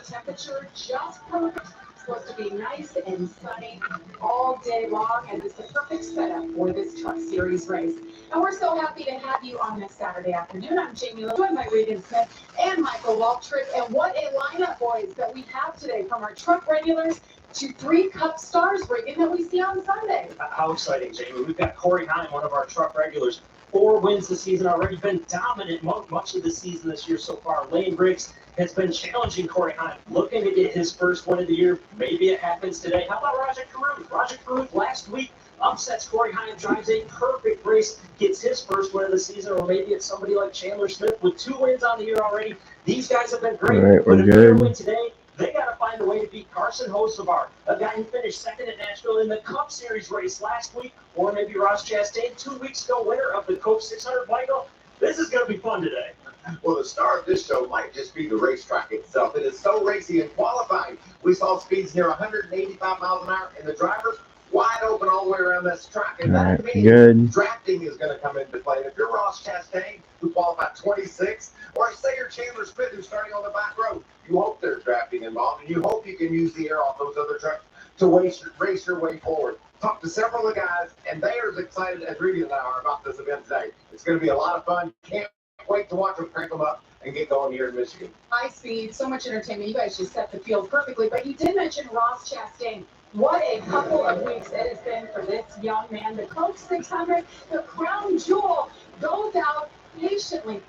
temperature just perfect. It's supposed to be nice and sunny all day long, and it's the perfect setup for this Truck Series race. And we're so happy to have you on this Saturday afternoon. I'm Jamie Lewis, joined by Regan Smith and Michael Waltrip. And what a lineup, boys, that we have today, from our truck regulars to 3 Cup stars, Regan, that we see on Sunday. How exciting, Jamie. We've got Corey Heim, one of our truck regulars. 4 wins this season already, been dominant much of the season this year so far. Lane Briggs has been challenging Corey Heim, looking to get his first win of the year. Maybe it happens today. How about Roger Caruth? Roger Caruth last week upsets Corey Heim, drives a perfect race, gets his first win of the season, or maybe it's somebody like Chandler Smith with 2 wins on the year already. These guys have been great. All right, but we're if they good. win today, they got to find a way to beat Carson Hocevar, a guy who finished second at Nashville in the Cup Series race last week, or maybe Ross Chastain 2 weeks ago, winner of the Coke 600. Michael, this is going to be fun today. Well, the star of this show might just be the racetrack itself. It is so racy and qualifying. We saw speeds near 185 miles an hour, and the drivers wide open all the way around this track. And All that right, means good. drafting is going to come into play. If you're Ross Chastain, who qualified 26, or say you're Chandler Smith, who's starting on the back row, you hope there's drafting involved, and you hope you can use the air off those other trucks to race your way forward. Talked to several of the guys, and they are as excited as Regan and I are about this event today. It's going to be a lot of fun. Can't wait to watch them crank them up and get going here in Michigan. High speed, so much entertainment. You guys just set the field perfectly. But you did mention Ross Chastain. What a couple of weeks it has been for this young man. The Coke 600, the crown jewel, goes out patiently,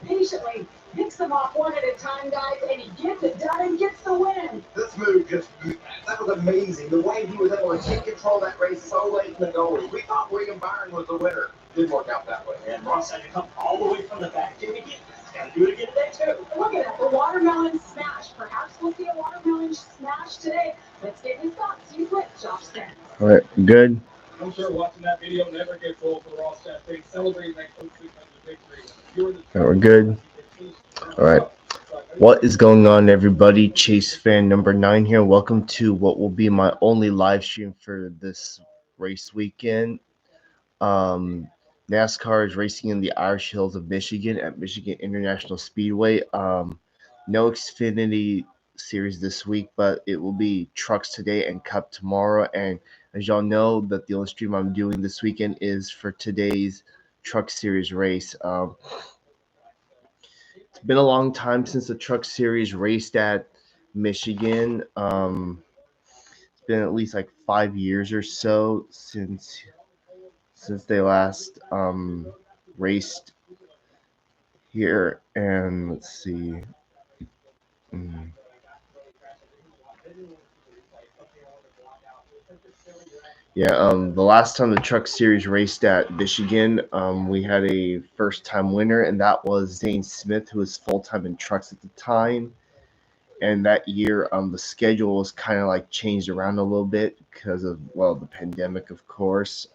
picks them off one at a time, guys, and he gets it done and gets the win. This move that was amazing. The way he was able to take control of that race so late in the goals. We thought William Byron was the winner. Didn't work out that way. And Ross had to come all the way from the back. Jimmy He's got to do it again today, too. Look at that, the watermelon smash. Perhaps we'll see a watermelon smash today. Let's get his thoughts. He's with Josh Spence. All right, good. I'm sure watching that video never gets old for Ross Chastain celebrating that Coke 600 victory. All right, we're good. All right. What is going on, everybody? Chase fan number 9 here. Welcome to what will be my only live stream for this race weekend. NASCAR is racing in the Irish Hills of Michigan at Michigan International Speedway. No Xfinity series this week, but it will be trucks today and Cup tomorrow. And as y'all know, that the only stream I'm doing this weekend is for today's Truck Series race. It's been a long time since the Truck Series raced at Michigan. It's been at least like 5 years or so since they last raced here. And let's see. The last time the Truck Series raced at Michigan, we had a first-time winner, and that was Zane Smith, who was full-time in trucks at the time. And that year, the schedule was kind of like changed around a little bit because of, well, the pandemic, of course.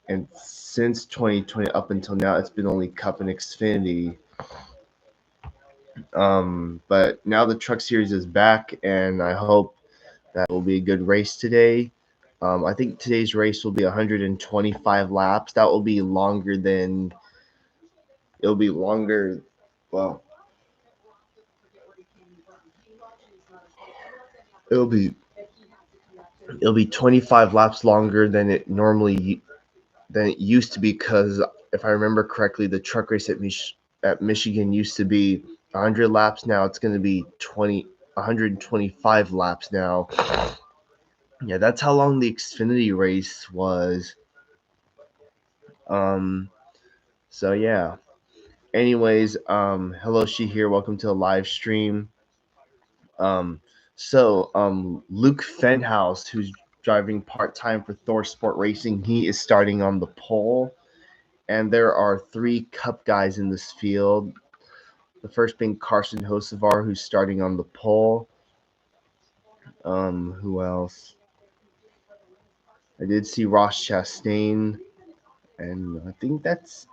And since 2020 up until now, it's been only Cup and Xfinity. But now the Truck Series is back, and I hope that will be a good race today. I think today's race will be 125 laps. That will be longer than – it'll be longer – well, it'll be 25 laps longer than it used to be, because if I remember correctly, the truck race at Michigan used to be 100 laps. Now it's going to be 125 laps now. Yeah, that's how long the Xfinity race was. So yeah. Anyways, hello, She here. Welcome to the live stream. Luke Fenhouse, who's driving part-time for Thor Sport Racing, he is starting on the pole. And there are 3 Cup guys in this field. The first being Carson Hocevar, who's starting on the pole. Who else? I did see Ross Chastain, and I think that's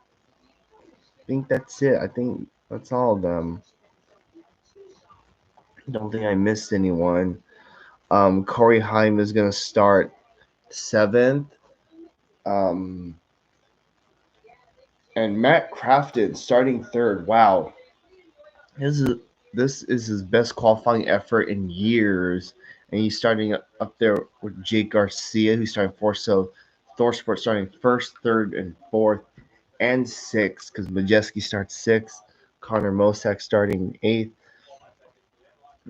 it. I think that's all of them. I don't think I missed anyone. Corey Heim is going to start 7th. And Matt Crafton starting 3rd. Wow. This this is his best qualifying effort in years, and he's starting up there with Jake Garcia, who's starting fourth. So Thorsport starting first, third, and fourth, and sixth, because Majeski starts sixth, Connor Mosak starting eighth,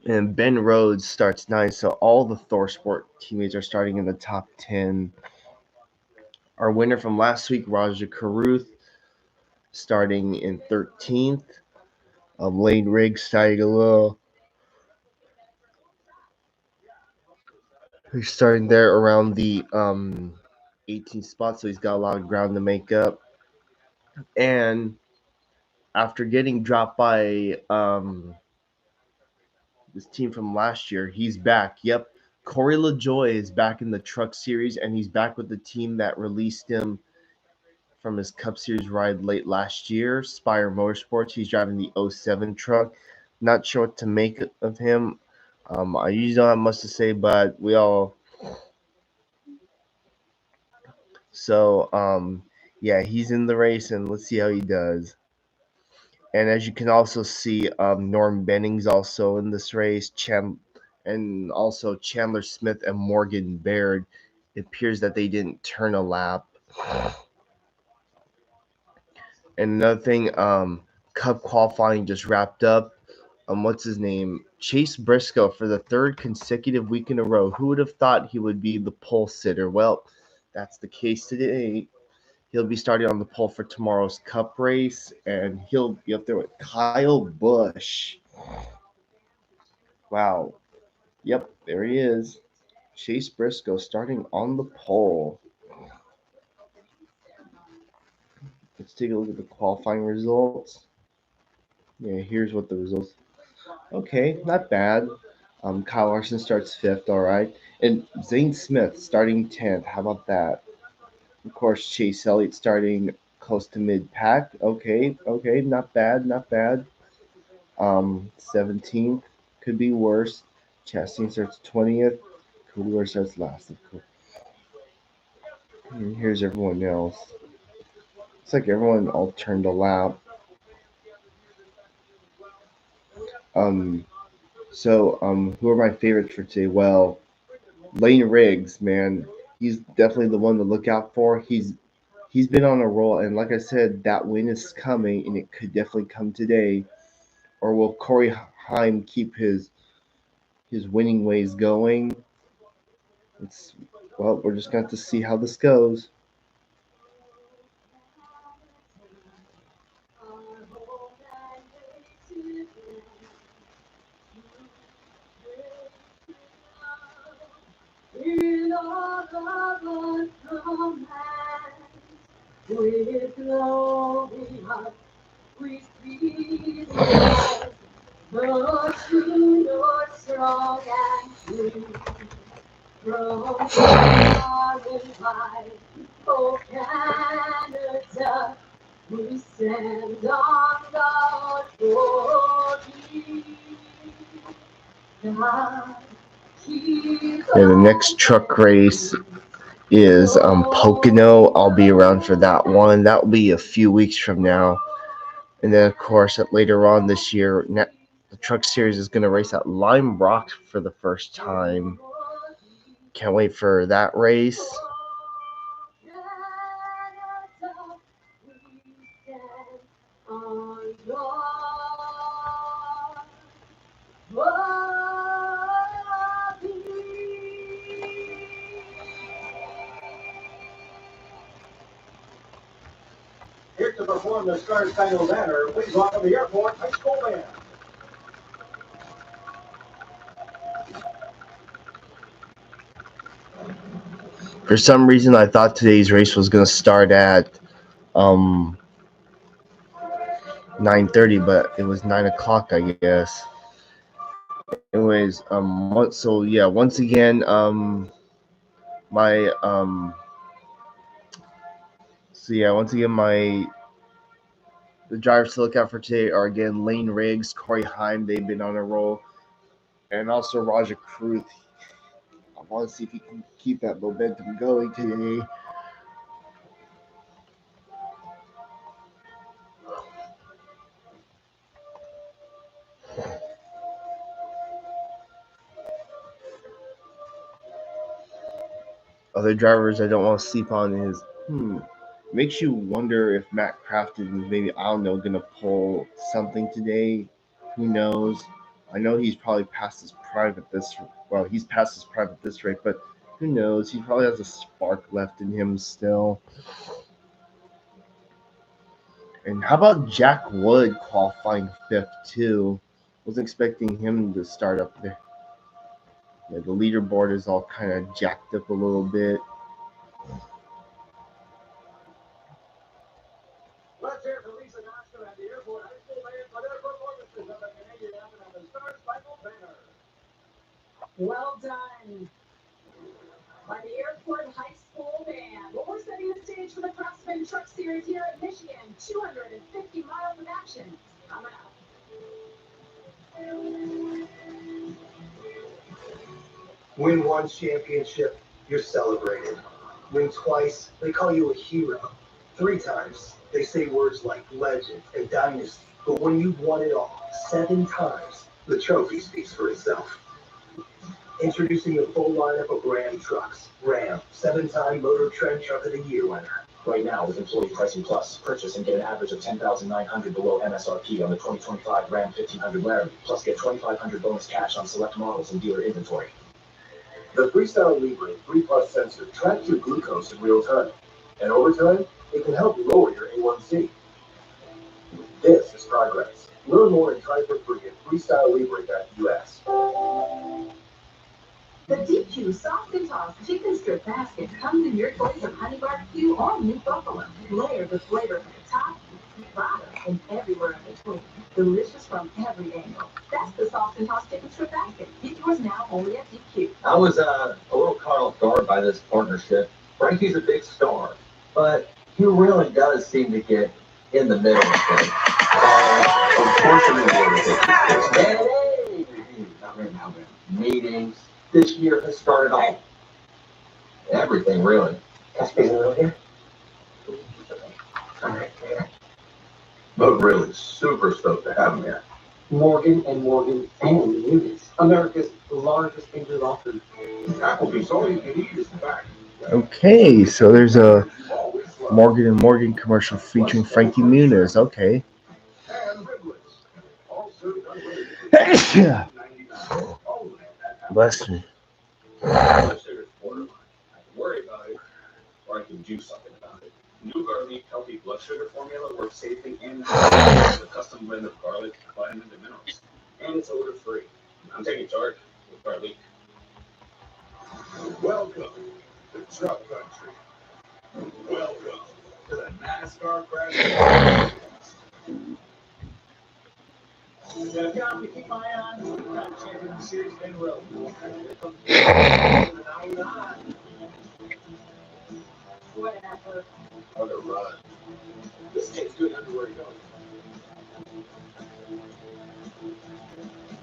and Ben Rhodes starts ninth. So all the Thorsport teammates are starting in the top 10. Our winner from last week, Raja Karuth, starting in 13th. Lane Riggs starting a little. He's starting there around the 18th spot, so he's got a lot of ground to make up. And after getting dropped by this team from last year, he's back. Yep, Corey LaJoy is back in the Truck Series, and he's back with the team that released him from his Cup Series ride late last year, Spire Motorsports. He's driving the 07 truck. Not sure what to make of him. I usually don't have much to say, but we all. So, yeah, he's in the race, and let's see how he does. And as you can also see, Norm Benning's also in this race, and also Chandler Smith and Morgan Baird. It appears that they didn't turn a lap. And another thing, Cup qualifying just wrapped up. What's his name? Chase Briscoe for the third consecutive week in a row. Who would have thought he would be the pole sitter? Well, that's the case today. He'll be starting on the pole for tomorrow's Cup race, and he'll be up there with Kyle Busch. Wow. Yep, there he is. Chase Briscoe starting on the pole. Let's take a look at the qualifying results. Yeah, here's what the results. Okay, not bad. Kyle Larson starts fifth, all right. And Zane Smith starting 10th. How about that? Of course, Chase Elliott starting close to mid-pack. Okay, not bad, not bad. 17th could be worse. Chastain starts 20th. Cooler starts last, of course. And here's everyone else. It's like everyone all turned a lap. Who are my favorites for today? Well, Lane Riggs, man, he's definitely the one to look out for. He's been on a roll, and like I said, that win is coming, and it could definitely come today. Or will Corey Heim keep his winning ways going? We're just going to have to see how this goes. With glowing heart, we speak the true Lord strong and true. From far and wide, oh Canada, we stand on God's glory. God, the next truck race is Pocono. I'll be around for that one. That will be a few weeks from now. And then, of course, later on this year, the Truck Series is going to race at Lime Rock for the first time. Can't wait for that race. Here to perform the Star Spangled Banner, please welcome the Airport High School Band. For some reason, I thought today's race was going to start at 9:30, but it was 9 o'clock, I guess. Anyways, once again, the drivers to look out for today are again Lane Riggs, Corey Heim. They've been on a roll, and also Raja Kruth. I want to see if he can keep that momentum going today. other drivers I don't want to sleep on is makes you wonder if Matt Craft is maybe, I don't know, gonna pull something today. Who knows? I know he's probably past his prime at this. Well, he's past his prime at this rate, but who knows? He probably has a spark left in him still. And how about Jack Wood qualifying fifth too? Wasn't expecting him to start up there. Yeah, the leaderboard is all kind of jacked up a little bit. Let's hear from Lisa Nostra at the airport high school band for their performances of the Canadian anthem and the Stars Spangled Banner. Well done by the Airport High School Band. Well, we're setting the stage for the Craftsman Truck Series here at Michigan. 250 miles of action coming up. Win one championship, you're celebrated. Win twice, they call you a hero. 3 times, they say words like legend and dynasty. But when you've won it all 7 times, the trophy speaks for itself. Introducing the full lineup of Ram trucks. Ram, 7-time Motor Trend Truck of the Year winner. Right now, with Employee Pricing Plus, purchase and get an average of $10,900 below MSRP on the 2025 Ram 1500 Laramie, plus get $2,500 bonus cash on select models and dealer inventory. The Freestyle Libre 3+ sensor tracks your glucose in real time. And over time, it can help lower your A1C. This is progress. Learn more and try for free at freestylelibre.us. The DQ Soft and Toss Chicken Strip Basket comes in your choice of honey barbecue or new buffalo. Layered with flavor from the top, bottom, and everywhere in between. Delicious from every angle. That's the Soft and Toss Chicken Strip Basket. Get yours now only at DQ. I was a little caught off guard by this partnership. Frankie's a big star, but he really does seem to get in the middle of things. Meetings. This year has started off everything, really. But really, super stoked to have him here. Morgan & Morgan Family Units, America's largest injured law firm. Applebee's all you can eat is the back. Okay, so there's a Morgan & Morgan commercial featuring Frankie Muniz. Okay. And riblets. Also done Bless me. Blood sugar's borderline. I can worry about it, or I can do something about it. New Garlic Healthy Blood Sugar Formula works safely and with a custom blend of garlic, vitamins, and minerals. And it's odor-free. I'm taking charge with Garlic. Welcome to Truck Country. Welcome to the NASCAR Craftsman. I've got to keep my eye on the Champion Series in row. What an effort. What a run. This kid's good everywhere he goes.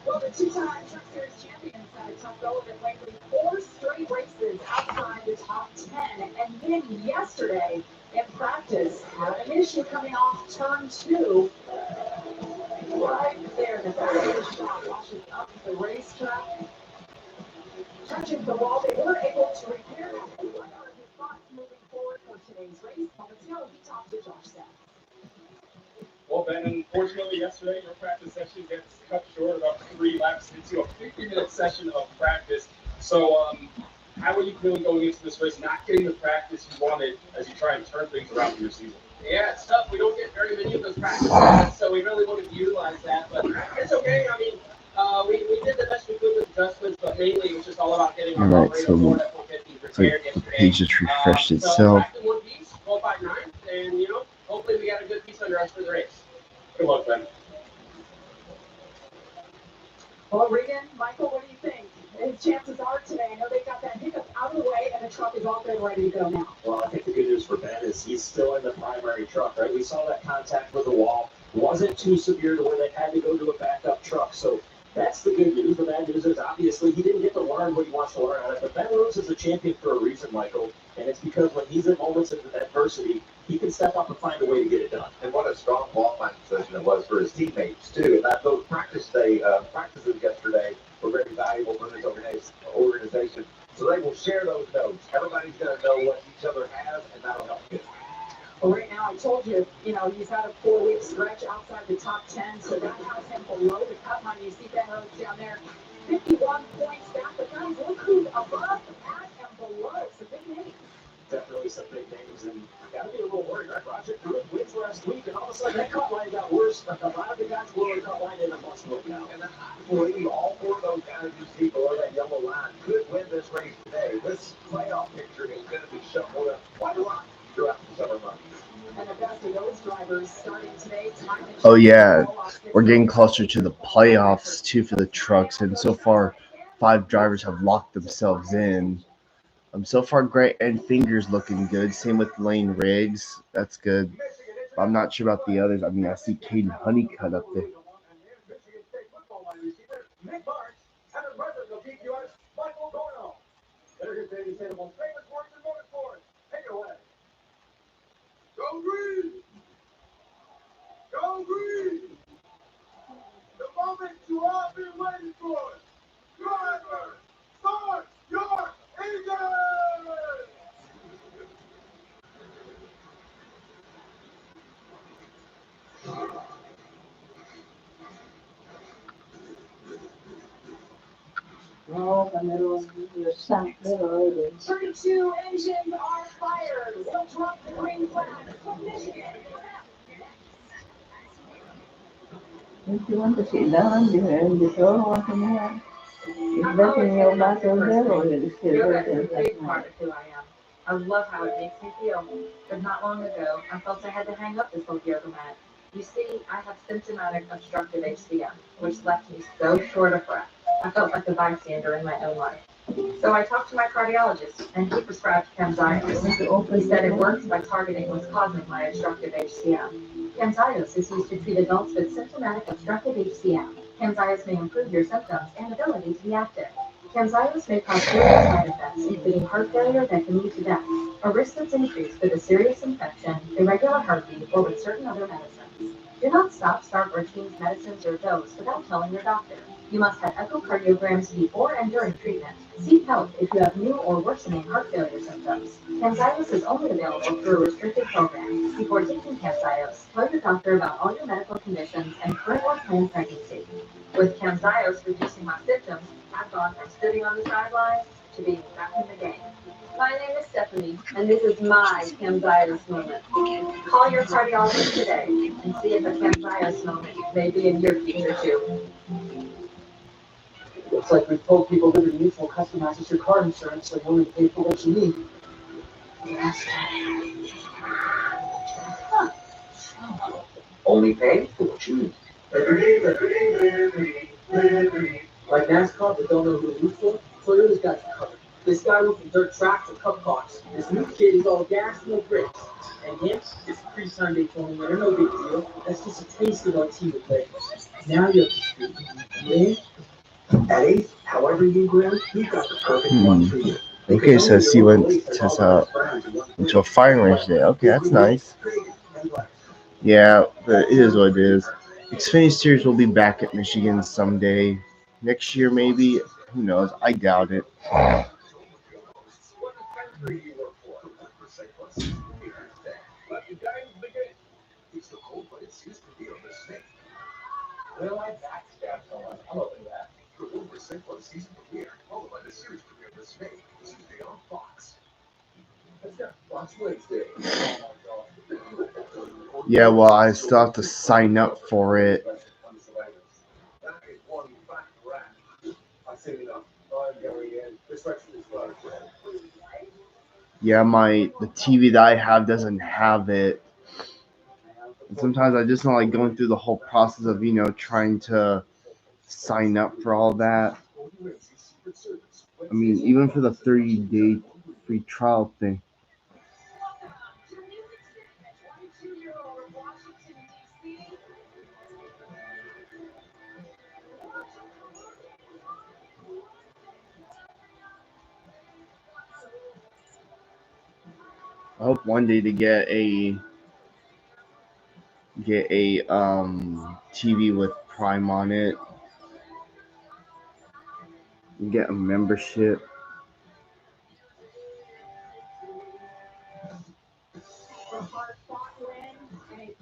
Well, the 2-time Truck Series champions had a tough go of it lately. 4 straight races outside the top 10. And then yesterday, in practice, had an issue coming off turn 2. Right there, the fastest shot washing up the racetrack. Touching the wall, they were able to repair it. And what are his thoughts moving forward for today's race? Let's go. He talked to Josh Seth. Well, Ben, unfortunately, yesterday your practice session gets cut short about 3 laps into a 50-minute session of practice. So, how are you feeling going into this race, not getting the practice you wanted as you try and turn things around for your season? Yeah, it's tough. We don't get very many of those practices, so we really wanted to utilize that. But it's okay. I mean, we did the best we could with adjustments, but mainly it was just all about getting our Alright, so prepared yesterday. the page just refreshed So itself. back to one piece, 12.59, and hopefully we got a good piece under us for the race. Good luck, Ben. Well, Regan, Michael, what do you think? His chances are today. I know they got that hiccup out of the way, and the truck is all good, ready to go now. Well, I think the good news for Ben is he's still in the primary truck, right? We saw that contact with the wall. Wasn't too severe to where they had to go to a backup truck. So that's the good news. The bad news is obviously he didn't get to learn what he wants to learn out of it. But Ben Rose is a champion for a reason, Michael. And it's because when he's in moments of adversity, he can step up and find a way to get it done. And what a strong qualifying session it was for his teammates, too. And that those practices yesterday were very valuable for this organization. So they will share those notes. Everybody's going to know, he's had a 4-week stretch outside the top 10, so that has him below the cut line. You see that down there, 51 points back, but guys, look who's above, at, and below. So big names. Definitely some big names, and got to be a little worried, right, Roger? Good wins last week, and all of a sudden that cut line got worse, but a lot of the guys below the cut line in a must look now. And I believe all four of those guys you see below that yellow line could win this race today. This playoff picture is going to be shuffled up quite a lot throughout the summer months. And the best of those drivers starting today. Oh yeah, we're getting closer to the playoffs too for the trucks, and so far 5 drivers have locked themselves in. So far, Grant and Fingers looking good. Same with Lane Riggs. That's good. But I'm not sure about the others. I mean, I see Caden Honeycutt up there. Go green! Go green! The moment you all been waiting for! Driver, start your engine! No, Cameron, you're sunk there already. 32 engines are fired. We'll drop the green flag from Michigan. If you want to sit down, the door want to move. It's better in your battle there or you're still Yoga better is a at big night. part of who I am. I love how it makes me feel. But not long ago, I felt I had to hang up this old yoga mat. You see, I have symptomatic obstructive HCM, which left me so short of breath. I felt like a bystander in my own life. So I talked to my cardiologist, and he prescribed Camzyos. He said it works by targeting what's causing my obstructive HCM. Camzyos is used to treat adults with symptomatic obstructive HCM. Camzyos may improve your symptoms and ability to be active. Camzyos may cause serious side effects, including heart failure that can lead to death, a risk that's increased with a serious infection, irregular heartbeat, or with certain other medicines. Do not stop, start, or change medicines or dose without telling your doctor. You must have echocardiograms before and during treatment. Seek help if you have new or worsening heart failure symptoms. Camzyos is only available through a restricted program. Before taking Camzyos, tell your doctor about all your medical conditions and current or planned pregnancy. With Camzyos reducing my symptoms, I've gone from sitting on the sidelines to being back in the game. My name is Stephanie, and this is my Camzyos moment. Call your cardiologist today and see if a Camzyos moment may be in your future too. Looks like we've told people Liberty Mutual customizes your car insurance so you only pay for what you need. Huh. Only pay for what you need. Like NASCAR, but don't know who to root for? Toyota's got you covered. This guy went from dirt tracks to cup cars. This new kid is all gas, no brakes. And him, it's a pre-time Daytona winner, no big deal. That's just a taste of what team would play. Now you're up to speed. Me? At Ace, however you grill, we've got the perfect one for you. Okay, so she went into a firing range today. Okay, that's nice. Yeah, but it is what it is. Xfinity Series will be back at Michigan someday. Next year, maybe. Who knows? I doubt it. Well, I backstabbed someone. I'm open to that. The 1% for the season premiere, followed by the series premiere this May, Tuesday on Fox. That's got Fox Wednesday. Yeah, well, I still have to sign up for it. That is one fat rat. I said enough. I'm going in. This actually is not a friend. Yeah, the TV that I have doesn't have it. And sometimes I just don't like going through the whole process of, trying to sign up for all that. I mean, even for the 30-day free trial thing. I hope one day to get a TV with Prime on it. Get a membership. A hard-fought win and a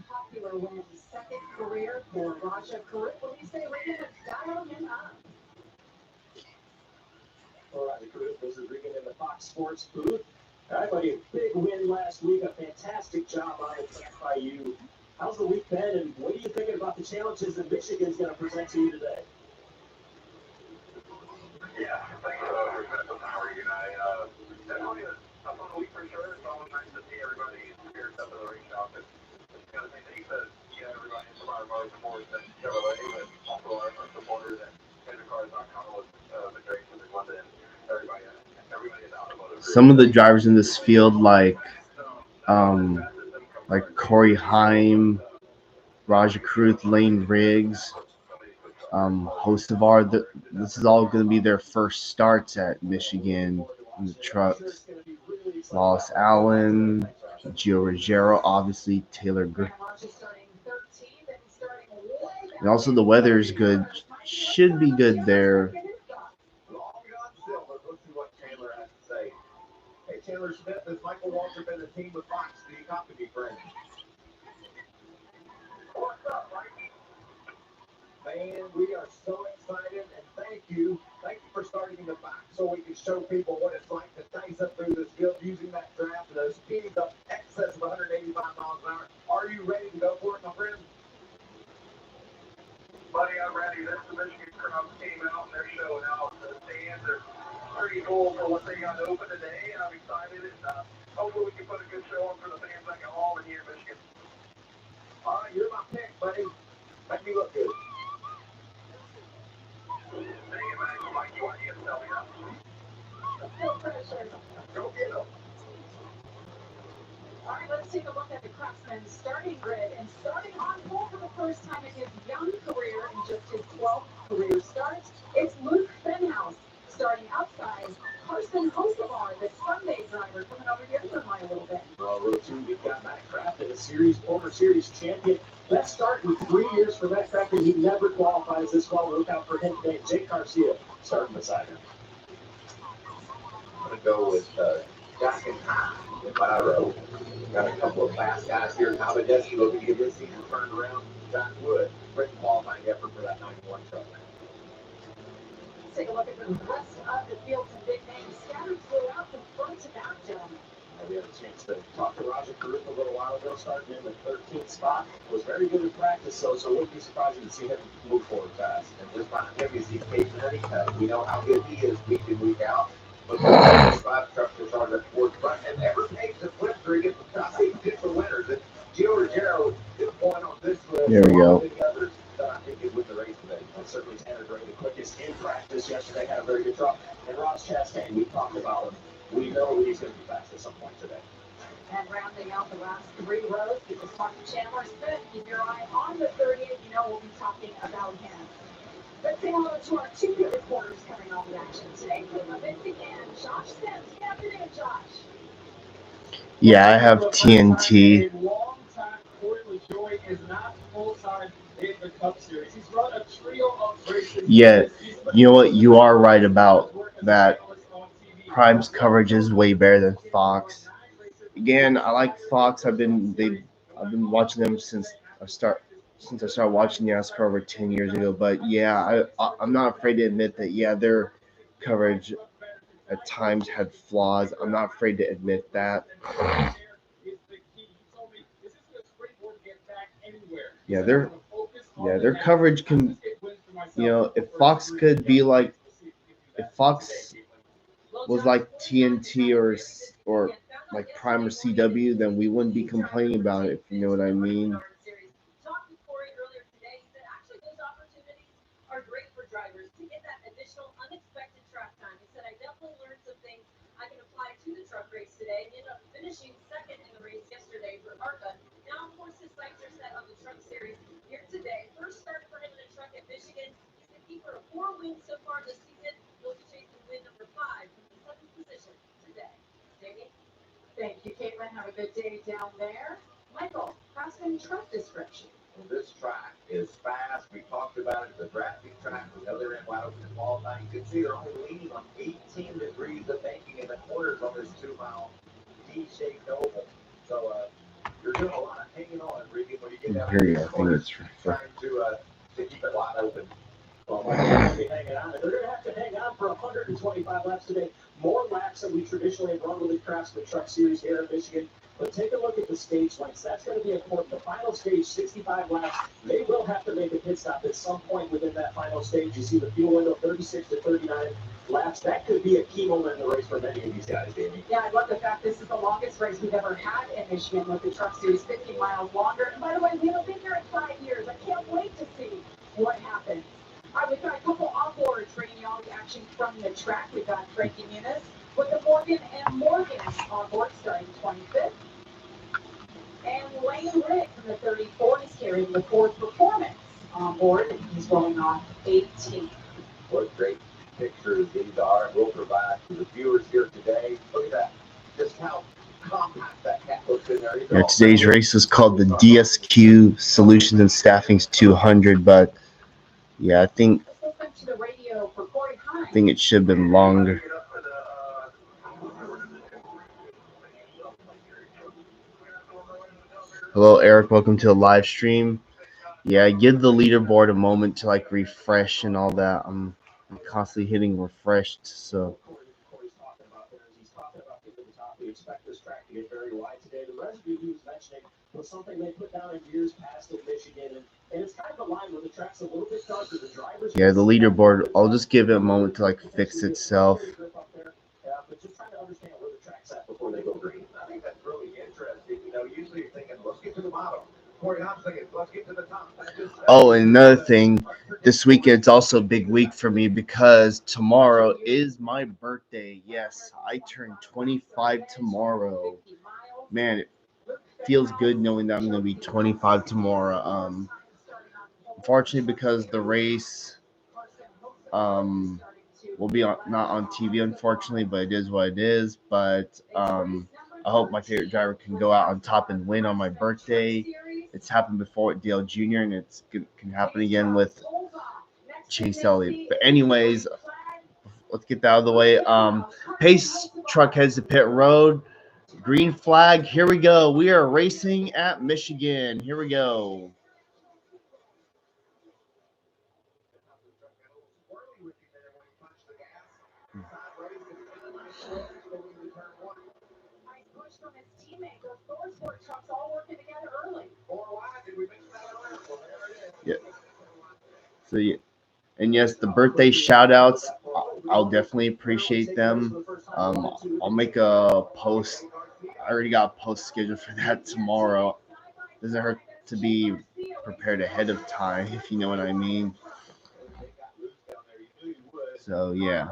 Fox Sports booth. All right, buddy, a big win last week. A fantastic job on the track by you. How's the week been, and what are you thinking about the challenges that Michigan's going to present to you today? Yeah, thanks for spending some time with you tonight. Definitely a fun week for sure. It's always nice to see everybody here up to the racetrack. It's kind of neat to see everybody in Survivor Motorsports and Chevrolet, but also our supporters and Cars.com was the great in London. Everybody is out of it. Some of the drivers in this field, like Corey Heim, Raja Kruth, Lane Riggs, Hostevar. This is all going to be their first starts at Michigan in the trucks. Wallace Allen, Gio Ruggiero, obviously Taylor and also the weather is good. Should be good there. Hey, Taylor Smith, has Michael Walter been a team with Fox? Do you copy me, friend? What's up, Mikey? Man, we are so excited, and thank you. Thank you for starting in the back so we can show people what it's like to dice up through this field using that draft and those speeds up excess of 185 miles an hour. Are you ready to go for it, my friend? Buddy, I'm ready. This the Michigan crowd came out and they're showing out. The stands are pretty full for what they got open today, and I'm excited. And hopefully we can put a good show on for the fans back at home and here in Michigan. All right, you're my pick, buddy. Make me look good. Dang it, man. Mike, you want to tell me that? No pressure. Go get him. All right, let's take a look at the Craftsman starting grid. And starting on pole for the first time in his young career, in just his 12th career start, it's Luke Fenhouse. Starting outside, Carson Hosevar, the Sunday driver, coming over here for mine a little bit. Well, row 2, we've got Matt Crafton, a former series champion. Best start in 3 years for Matt Crafton. He never qualifies this well. Look out for him today. Jake Garcia starting beside him. I'm going to go with Jack and Ty in my row. Got a couple of fast guys here. Tabadeski looking to get this season turned around. Jack Wood, great qualifying effort for that 91 truck. Let's take a look at the rest of the field. Some big names scattered throughout the front to back, gentlemen. We had a chance to talk to Raja Kruth a little while ago, starting in the 13th spot. Was very good in practice, so wouldn't be surprising to see him move forward fast. And just behind him, you see Case Nutty. We know how good he is week in, week out. But the 5 trucks are starting at towards front. And ever takes a flip where he gets the top 8 pit for winners. And Gio Ruggiero is going on this list. There we go. The others that I think is with the race today. And certainly Tanner Gray, the quickest in practice yesterday, had a very good truck. And Ross Chastain, we talked about him. We know he's going to be fast at some point today. And rounding out the last 3 rows, we just talked to Chandler Smith. Keep your eye on the 30th. You know we'll be talking about him. Let's say hello to our 2 good reporters coming on the action today. From Olympic and Josh Sims. Good afternoon, Josh. Yeah, I have TNT. A long time, Corey LaJoie is not full-time in the Cup Series. He's run a trio of races. Yeah, you know what? You are right about that. Prime's coverage is way better than Fox. Again, I like Fox. I've been watching them since I started watching NASCAR over 10 years ago. But yeah, I'm not afraid to admit that. Yeah, their coverage at times had flaws. I'm not afraid to admit that. Yeah, their coverage can. You know, if Fox could be like, if Fox was like TNT or like Prime or CW, then we wouldn't be complaining about it, if you know what I mean. Talked with Corey earlier today. He said actually those opportunities are great for drivers to get that additional unexpected track time. He said I definitely learned some things I can apply to the truck race today. He ended up finishing second in the race yesterday for ARCA. Now, of course, his sights are set on the truck series here today. First start for him in a truck at Michigan. He's the keeper of 4 wins so far this season. He'll be chasing win number 5 from the 7th position today. Jamie? Thank you, Caitlin. Have a good day down there. Michael, Craftsman truck description. Well, this track is fast. We talked about it. The drafting track. We know they're in wide open qualifying. You can see they're only leaning on 18 degrees of banking in the corners on this 2-mile D-shaped oval. So you're doing a lot of hanging on, Ricky, when you get down Here you go. I think it's trying to keep it wide open. Well, they're going to be hanging on. They're going to have to hang on for 125 laps today. More laps than we traditionally have run with the Craftsman Truck Series here in Michigan. But take a look at the stage lengths. That's going to be important. The final stage, 65 laps. They will have to make a pit stop at some point within that final stage. You see the fuel window, 36 to 39 laps. That could be a key moment in the race for many of these guys, Davey. Yeah, I love the fact this is the longest race we've ever had in Michigan with the Truck Series, 50 miles longer. And by the way, we haven't been here in 5 years. I can't wait to see what happens. All right, we've got a couple on-board bringing you all the action from the track. We've got Frankie Muniz with the Morgan and Morgan on board starting 25th. And Lane Rick from the 34 is carrying the Ford Performance on board, and he's rolling on 18th. What great pictures these are, and we'll provide to the viewers here today. Look at that. Just how compact that cat looks in there. Yeah, today's race is called the DSQ Solutions and Staffings 200, but yeah, I think it should have been longer. Hello, Eric. Welcome to the live stream. Yeah, give the leaderboard a moment to like refresh and all that. I'm constantly hitting refreshed, so. We expect this track to get very wide today. The residue he was mentioning was something they put down in years past in Michigan, and it's kind of a line where the track's a little bit darker. The drivers. Yeah, the leaderboard. I'll just give it a moment to like fix itself. But just trying to understand where the track's at before they go green. I think that's really interesting. You know, usually you're thinking, let's get to the bottom. Corey, I'm thinking, let's get to the top. Oh, and another thing, this weekend's also a big week for me because tomorrow is my birthday. Yes, I turn 25 tomorrow. Man, it feels good knowing that I'm going to be 25 tomorrow. Unfortunately, because the race will be not on TV, unfortunately, but it is what it is. But I hope my favorite driver can go out on top and win on my birthday. It's happened before with Dale Jr., and it can happen again with Chase Elliott. But anyways, let's get that out of the way. Pace truck heads to pit road. Green flag. Here we go. We are racing at Michigan. Here we go. Yeah. So yeah, and yes, the birthday shout outs, I'll definitely appreciate them. I'll make a post. I already got a post scheduled for that tomorrow. Doesn't hurt to be prepared ahead of time, if you know what I mean. So yeah.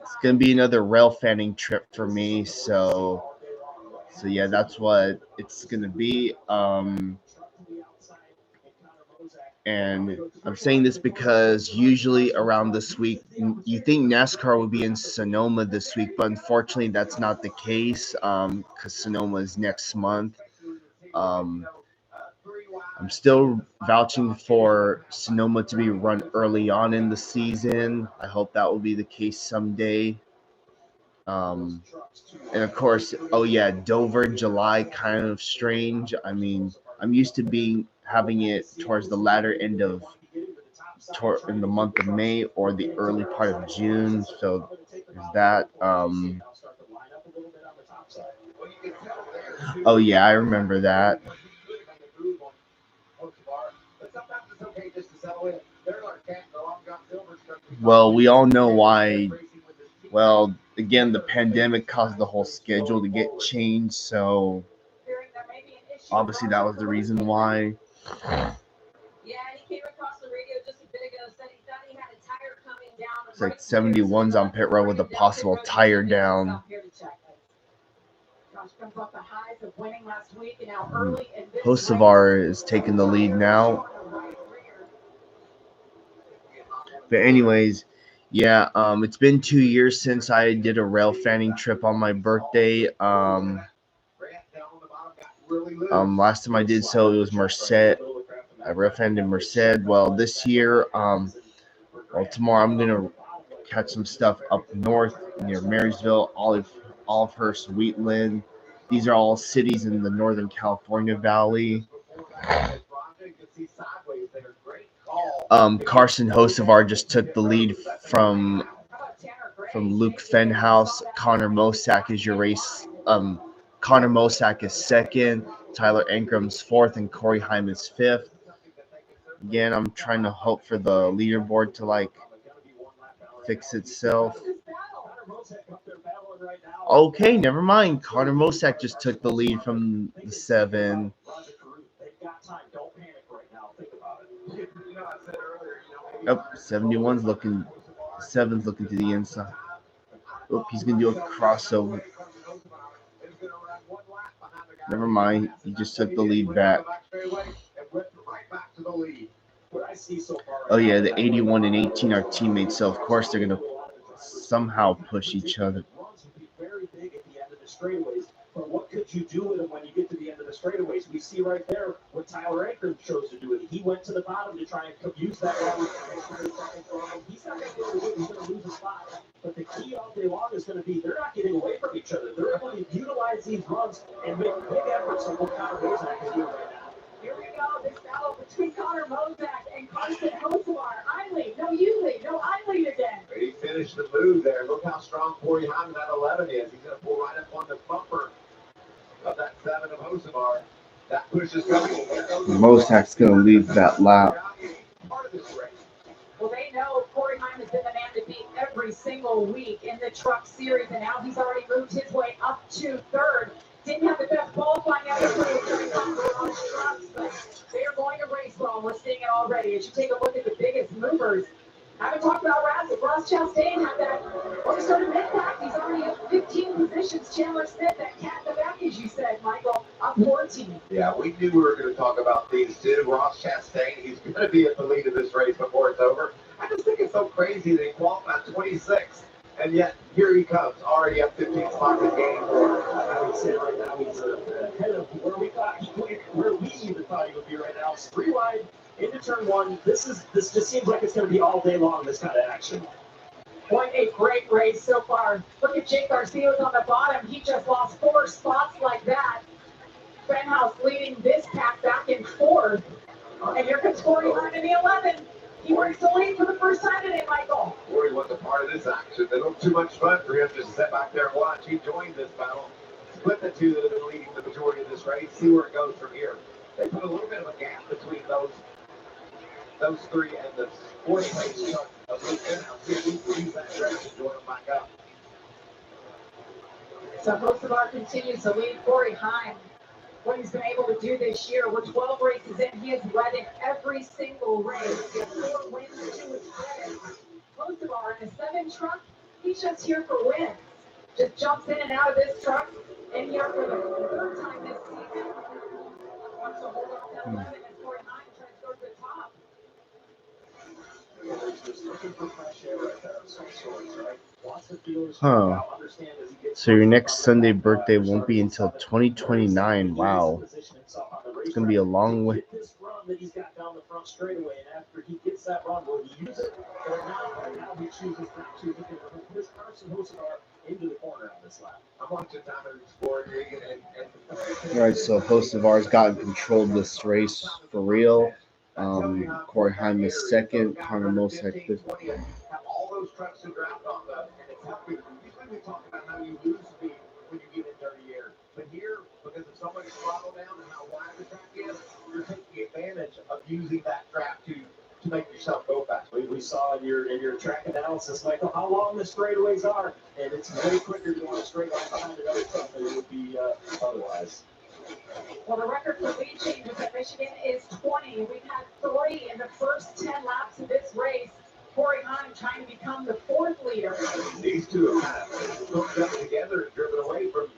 It's gonna be another rail fanning trip for me, so yeah, that's what it's gonna be. And I'm saying this because usually around this week, you think NASCAR would be in Sonoma this week, but unfortunately that's not the case because Sonoma is next month. I'm still vouching for Sonoma to be run early on in the season. I hope that will be the case someday. And of course, oh yeah, Dover, July, kind of strange. I mean, I'm used to having it towards the latter end of in the month of May or the early part of June. So there's that. Oh yeah, I remember that. Well, we all know why. Well, again, the pandemic caused the whole schedule to get changed, so obviously that was the reason why. It's like 71's on pit road with a possible tire down. Hocevar is taking the lead now. But anyways, yeah, it's been 2 years since I did a rail fanning trip on my birthday. Last time I did so, it was Merced. I rail fanned in Merced. Well, this year, tomorrow I'm gonna catch some stuff up north near Marysville, Olivehurst, Wheatland. These are all cities in the Northern California Valley. Carson Hocevar just took the lead from Luke Fenhouse. Connor Mosack is your race. Connor Mosack is second. Tyler Ankram's fourth, and Corey Hyman's fifth. Again, I'm trying to hope for the leaderboard to like fix itself. Okay, never mind. Connor Mosack just took the lead from the 7. Oh, 71's looking. 7's looking to the inside. Oh, he's gonna do a crossover. Never mind. He just took the lead back. Oh yeah, the 81 and 18 are teammates, so of course they're gonna somehow push each other. But what could you do with him when you get to the end of the straightaways? We see right there what Tyler Ankrum chose to do. He went to the bottom to try and use that run. He's not going to be able to do it. He's going to lose his spot. But the key all day long is going to be they're not getting away from each other. They're able to utilize these runs and make big efforts of what Connor Mosack is doing right now. Here we go, this battle between Connor Mosack and Carson Hocevar. I lead. No, you lead. No, I lead again. He finished the move there. Look how strong Corey Hyman at 11 is. He's going to pull right up on the bumper of that 7 of Hocevar. That push is coming. Mosack's going to lead that lap. Well, they know Corey Hyman's been the man to beat every single week in the truck series, and now he's already moved his way up to 3rd. Didn't have the best qualifying episode during trucks, but they are going to race well. We're seeing it already. As you take a look at the biggest movers, I haven't talked about Ross Chastain had that started mid-pack. He's already up 15 positions. Chandler Smith, that cat in the back, as you said, Michael, up 14. Yeah, we knew we were going to talk about these two. Ross Chastain, he's going to be at the lead of this race before it's over. I just think it's so crazy that he qualified 26, and yet here he comes, already up 15 spots in game 4. I would say right now he's ahead of where we even thought he would be right now. It's rewind into turn 1. This just seems like it's going to be all day long, this kind of action. What a great race so far. Look at Jake Garcia's on the bottom. He just lost 4 spots like that. Fenhouse leading this pack back in 4th. And here comes Corey Hyman in the 11. He works the lead for the first time today, Michael. Corey wasn't part of this action. It looked too much fun for him just to sit back there and watch. He joined this battle. Split the two that have been leading the majority of this race. See where it goes from here. They put a little bit of a gap between those 3 and the 4th place truck of Luke Fenhouse. See if we can use that direction to join them back up. So Hocevar continues to lead Corey Hyman. What he's been able to do this year, we're 12 races in, he has led in every single race. He has 4 wins to his credit. Hocevar in a 7 truck, he's just here for wins. Just jumps in and out of this truck, and here for the 3rd time this season. Wants to hold off that 11 as Corey Hyman tries to go to the top. Just looking for fresh air right there of some sort, right? Huh. So your next Sunday birthday won't be until 2029. Wow. It's going to be a long way. This run that he's got down the front straightaway, and after he gets that run, will he use it? Or now he chooses not to. He can push Carson Hocevar into the corner on this lap. I'm watching time and exploring and All right, so Hocevar's gotten control of this race for real. Corey Hyman is 2nd, Connor Mosack 5th. Have all those trucks to draft off of, and it's helping. Usually we talk about how you lose speed when you get in dirty air, but here, because of so much throttle down and how wide the track is, you're taking advantage of using that track to make yourself go fast. We saw in your track analysis, Michael, how long the straightaways are, and it's way quicker to go on a straight line behind another truck than it would be otherwise. Well, the record for lead changes at Michigan is 20. We've had 3 in the first 10 laps of this race. Corey Hyman trying to become the 4th leader. These two have kind of hooked up together and driven away from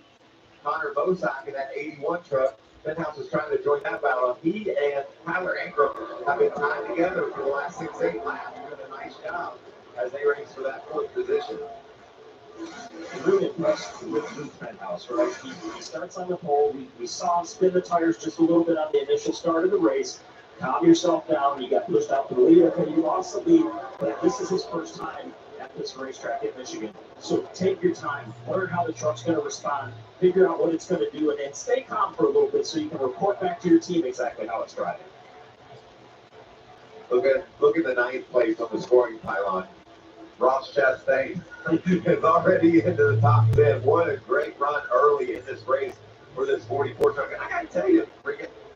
Connor Mosack in that 81 truck. Fenhouse is trying to join that battle. He and Tyler Ankrum have been tied together for the last 6-8 laps. Doing a nice job as they race for that 4th position. Really impressed with Luke Fenhouse, right? He starts on the pole. We saw him spin the tires just a little bit on the initial start of the race. Calm yourself down. You got pushed out to the lead. Okay, you lost the lead, but this is his first time at this racetrack in Michigan. So take your time. Learn how the truck's going to respond. Figure out what it's going to do, and then stay calm for a little bit so you can report back to your team exactly how it's driving. Look at the ninth place on the scoring pylon. Ross Chastain is already into the top 10. What a great run early in this race for this 44 truck. And I got to tell you,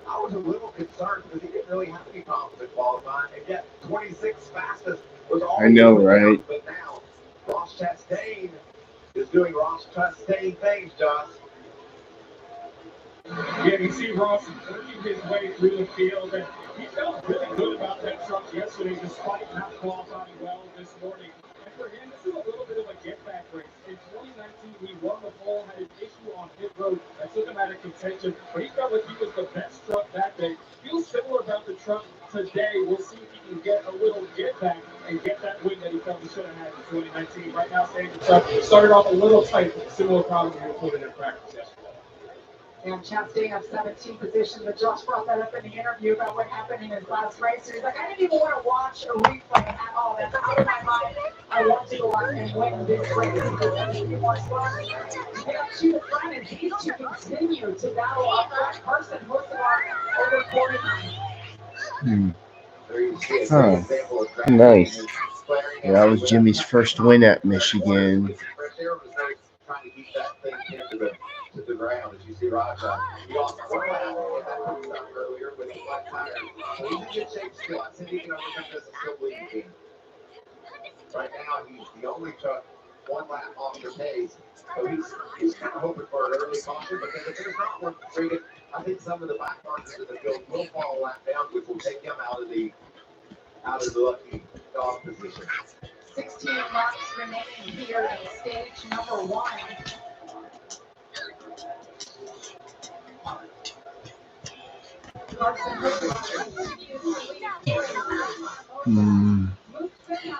I was a little concerned because he didn't really have any problems in qualifying, and yet 26 fastest was all. I know, right? But now Ross Chastain is doing Ross Chastain things, Josh. Yeah, you see Ross working his way through the field, and he felt really good about that truck yesterday, despite not qualifying well this morning. And for him, this is a little bit of a get-back race. In 2019, he won the pole, had an issue on pit road that took him out of contention, but he felt like he was the best truck that day. Feels similar about the truck today. We'll see if he can get a little get-back and get that win that he felt he should have had in 2019. Right now, staying the truck started off a little tight, similar problem he reported in practice yesterday. And Chastain up 17 position, but Josh brought that up in the interview about what happened in his last race. He's like, I didn't even want to watch a replay at all. That's out of my mind. I want to go out and win this race because everything was fun. Get up to the front and these two continue to battle up that person over 49. Huh. Nice. Yeah, that was Jimmy's first win at Michigan. Trying to keep that thing into the ground, as you see Raja. He lost one lap in that stop earlier with a flat tire. So he's in good shape still. I think he can overcome this and still lead the team. Right now, he's the only truck one lap off the pace. So he's kind of hoping for an early caution, but then if there's not one, I think some of the back markers in the field will fall a lap down, which will take him out of the lucky dog position. 16 laps remaining here in stage number 1.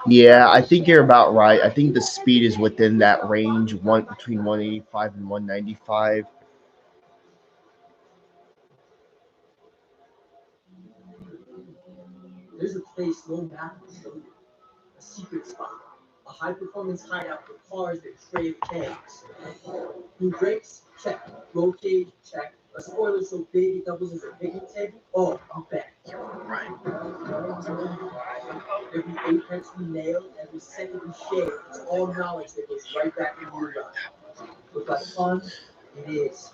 Yeah, I think you're about right. I think the speed is within that range, between 185 and 195. There's a place no map will show you. A secret spot. A high-performance hideout for cars that crave chaos. New brakes? Check. Roll cage? Check. A spoiler so big it doubles as a picnic table? Oh, I'm back. Right. Every apex we nail, every second we share, it's all knowledge that goes right back into your run. Look like fun? It is.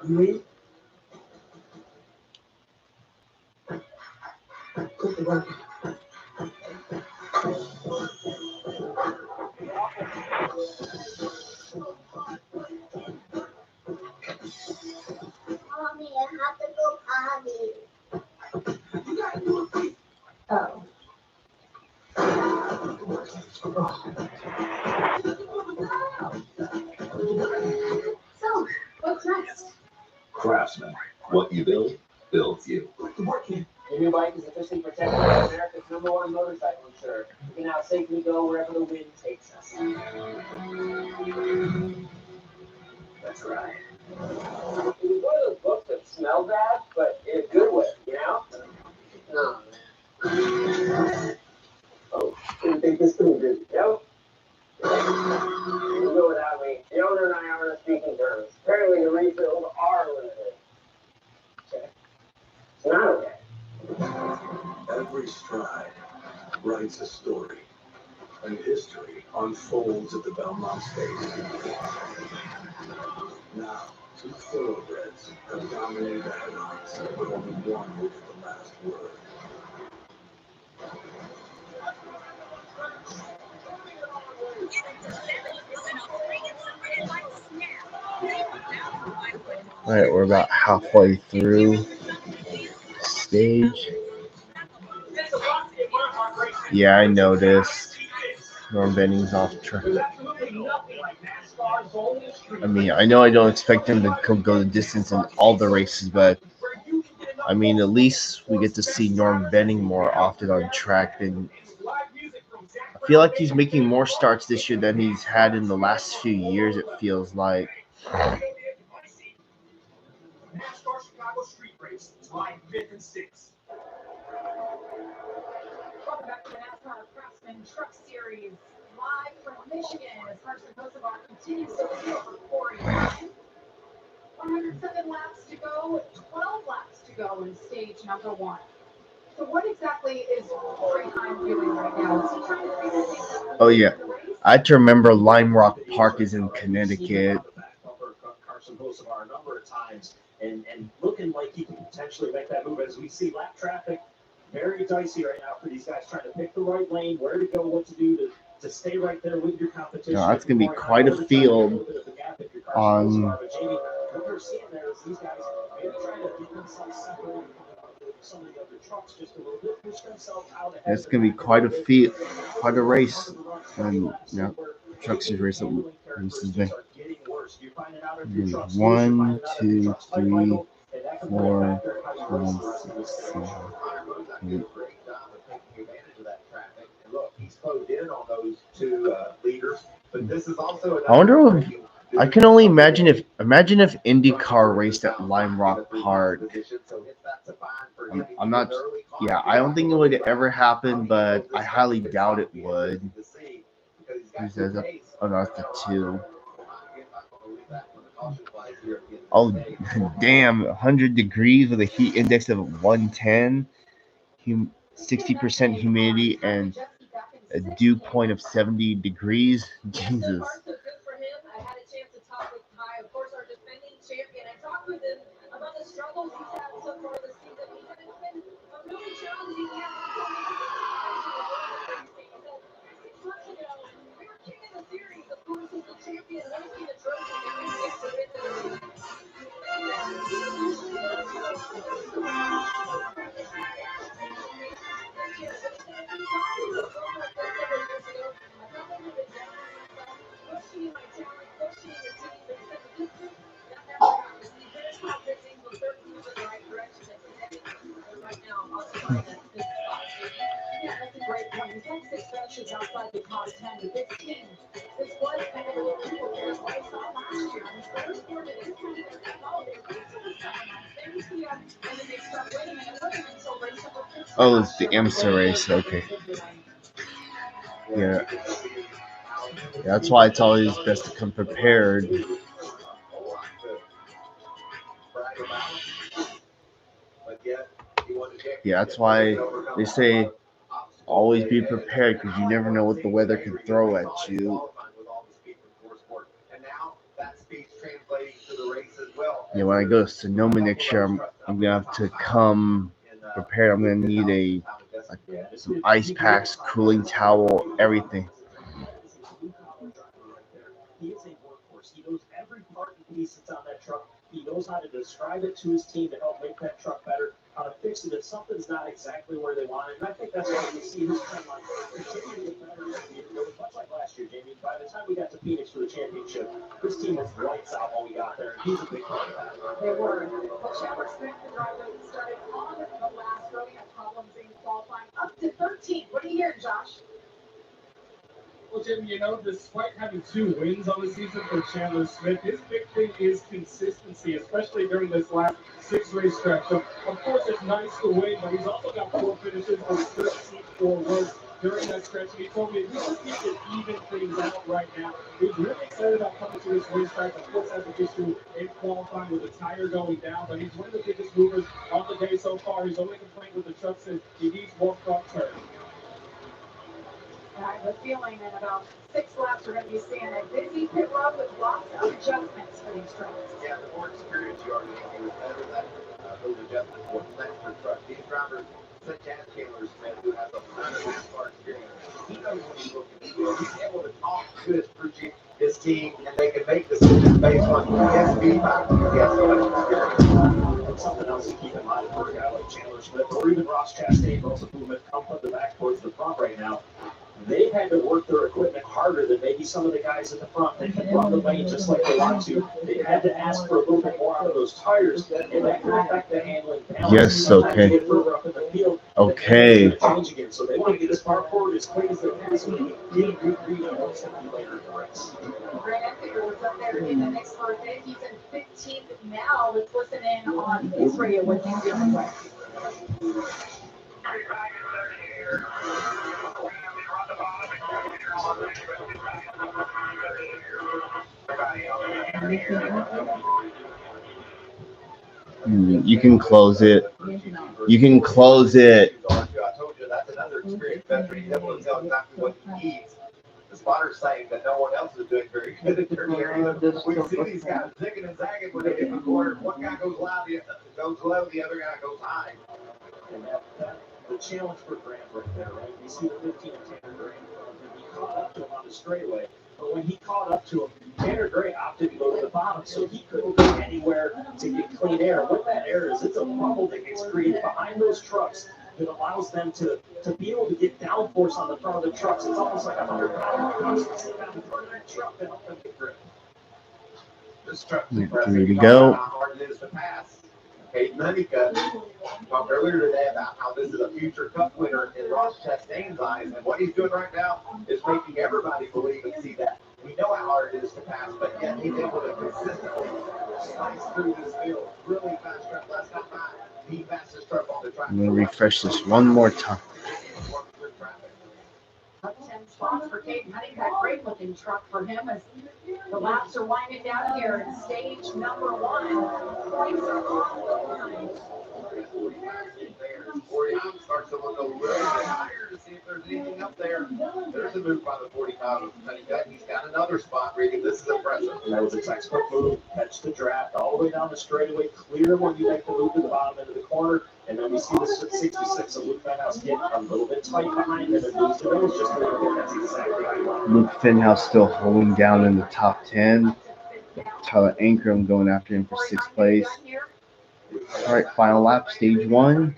You in? Click the button. Mommy, I have to go potty. You gotta do it, please. Oh. So, what's next? Craftsman. What you build, builds you. Your new bike is officially protected by America's #1 motorcycle insurer. You can now safely go wherever the wind takes us. That's right. It was one of those books that smell bad, but in a good way, you know? No. Oh, didn't think this through, did you? Nope. You can go without me. The owner and I aren't on speaking terms. Apparently the refills are limited. Okay. It's not okay. Every stride writes a story, and history unfolds at the Belmont State. Now, 2 thoroughbreds have dominated the headlines, but only one will get the last word. All right, we're about halfway through stage. Yeah, I noticed. Norm Benning's off track. I mean, I know I don't expect him to go the distance in all the races, but I mean, at least we get to see Norm Benning more often on track. Than I feel like he's making more starts this year than he's had in the last few years. It feels like. NASCAR Chicago Street Race, July 5th and 6th. Welcome back to the NASCAR Craftsman Truck Series, live from Michigan, as Carson Kosovar continues to lead over Corey. 107 laps to go, 12 laps to go in stage number 1. So what exactly is Corey Heim doing right now? Is he trying to figure things out? Oh yeah, I have to remember Lime Rock Park is in Connecticut. Carson Bolsovar a number of times and looking like he can potentially make that move as we see lap traffic very dicey right now for these guys trying to pick the right lane, where to go, what to do to stay right there with your competition. No, that's going to be quite a field on. Jamie, what we're seeing there is these guys maybe trying to get themselves separated from some of the other trucks just a little bit, push themselves out ahead. It's going to be quite a field, quite a race. And yeah, truck series race today. 1, 2, 3, 4, 5, 6, 7, 8. I wonder if I can only imagine if IndyCar raced at Lime Rock Park. I'm not. Yeah, I don't think it would ever happen, but I highly doubt it would. Who says that? Oh, no, that's the 2. Oh, damn! 100 degrees with a heat index of 110, 60% humidity, and a dew point of 70 degrees. Jesus. Oh, it's the IMSA race. Okay. Yeah. That's why it's always best to come prepared. Yeah, that's why they say always be prepared because you never know what the weather can throw at you. Yeah, when I go to Sonoma next year, I'm gonna have to come prepared. I'm gonna need some ice packs, cooling towel, everything. He is a workhorse. He knows every part and piece that's on that truck. He knows how to describe it to his team to help make that truck better, how to fix it if something's not exactly where they want it. And I think that's why we see his trend line continue to get better as the year goes, much like last year, Jamie. By the time we got to Phoenix for the championship, this team was lights out when we got there. He's a big part of that. They were. Well, Chandler Smith, the driver that started on the last row, had problems in qualifying up to 13. What are you hearing, Josh? Well, Jim, despite having 2 wins on the season for Chandler Smith, his big thing is consistency, especially during this last 6-race stretch. So, of course, it's nice to win, but he's also got 4 finishes with 13-4 wins during that stretch. And he told me, we just need to even things out right now. He's really excited about coming to this racetrack. Of course, has an issue in qualifying with the tire going down, but he's one of the biggest movers on the day so far. His only complaint with the truck says he needs more front turn. I have a feeling in about 6 laps we're going to be seeing a busy pit road with lots of adjustments for these trucks. Yeah, the more experience you are getting, the better that those adjustments will set your truck. These drivers, such as Chandler Smith, who has a ton of NASCAR experience, he knows what he's looking for. He's able to talk to his team, and they can make decisions based on his feedback. He has so much experience. And something else to keep in mind for a guy like Chandler Smith, or even Ross Chastain, both of whom have come from the back towards the front right now. They've had to work their equipment harder than maybe some of the guys at the front. They can run the lane just like they want to. They've had to ask for a little bit more out of those tires, and that can affect the handling balance. Yes, okay. Okay. Change again. So they want to get as far forward as quick as they can so they can get a good read on what's going to be later in the race. Grant Edgar was up there in the next birthday. He's in 15th now. Let's listen in on his radio what he's dealing with. You can close it. You can close it. I told you that's another experienced veteran. He's able to tell exactly what he needs. The spotter's saying that no one else is doing very good at their area. We see these guys zigging and zagging when they get in the corner. One guy goes loud, goes low, the other guy goes high. And the challenge for Grant right there, right? We see the 15 and Tanner Gray in front of him. He caught up to him on the straightaway. But when he caught up to him, Tanner Gray opted to go to the bottom, so he couldn't go anywhere to get clean air. What that air is, it's a bubble that gets created behind those trucks that allows them to be able to get downforce on the front of the trucks. It's almost like 100-pound trucks that sit down in front of that truck to help them get grip. This truck's Ready to go. how hard it is to pass. Kate Monica talked earlier today about how this is a future cup winner in Ross Chastain's eyes, and what he's doing right now is making everybody believe and see that. We know how hard it is to pass, but yet he's able to consistently slice through this field. Really fast truck, last time by the fastest truck on the track. I'm going to refresh this one more time. Up 10 spots for Caden Honey. That great looking truck for him as the laps are winding down here in stage number 1. Points are on the line. 45 starts to look a little bit higher to see if there's anything up there. There's a move by the 45 of Honeycutt. He's got another spot reading. This is impressive. And that was a textbook move. Catch the draft all the way down the straightaway, clear when you make the move to the bottom end of the corner. And then we see the 66 of Luke Fenhouse get a little bit tight behind him and moves the nose just a little bit. That's exactly how you want it. Luke Fenhouse still holding down in the top 10. Tyler Ankrum going after him for 6th place. All right, final lap, stage 1.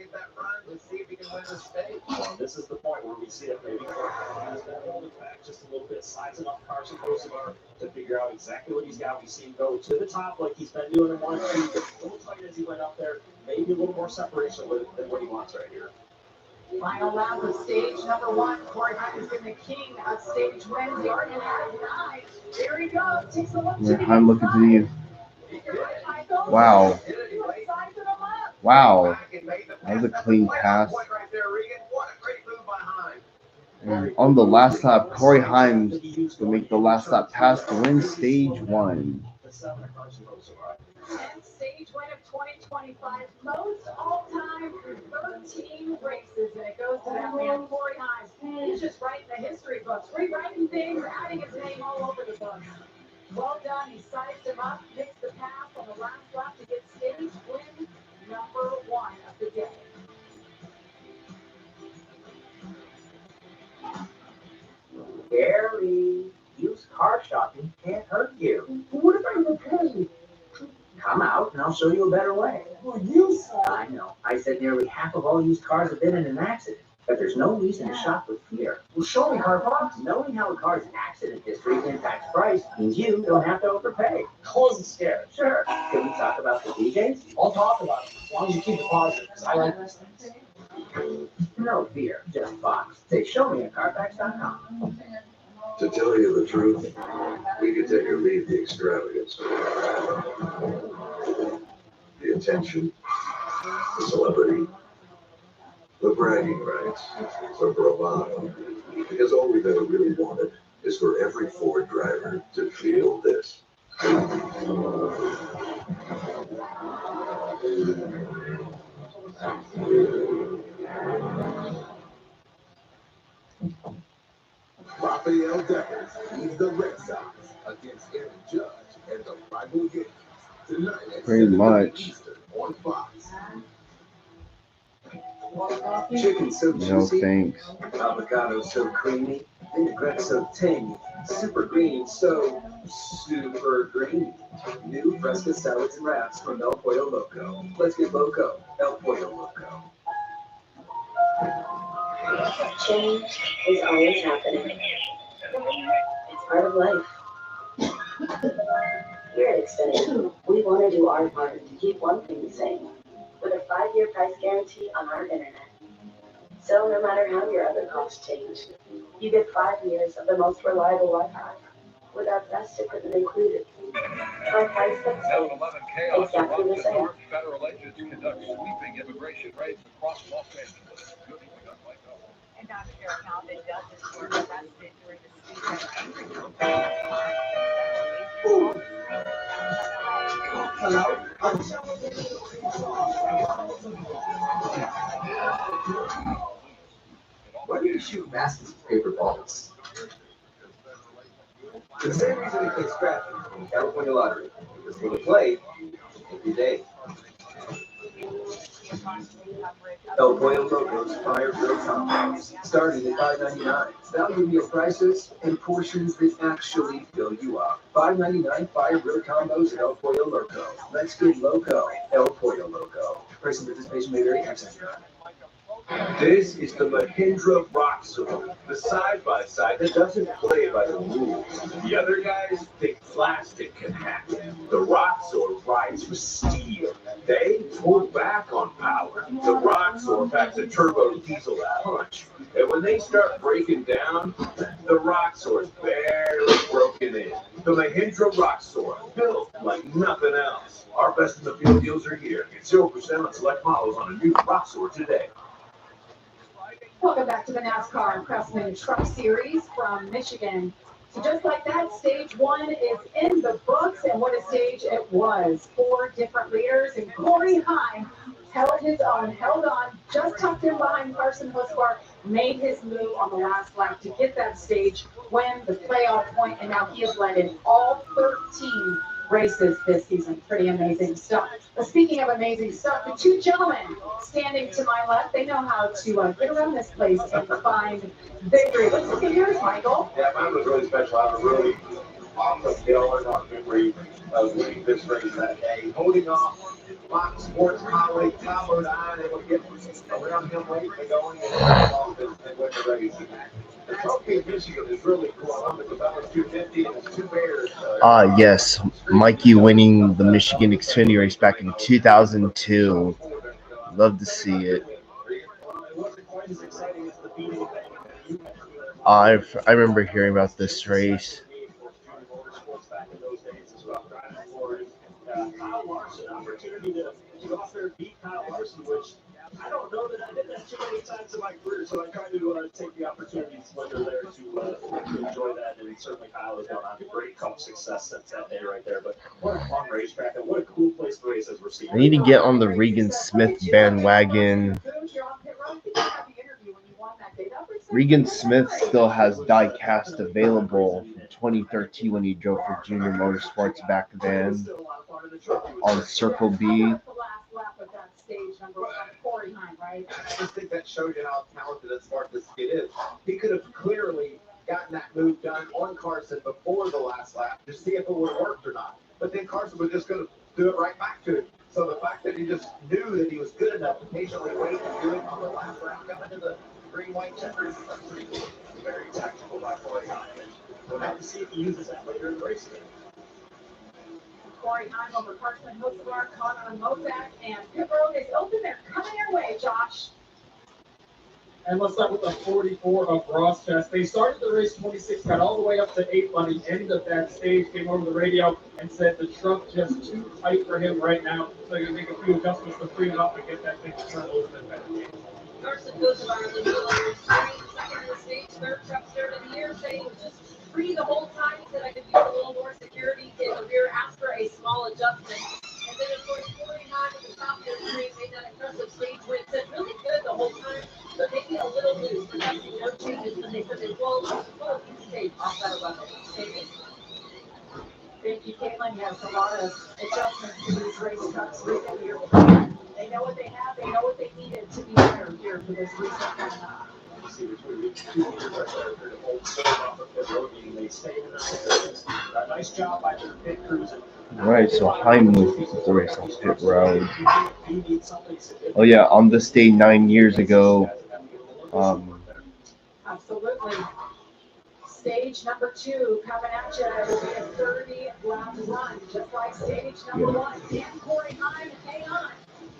Well, this is the point where we see it maybe has been holding back just a little bit, sizing up Carson Kosovar to figure out exactly what he's got. We've seen go to the top like he's been doing in 1-2, a little tight as he went up there, maybe a little more separation with it than what he wants right here. Final lap of stage number 1. Corey Hine has been the king of stage wins. He already has 9. There he goes. Takes a look to the I'm looking to the wow. Wow. That was a clean pass. And on the last lap, Corey Himes will make the last lap pass to win stage 1. And stage win of 2025, most all-time through 13 races, and it goes to that man, Corey Himes. He's just writing the history books, rewriting things, adding his name all over the books. Well done. He sized him up, picks the pass on the last lap to get stage win number 1 of the day. Gary, used car shopping can't hurt you. What if I repay? Come out and I'll show you a better way. Well, you said. I know. I said nearly half of all used cars have been in an accident, but there's no reason to shop with fear. Well, show me, Carbox. Knowing how a car's accident history impacts price means you don't have to overpay. I wasn't scared. Sure. Can we talk about the DJs? I'll talk about it, as long as you keep it positive, because I like these things. No fear, just Fox. Say, show me at Carfax.com. To tell you the truth, we could take or leave the extravagance. The attention, the celebrity, the bragging rights, the bravado. Because all we've ever really wanted is for every Ford driver to feel this. Rafael Devers leads the Red Sox against Aaron Judge and the rival Yankees tonight at Pretty 7 much. Eastern on Fox. Chicken so No juicy, thanks. avocado so creamy, vinaigrette so tangy, super green so super green. New Fresca salads and wraps from El Pollo Loco. Let's get loco, El Pollo Loco. Change is always happening. It's part of life. Here at Xfinity, we want to do our part to keep one thing the same, with a 5-year price guarantee on our internet. So no matter how your other costs change, you get 5 years of the most reliable Wi-Fi, with our best equipment included. For a price that's exactly the same. Federal agents conduct sweeping immigration raids across Los Angeles. And Dr. Sheriff Calvin Justice were arrested during the sweep at angry Hello? shoot baskets of paper balls. For the same reason we play Scraftsman in the California Lottery. Because when we play, every day. El Pollo Loco's Fire Grill Combos, starting at $5.99. Value meal prices and portions that actually fill you up. $5.99 Fire Grill Combos at El Pollo Loco. Let's get loco. El Pollo Loco. Price and participation may vary. Tax extra. This is the Mahindra Rock Sword, the side-by-side that doesn't play by the rules. The other guys think plastic can hack it. The Rock Sword rides with steel. They pull back on power. The Rock Sword packs a turbo diesel punch. And when they start breaking down, the Rock Sword's barely broken in. The Mahindra Rock Sword, built like nothing else. Our best in the field deals are here. Get 0% on select models on a new Rock Sword today. Welcome back to the NASCAR Craftsman Truck Series from Michigan. So just like that, stage one is in the books, and what a stage it was. 4 different leaders, and Corey Heim held his own, held on, just tucked in behind Carson Husbar, made his move on the last lap to get that stage, win the playoff point, and now he has led in all 13 races this season. Pretty amazing stuff. But speaking of amazing stuff, the 2 gentlemen standing to my left, they know how to get around this place and find victory. Let's look at yours, Michael. Yeah, mine was really special. I have a really awesome hill and on memory of winning this race that day. Holding off Fox Sports colleague Tom O'Dine, able to get around him late to going and win the race. The trophy of Michigan is really cool. I love it. The Bell's 250 and it's 2 Bears. Yes, Mikey winning the Michigan Xfinity race back in 2002. Love to see it. I remember hearing about this race. Kyle Larson, opportunity to go out there and beat Kyle Larson, which I don't know that I did that too many times in my career, so I try to take the opportunities when they're there to enjoy that, and certainly Kyle has gone on to great cup success since that day right there, but what a fun racetrack, and what a cool place to race as we're seeing. I need to get on the Regan Smith bandwagon. Regan Smith still has die-cast available from 2013 when he drove for Junior Motorsports back then on Circle B. I just think that shows you how talented and smart this kid is. He could have clearly gotten that move done on Carson before the last lap to see if it would have worked or not. But then Carson was just going to do it right back to him. So the fact that he just knew that he was good enough to patiently wait and do it on the last lap coming to the green, white checkers, that's pretty cool. Very tactical by Corey Heim. We'll have to see if he uses that later in the race. Corey Heim over Carson Husbar, Connor Mosak, and pit road is open. They're coming our way, Josh. And let's start with the 44 of Ross Chastain. Started the race 26, got all the way up to 8 by the end of that stage, came over the radio and said the truck just too tight for him right now. So you're going to make a few adjustments to free it up and get that thing to turn over and better. Carson Husbar, the middle of second in the stage, 3rd truck start of the year, saying just free the whole time. He said I could use a little more security in the rear, asked for a small adjustment. And then, of course, 49 at the top of the screen made that impressive stage win. Said really good the whole time, but maybe a little loose. But that's no changes when they said they rolled each stage off that level. Maybe. Thank you, Caitlin. Yes, a lot of adjustments to these race trucks recently. They know what they have. They know what they needed to be better here for this recent coming up. See between the 2 leaders right there to hold serve off the pit road, meaning they stay in the nice job by their pit crews. Right, so Heim moved the race on pit road. Oh yeah, on this day 9 years ago. Absolutely. Stage number 2 coming at you. It'll be a 30-lap run, just like stage number 1. And Corey Heim, hang on.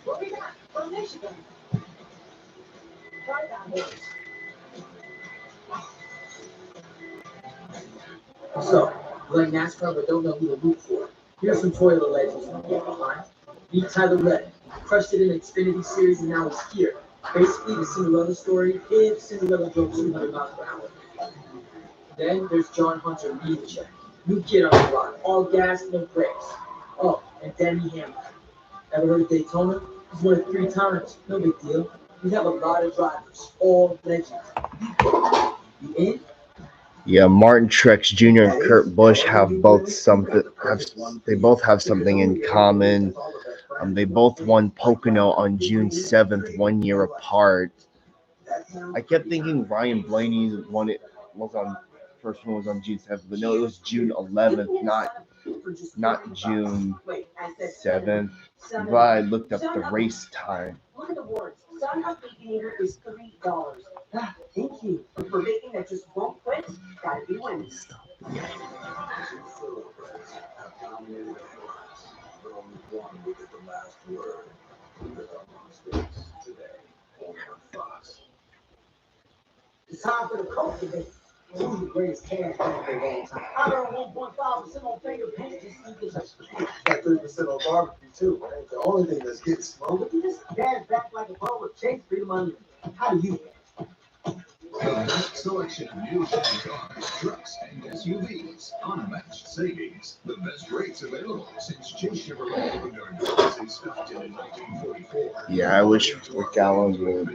We'll be back from Michigan. Right down here. So, you like NASCAR but don't know who to root for? Here's some Toyota legends from get behind. Meet Tyler Reddick. Crushed it in the Xfinity Series and now he's here. Basically the Cinderella story if Cinderella drove 200 miles per hour. Then there's John Hunter Nemechek. New kid on the block. All gas, no brakes. Oh, and Denny Hamlin. Ever heard of Daytona? He's won it 3 times. No big deal. You have a lot of drivers, all legends. You in? Yeah, Martin Truex Jr. and Kurt Busch have both something. They both have something in common. They both won Pocono on June 7th, 1 year apart. I kept thinking Ryan Blaney won it. First one was on June 7th, but no, it was June 11th, not June 7th. I'm glad I looked up the race time. Look at the words. Sun Up Behavior is $3. Thank you. For baking that just won't quit, gotta be winning. It's time for the Coke debate. Who's the greatest cash banker of all time? I earn 1.5% on finger paint. Got 3% on barbecue too. Ain't the only thing that's getting smoked. You just dash back like a pro with Chase freedom on you. How do you? The best selection of new cars, trucks, and SUVs. Unmatched savings. The best rates available since Chase Chevrolet opened our doors in Stockton in 1944. Yeah, I wish Rick Allen would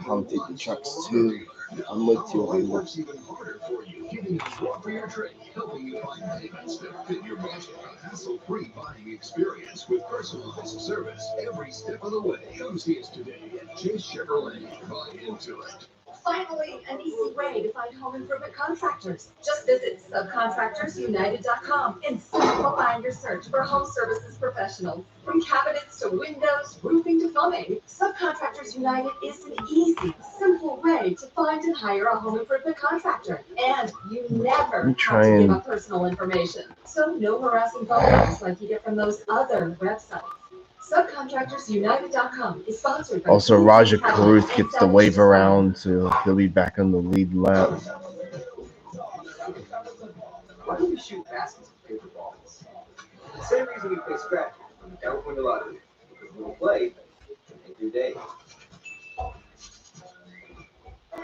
come take the trucks too. I'm with you on Works even harder for you, giving you more for your trade, helping you find payments that fit your budget. A hassle-free buying experience with personalized service every step of the way. Come see us today at Chase Chevrolet. Buy into it. Finally, an easy way to find home improvement contractors. Just visit subcontractorsunited.com and simplify your search for home services professionals. From cabinets to windows, roofing to plumbing, Subcontractors United is an easy, simple way to find and hire a home improvement contractor. And you never have to give up personal information. So no harassing phone calls like you get from those other websites. Subcontractorsunited.com is sponsored by Also, Raja Caruth gets the wave around, so he'll be back on the lead lap. Why do we shoot baskets with paper balls? The same reason we play scratch when we don't win a lottery. Because we will play to make your day.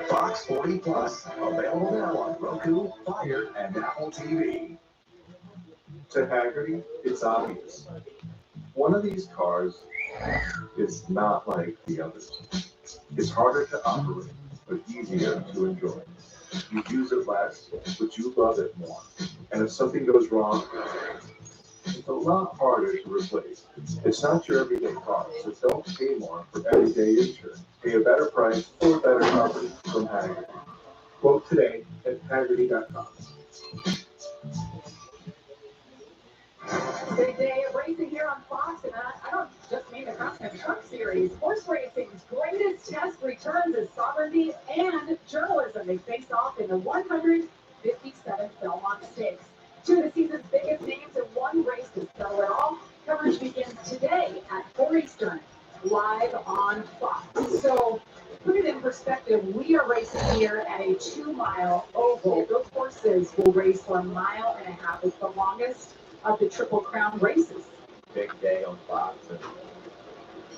Fox 40 Plus, available now on Roku, Fire, and Apple TV. To Haggerty, it's obvious. One of these cars is not like the others. It's harder to operate, but easier to enjoy. You use it less, but you love it more. And if something goes wrong, it's a lot harder to replace. It's not your everyday car, so don't pay more for everyday insurance. Pay a better price for better coverage from Haggerty. Quote today at Haggerty.com. Big day of racing here on Fox, and I don't just mean the Craftsman Truck Series. Horse racing's greatest test returns as sovereignty and journalism. They face off in the 157th Belmont Stakes. Two of the season's biggest names in one race to settle it all. Coverage begins today at 4 Eastern, live on Fox. So, put it in perspective, we are racing here at a 2-mile oval. Those horses will race for 1.5 miles. It's the longest of the Triple Crown races. Big day on Fox, and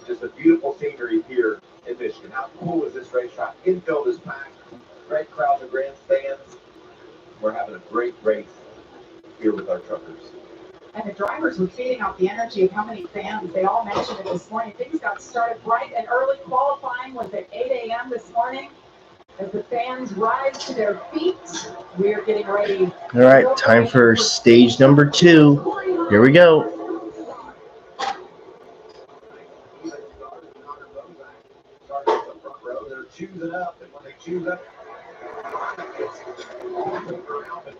just a beautiful scenery here in Michigan. How cool is this racetrack? Infield is packed, great crowds of grandstands. We're having a great race here with our truckers. And the drivers were feeding off the energy of how many fans. They all mentioned it this morning. Things got started bright and early. Qualifying was at 8 a.m. this morning. As the fans rise to their feet, we are getting ready. All right, time for stage number 2. Here we go. They're choosing up, and when they choose up,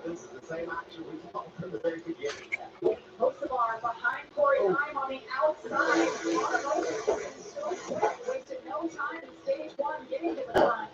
this is the same action we saw from the very beginning. Kosovar behind Corey Heim on the outside. Wasted no time in stage 1, getting to the front.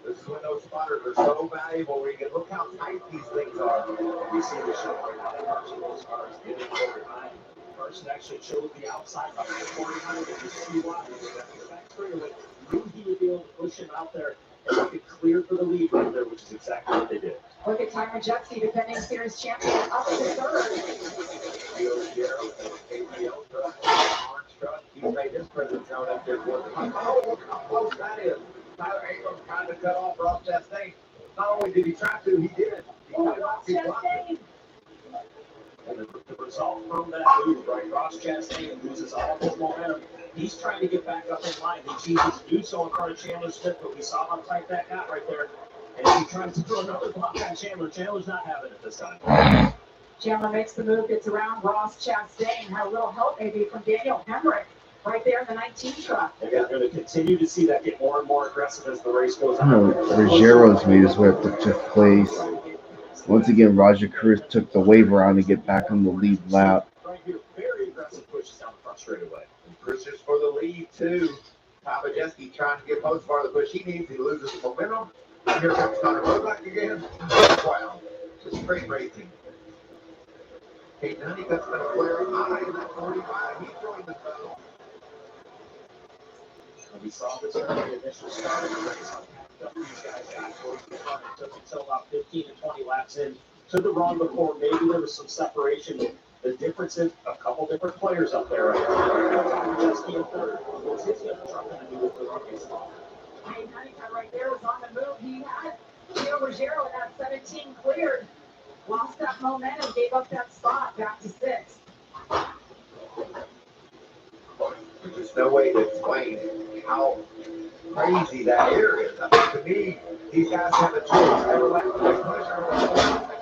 This is when those spotters are so valuable. We can look how tight these things are. We see the show right now. Those cars getting Corey Heim. First actually chose the outside behind Corey Heim. It was 2 wide. The back straightaway knew he would be able to push him out there and make it clear for the lead right there, which is exactly what they did. Look at Tyler Jepsy, defending series champion, up to 3rd. He made his presence known up there for the oh, look how close that is. Tyler Abrams trying to cut off Ross Chastain. Not only did he try to, he did it. He cut it off, he blocked it. And the result from that move, right? Ross Chastain loses all his momentum He's trying to get back up in line. He chooses to do so in front of Chandler Smith, but we saw how tight that got right there. And he tries to throw another block on Chandler. Chandler's not having it this time. Chandler makes the move, gets around Ross Chastain. Had a little help maybe from Daniel Hemrick right there in the 19 truck. And we're going to continue to see that get more and more aggressive as the race goes I on. know Rogero's made his way up to 5th place. Once again, Roger Cruz took the wave around to get back on the lead lap. Right here, very aggressive pushes down the front straightaway. And pushes for the lead, too. Tom Majeski trying to get most part of the push he needs. He loses momentum. And here comes Connor Rodak again. Wow. Just great racing. Hey, Honeycutt's going to flare up high in that 45. He's joined the battle. We saw this early initial start of the race. These guys got towards the front. It took until about 15 to 20 laps in to the run before maybe there was some separation. The difference is a couple different players up there. Jeski in third. What's his truck going to do with the rookie slot? Hey, Honeycutt right there was on the move. He had Gio Ruggiero in that 17 cleared. Lost that momentum, gave up that spot, back to 6. There's no way to explain how crazy that air is. I mean, to me, these guys have a choice. They were like, push or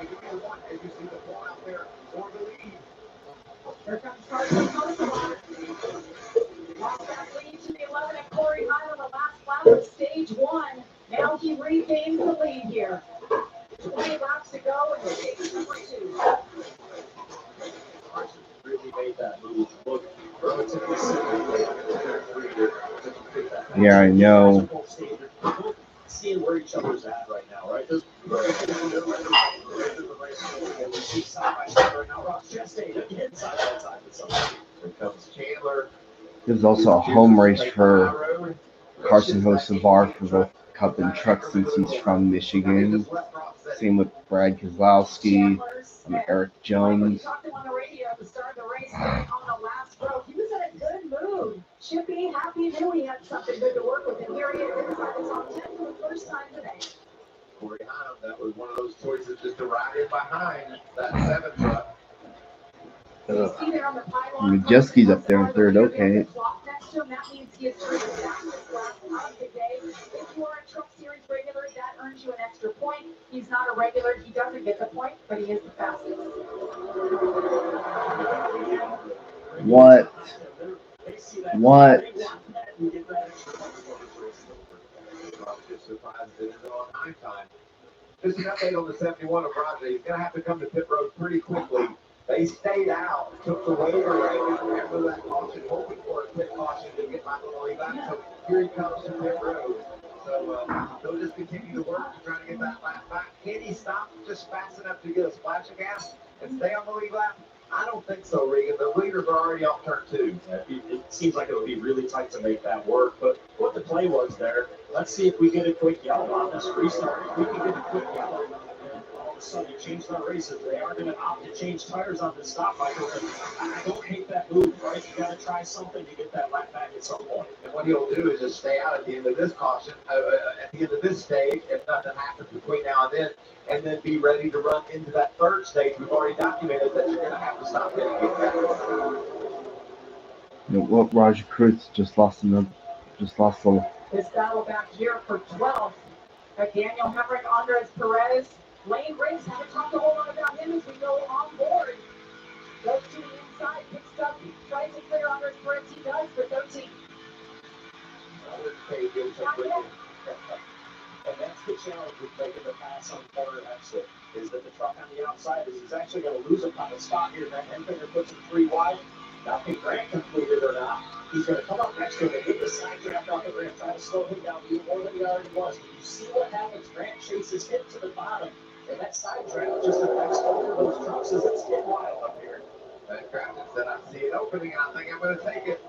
give me the one as you see the ball out there for the lead. Here comes Carson Kosovar. Lost that lead to the 11 at Corey Hine on the last lap of stage 1. Now he regains the lead here. 20 laps to go in stage number 2. Carson really made that move look relatively simple. Yeah, I know. Seeing where each other's at right now, right? There's and we see side by side right now. Ross Chastain again side by side with somebody. Here comes Chandler. There's also a home race for Carson Hocevar for both Cup and Truck since he's from Michigan. Same with Brad Keselowski, Eric Jones. Talked to him on the radio at the start of the race on the last row. He was in a good mood. Chippy, happy, knew he had something good to work with. And here he is inside the top 10 for the first time today. Corey Hine, that was one of those choices just to ride in behind that 7 truck. Majeski's up there in third, okay. That means he is turning back this lap of the day. If you are a Truck Series regular, that earns you an extra point. He's not a regular, he doesn't get the point, but he is the fastest. What? Just an update on the 71 of Roger. He's going to have to come to pit road pretty quickly. They stayed out, took the waiver right after that caution, hoping for a pit caution to get back on the lead lap. So here he comes to pit road. So they'll just continue to work to try to get that lap back. Can he stop just fast enough to get a splash of gas and stay on the lead lap? I don't think so, Regan. The leaders are already off turn 2. It seems like it would be really tight to make that work, but what the play was there, let's see if we get a quick yellow on this restart. If we can get a quick yellow, and all of a sudden you change our races. They are going to opt to change tires on this stop, Michael. I don't hate that move, right? You got to try something to get that lap back at some point. And what he'll do is just stay out at the end of this caution, at the end of this stage, if nothing happens between now and then be ready to run into that third stage. We've already documented that you're going to have to stop getting it back. Well, Roger Cruz just lost the. This battle back here for 12th. Daniel Hemrick, Andres Perez, Lane Briggs. Haven't talked a whole lot about him as we go on board. Goes to the inside, picks up, tries to clear Andres Perez. He does for 13. And that's the challenge with making the pass on corner exit, is that the truck on the outside is actually going to lose a kind of spot here. That Henfinger puts him 3 wide. Now, can Grant complete it or not? He's going to come up next to him and hit the side draft off the Grant, try to slow him down even more than he already was. But you see what happens. Grant chases him to the bottom, and that side draft just affects both of those trucks as it's getting wild up here. That Craftsman said, I see it opening, and I think I'm going to take it.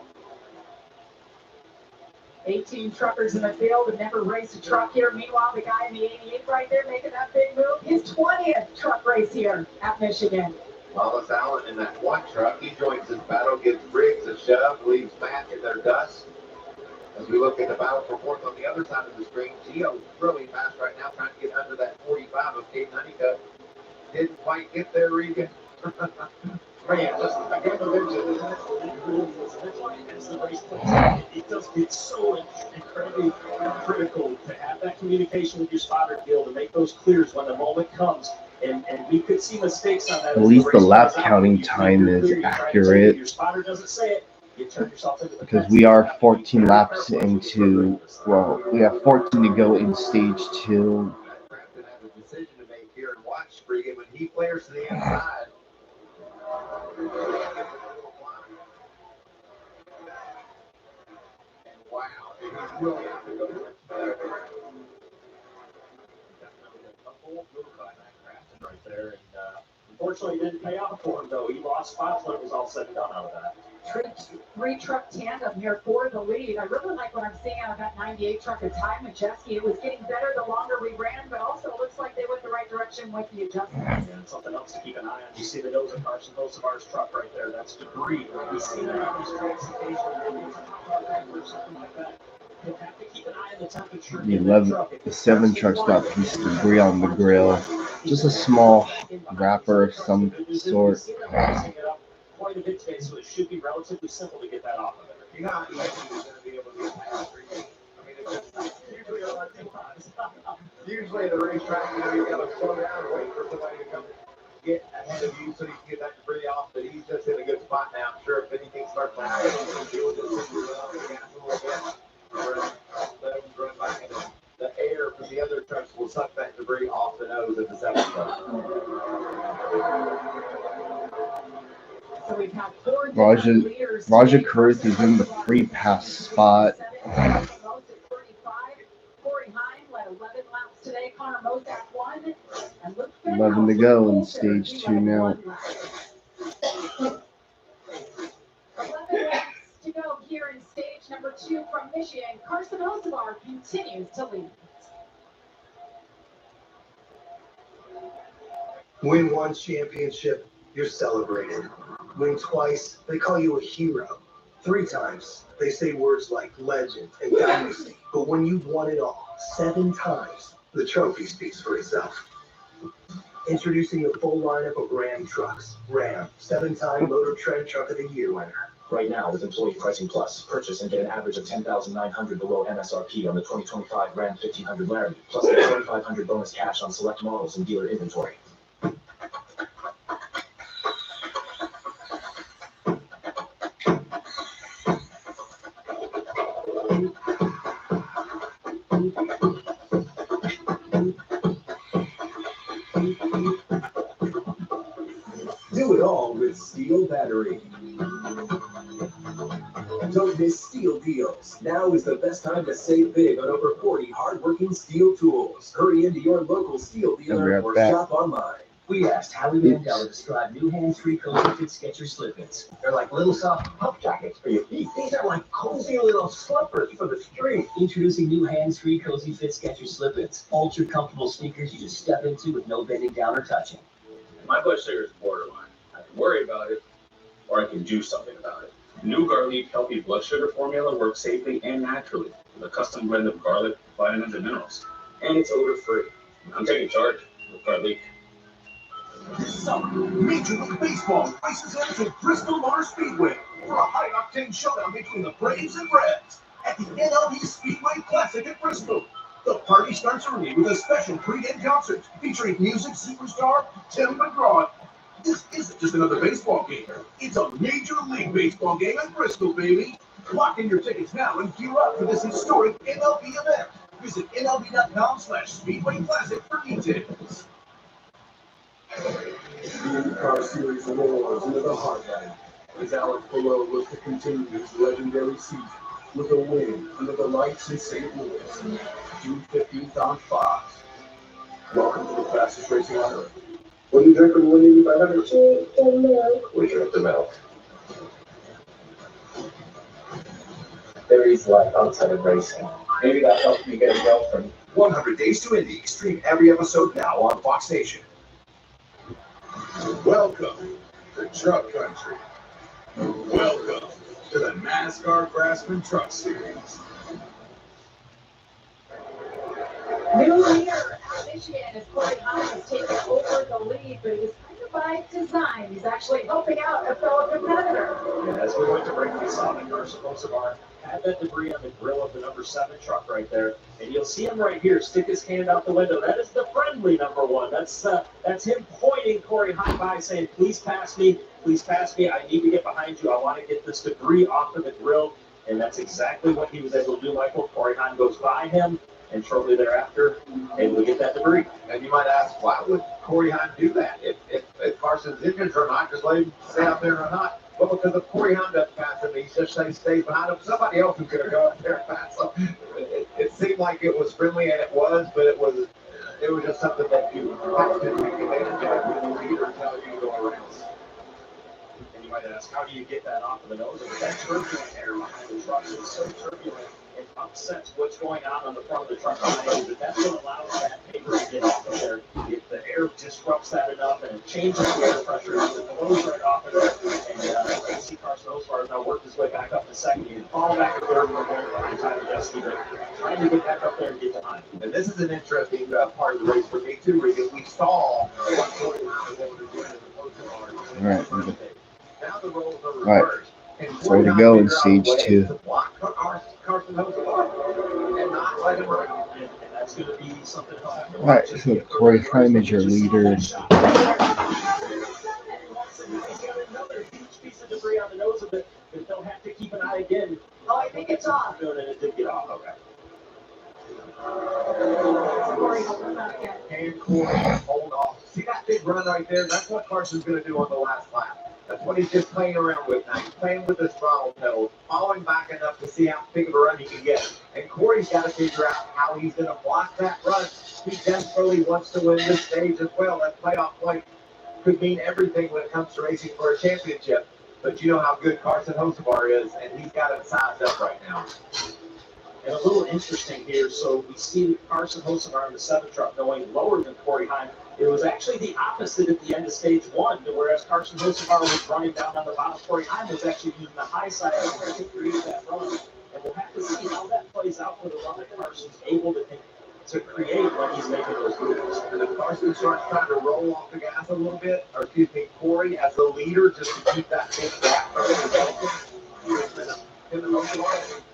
18 truckers in the field have never raced a truck here. Meanwhile, the guy in the 88 right there making that big move. His 20th truck race here at Michigan. Wallace Allen in that 1 truck. He joins this battle, gives Briggs a shove, leaves Matt in their dust. As we look at the battle for 4th on the other side of the screen, Gio's really fast right now, trying to get under that 45 of Caden Honeycutt. Didn't quite get there, Regan. Man, listen, I got no mention that as the race plays out, it does get so incredibly critical to have that communication with your spotter to be able to make those clears when the moment comes. And we could see mistakes on that. At least the lap counting time is accurate, your spotter doesn't say it, you turn yourself into the because we are 14 laps into, well, we have 14 to go in stage 2. Craftsman has a decision to make here and watch Brigid when he flares to the inside. And wow, he's really out to go right there. And unfortunately, it didn't pay off for him, though. He lost spots when it was all said and done out of that. Three-truck tandem here for the lead. I really like what I'm seeing out of that 98 truck of Ty Majeski. It was getting better the longer we ran, but also it looks like they went the right direction with the adjustments. And something else to keep an eye on. You see the nose of Carson Hosevar's truck right there. That's debris. We see that on these tracks occasionally. Or something like that. You have to keep an eye on the temperature. The 7 truck's got a piece of debris on the grill. Just a small wrapper of some sort. Quite a bit today, so it should be relatively simple to get that off of there. You're not going to be able to get past 3 feet. I mean, it's just usually at the racetrack, you got to slow down and wait for somebody to come get ahead of you so you can get that debris off. But he's just in a good spot now. I'm sure if anything starts to happen, he can deal with it. Let him run back, and the air from the other trucks will suck that debris off the nose of the 7 truck. So we've had 4 Raja Karuth is in the free pass spot. 11 to go in stage 2 now. 11 laps to go here in stage number 2 from Michigan. Carson Hosevar continues to lead. Win one championship, you're celebrated. Win twice, they call you a hero. 3 times, they say words like legend and dynasty. But when you've won it all, 7 times, the trophy speaks for itself. Introducing the full lineup of Ram trucks. Ram, 7-time Motor Trend Truck of the Year winner. Right now, with Employee Pricing Plus, purchase and get an average of $10,900 below MSRP on the 2025 Ram 1500 Laramie, plus get $2,500 bonus cash on select models and dealer inventory. Do it all with Steel Battery. Don't miss Steel deals. Now is the best time to save big on over 40 hardworking Steel tools. Hurry into your local Steel dealer or shop online. We asked Howie Mandel to describe new hands-free cozy fit Skechers slip-ins. They're like little soft puff jackets for your feet. These are like cozy little slippers for the street. Introducing new hands-free cozy fit Skechers slip-ins. Ultra comfortable sneakers you just step into with no bending down or touching. My blood sugar is borderline. I can worry about it, or I can do something about it. New Garlic Healthy Blood Sugar Formula works safely and naturally with a custom blend of garlic, vitamins, and minerals. And it's odor-free. I'm taking charge with Garlic. This summer, Major League Baseball races into Bristol Motor Speedway for a high-octane showdown between the Braves and Reds at the MLB Speedway Classic at Bristol. The party starts early with a special pre-game concert featuring music superstar Tim McGraw. This isn't just another baseball game. It's a Major League Baseball game at Bristol, baby. Lock in your tickets now and gear up for this historic MLB event. Visit MLB.com/Speedway Classic for details. The Car Series roars into the heartland as Alex Below looks to continue his legendary season with a win under the lights in St. Louis, June 15th on Fox. Welcome to the fastest racing on earth. What do you drink when you win 8,500? Tea and milk. We drink the milk. There is life outside of racing. Maybe that helped me get a girlfriend. 100 Days to Indy. Stream every episode now on Fox Nation. Welcome to Truck Country. Welcome to the NASCAR Craftsman Truck Series. New year at Michigan as Corey Hines has taken over the lead, but it was kind of by design. He's actually helping out a fellow competitor. And as we went to break, we saw that Carson Hocevar had that debris on the grill of the number 7 truck right there. And you'll see him right here stick his hand out the window. That is the friendly number 1. That's him pointing Corey Heim by saying, please pass me. Please pass me. I need to get behind you. I want to get this debris off of the grill. And that's exactly what he was able to do, Michael. Corey Heim goes by him, and shortly thereafter, able to get that debris. And you might ask, why would Corey Heim do that? If Carson's injured or not, just let him stay out there or not. Well, because if Corey Heim doesn't pass him, he just stays behind him. Somebody else is going to go out there and pass him. It seemed like it was friendly, and it was, but it was just something that you have to take advantage of when the leader tells you to go around. And you might ask, how do you get that off of the nose? But that turbulent air behind the truck is so turbulent, it upsets what's going on the front of the truck behind you, but that's what allows that paper to get off of there. If the air disrupts that enough and it changes the air pressure, it blows right off of it. And AC Carson Hocevar has now worked his way back up to second. He can fall back to third for behind Tyler Jesse, but trying to get back up there and get behind. And this is an interesting part of the race for me, too, because we saw what Corey Heim was able to do in the All right. now the roles are All right. reversed. 4 to go in stage 2. Carson Hocevar and not let him run. And that's going to be something he'll have to All right, so Corey Heim is your leader. Another huge piece of debris on the nose of it that they'll have to keep an eye again. Oh, I think it's off. And it did get off. Okay. Corey, help us out again. And Corey hold off. See that big run right there? That's what Carson's going to do on the last lap. That's what he's just playing around with now. He's playing with his throttle pedal, falling back enough to see how big of a run he can get. And Corey's got to figure out how he's going to block that run. He desperately wants to win this stage as well. That playoff point could mean everything when it comes to racing for a championship. But you know how good Carson Hocevar is, and he's got it sized up right now. And a little interesting here, so we see Carson Hocevar in the 7 truck going lower than Corey Heim. It was actually the opposite at the end of stage 1, whereas Carson Hocevar was running down on the bottom. Corey Heim was actually using the high side to create that run. And we'll have to see how that plays out for the run that Carson's able to create when he's making those moves. And if Carson starts trying to roll off the gas a little bit, or excuse me, Corey as the leader, just to keep that big gap.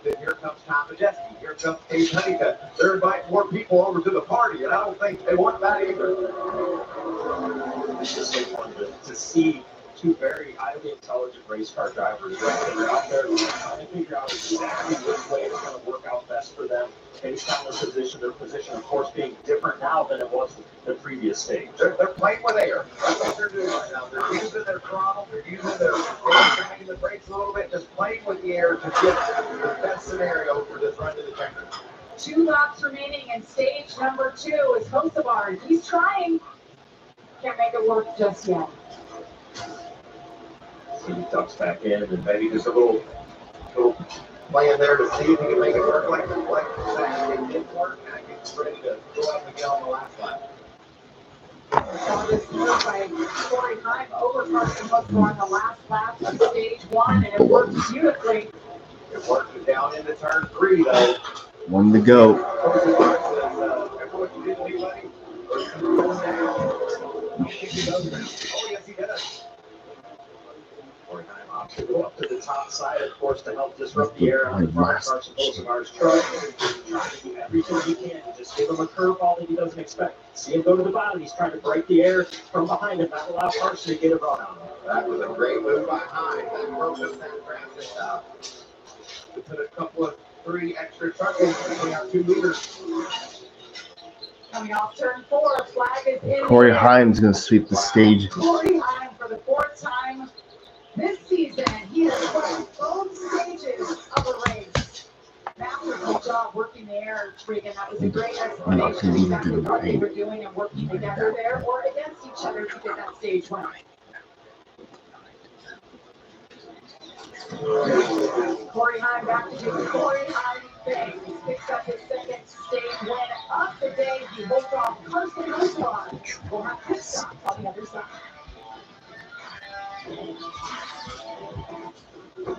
Then here comes Tom Majeski. Here comes Dave Honeycutt. They're inviting more people over to the party, and I don't think they want that either. It's just so fun to see 2 very highly intelligent race car drivers right there out there trying to figure out exactly which way it's going to work out best for them based on their position, of course, being different now than it was the previous stage. They're playing with air. That's what they're doing right now. They're using their throttle. They're using their dragging the brakes a little bit, just playing with the air to get the best scenario for this run to the checker. 2 laps remaining in stage number 2 is Hocevar. He's trying. Can't make it work just yet. So he ducks back in and maybe just a little play in there to see if he can make it work like it did work, and I think he's ready to go up again on the last lap. So this move by Corey Heim over Carson Hocevar on the last lap of stage 1, and it worked beautifully. It worked down into turn 3, though. 1 to go. Remember what you did to me, buddy? Oh, yes, he does. Corey Heim opts to go up to the top side, of course, to help disrupt the air on the front of Carson Hocevar's truck. Trying to do everything he can to just give him a curveball that he doesn't expect. See him go to the bottom. He's trying to break the air from behind him, not allow Carson to get a run on him. That was a great move by Heim. That broke up that traffic up. We put a couple of 3 extra trucks in between our 2 leaders. Coming off turn 4, flag is in. Corey Heim's going to sweep the stage. Corey Heim for the 4th time this season. He has won both stages of the race. Masterful job working the air, Regan. That was a great explanation of exactly what they were doing and working together there or against each other to get that stage win. Corey Heim back to do Corey Heim thing. He picks up his 2nd stage win of the day. He holds off Carson Hocevar. We'll have pit stops on the other side.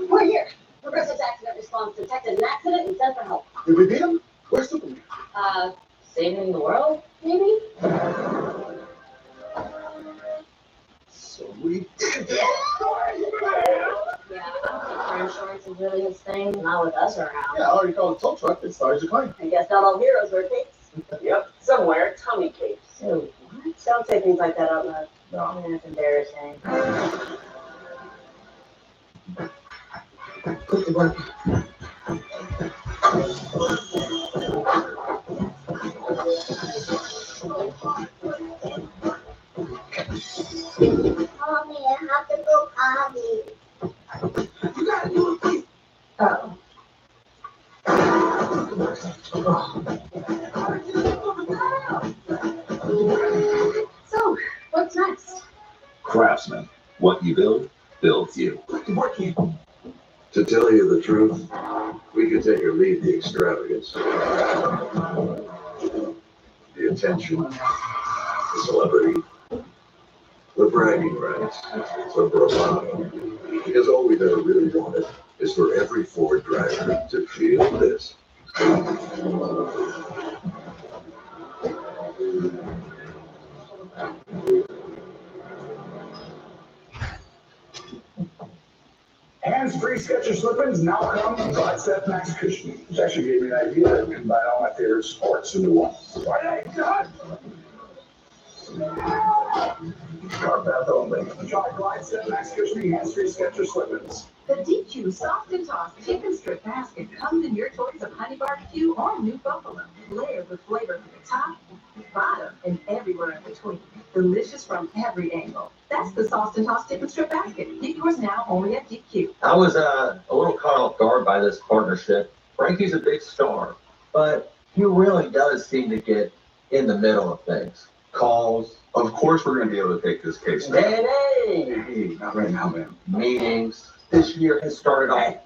We're here. Progressive's accident response detected an accident and sent for help. Did we beat him? Where's the police? Saving the world, maybe? So we Yeah, friend shorts is really his thing. Not with us around. I already called a tow truck that starts a claim. I guess not all heroes wear capes. Yep, somewhere tummy capes. So what? Don't say things like that out loud. No, that's embarrassing. Put to work. Mommy, I have to go potty. You gotta do it, please. Oh. So, what's next? Craftsman. What you build, builds you. To tell you the truth, we could take or leave the extravagance, the attention, the celebrity, the bragging rights, the bravado. Because all we've ever really wanted is for every Ford driver to feel this. Hands-free Skechers slip-ins now come in Glide Step Max Cushioning, which actually gave me an idea to combine all my favorite sports into one. What I got? Carpath only. Try Glide Step Max Cushioning Hands-free Skechers slip-ins. The DQ Soft and Toss Chicken Strip Basket comes in your choice of honey barbecue or new buffalo, layered with flavor from the top, bottom, and everywhere in between. Delicious from every angle. That's the Soft and Toss Chicken Strip Basket. Get yours now only at DQ. I was a little caught off guard by this partnership. Frankie's a big star, but he really does seem to get in the middle of things. Calls. Of course we're going to be able to take this case. Hey, not right now, man. Meetings. This year has started off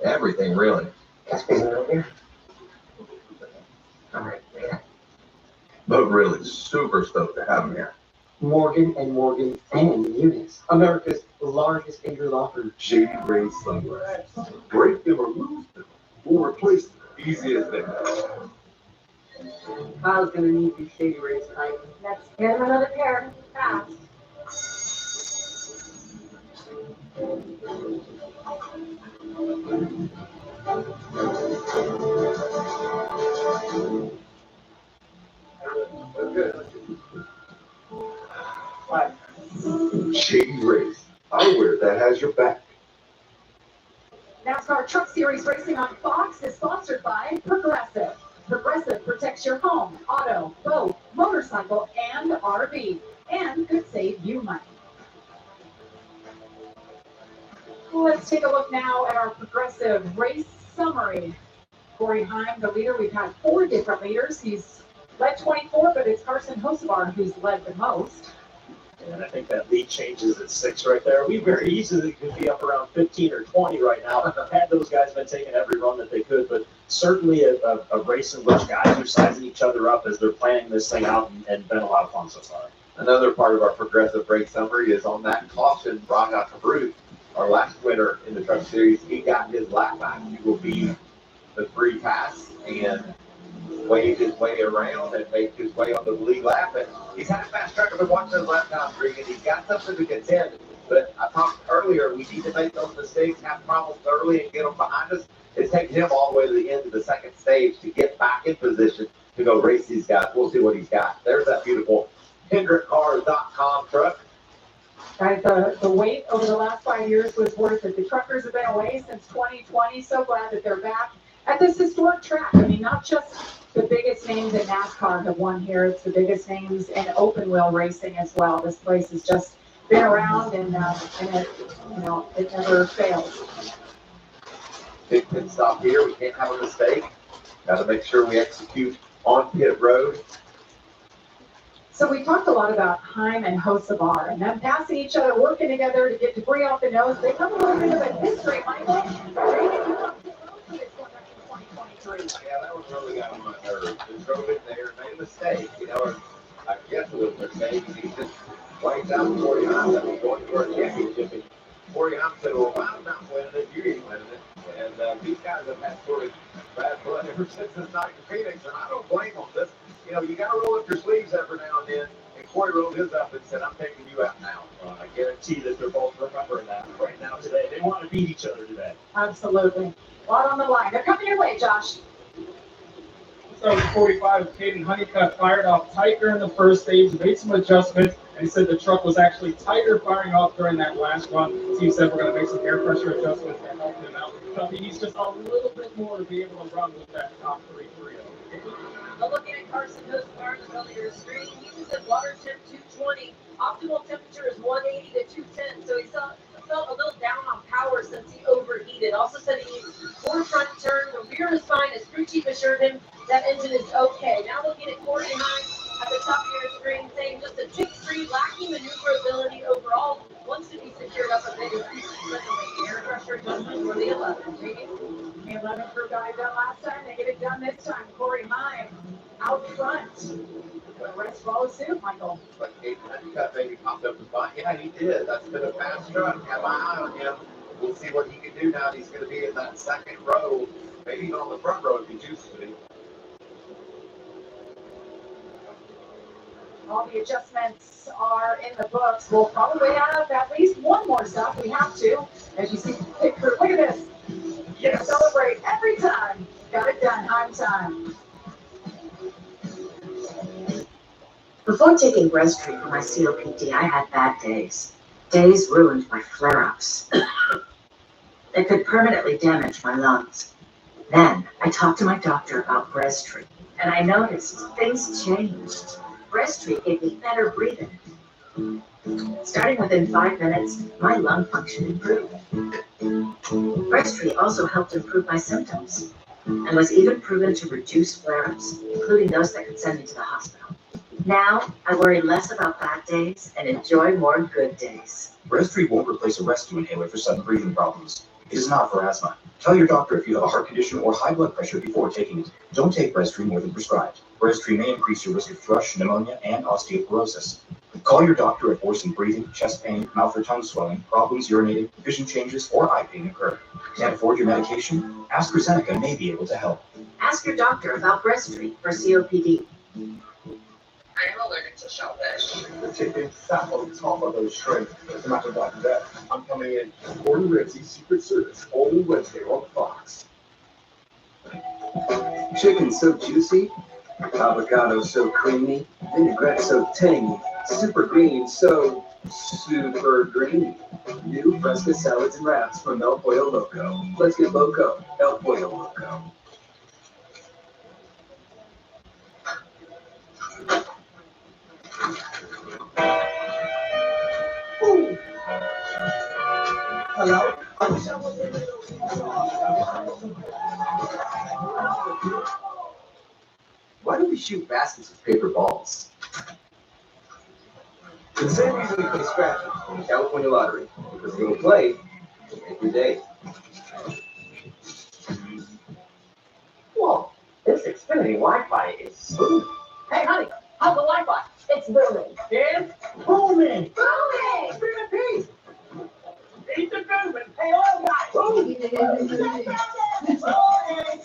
everything, really. All right, man. But really, super stoked to have him here. Morgan and Morgan and Eunice, America's largest injury law firm. Shady Rays sunglasses. Break them or lose them. We'll replace them. Easy as that. I was gonna need these Shady Rays tonight. Let's get him another pair. Fast. Shady Rays. Eyewear that has your back. NASCAR Truck Series racing on Fox is sponsored by Progressive. Progressive protects your home, auto, boat, motorcycle, and RV, and could save you money. Let's take a look now at our Progressive race summary. Corey Heim, the leader. We've had 4 different leaders. He's led 24, but it's Carson Hosevar who's led the most. And I think that lead changes at 6 right there. We very easily could be up around 15 or 20 right now. Had those guys been taking every run that they could, but certainly a race in which guys are sizing each other up as they're planning this thing out and been a lot of fun so far. Another part of our Progressive race summary is on that caution, Braga Cabruz, our last winner in the Truck Series. He got his lap back. He will be the free pass and wave his way around and make his way on the lead lap. And he's had a fast track. I've been watching those lap times, Greg, and he's got something to contend. But I talked earlier, we need to make those mistakes, have problems early, and get them behind us. It's taken him all the way to the end of the second stage to get back in position to go race these guys. We'll see what he's got. There's that beautiful HendrickCars.com truck. Right, the wait over the last 5 years was worth it. The truckers have been away since 2020. So glad that they're back at this historic track. I mean, not just the biggest names in NASCAR have won here. It's the biggest names in open wheel racing as well. This place has just been around, and it, it never fails. Big pit stop here. We can't have a mistake. Got to make sure we execute on pit road. So we talked a lot about Heim and Hosevar and them passing each other, working together to get debris off the nose. They come a little bit of a history, Michael. Yeah, that was really got on my nerves. They drove it there, made a mistake, I guess it was a mistake. He just wiped out 49 that was going for a championship. And 49 said, well, I'm not winning it, you ain't winning it. And these guys have had sort of bad blood ever since this night in Phoenix, and I don't blame them. You got to roll up your sleeves every now and then. And Corey rolled held his up and said, I'm taking you out now. I guarantee that they're both remembering that right now today. They want to beat each other today. Absolutely. A lot on the line. They're coming your way, Josh. So 45, Caden Honeycutt fired off tighter in the first stage, made some adjustments, and he said the truck was actually tighter firing off during that last run. Steve said we're going to make some air pressure adjustments to help him out. So he needs just a little bit more to be able to run with that top 3.30. Now looking at Carson Host cars earlier screen, he was at water temp 220. Optimal temperature is 180 to 210, so he felt a little down on power since he overheated. Also said he needs more front turn. The rear is fine, as crew chief assured him that engine is okay. Now looking at Corey Hines at the top of your screen, saying just a tick free, lacking maneuverability overall. Wants to be secured up a bit. Air pressure adjustment for the 11. The 11 crew got it done last time. They get it done this time. Corey Hines out front. The rest follow suit, Michael. But Caden Honeycutt maybe popped up the spot. Yeah, he did. That's been a fast truck. Have my eye on him. We'll see what he can do now. He's going to be in that second row, maybe even on the front row if he chooses to be. All the adjustments are in the books. We'll probably have at least one more stop. We have to. As you see, look at this. Yes. Celebrate every time. Got it done. Time. Before taking Breztri for my COPD, I had bad days. Days ruined by flare-ups. That could permanently damage my lungs. Then I talked to my doctor about Breztri, and I noticed things changed. Breztri gave me better breathing. Starting within 5 minutes, my lung function improved. Breztri also helped improve my symptoms, and was even proven to reduce flare-ups, including those that could send me to the hospital. Now, I worry less about bad days and enjoy more good days. Breztri won't replace a rescue inhaler for sudden breathing problems. It is not for asthma. Tell your doctor if you have a heart condition or high blood pressure before taking it. Don't take Breztri more than prescribed. Breztri may increase your risk of thrush, pneumonia, and osteoporosis. Call your doctor if worsening breathing, chest pain, mouth or tongue swelling, problems urinating, vision changes, or eye pain occur. Can't afford your medication? AstraZeneca may be able to help. Ask your doctor about Breztri for COPD. I am allergic to shellfish. The chicken sat on top of those shrimp. As a matter of fact, that I'm coming in. Gordon Ramsay's Secret Service, only Wednesday on Fox. Chicken so juicy, avocado so creamy, vinaigrette so tangy, super green so super green. New Fresca salads and wraps from El Pollo Loco. Let's get loco. El Pollo Loco. Ooh. Hello? Why do we shoot baskets with paper balls? The same reason we play scratch in the California Lottery. Because a little play every day. Whoa, this Xfinity Wi-Fi is smooth. Hey, honey, how's the Wi-Fi? It's booming. It's booming. Booming! Booming. Eat the booming. Hey, all guys. Booming. The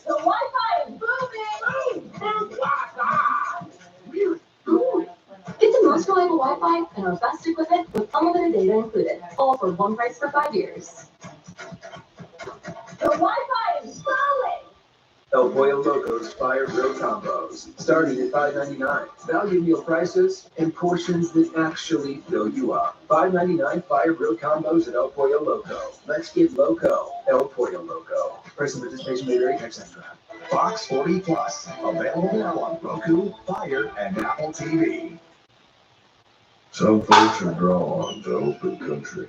Wi-Fi is booming. Boom Wi-Fi. Really booming. Get the most reliable Wi-Fi and our best equipment with unlimited data included. All for one price for 5 years. The Wi-Fi is booming. El Pollo Loco's Fire Grill Combos, starting at $5.99. Value meal prices and portions that actually fill you up. $5.99 Fire Grill Combos at El Pollo Loco. Let's get loco. El Pollo Loco. Price and participation may vary. Next extra. Fox 40 Plus, available now on Roku, Fire, and Apple TV. Some folks are drawn to open country.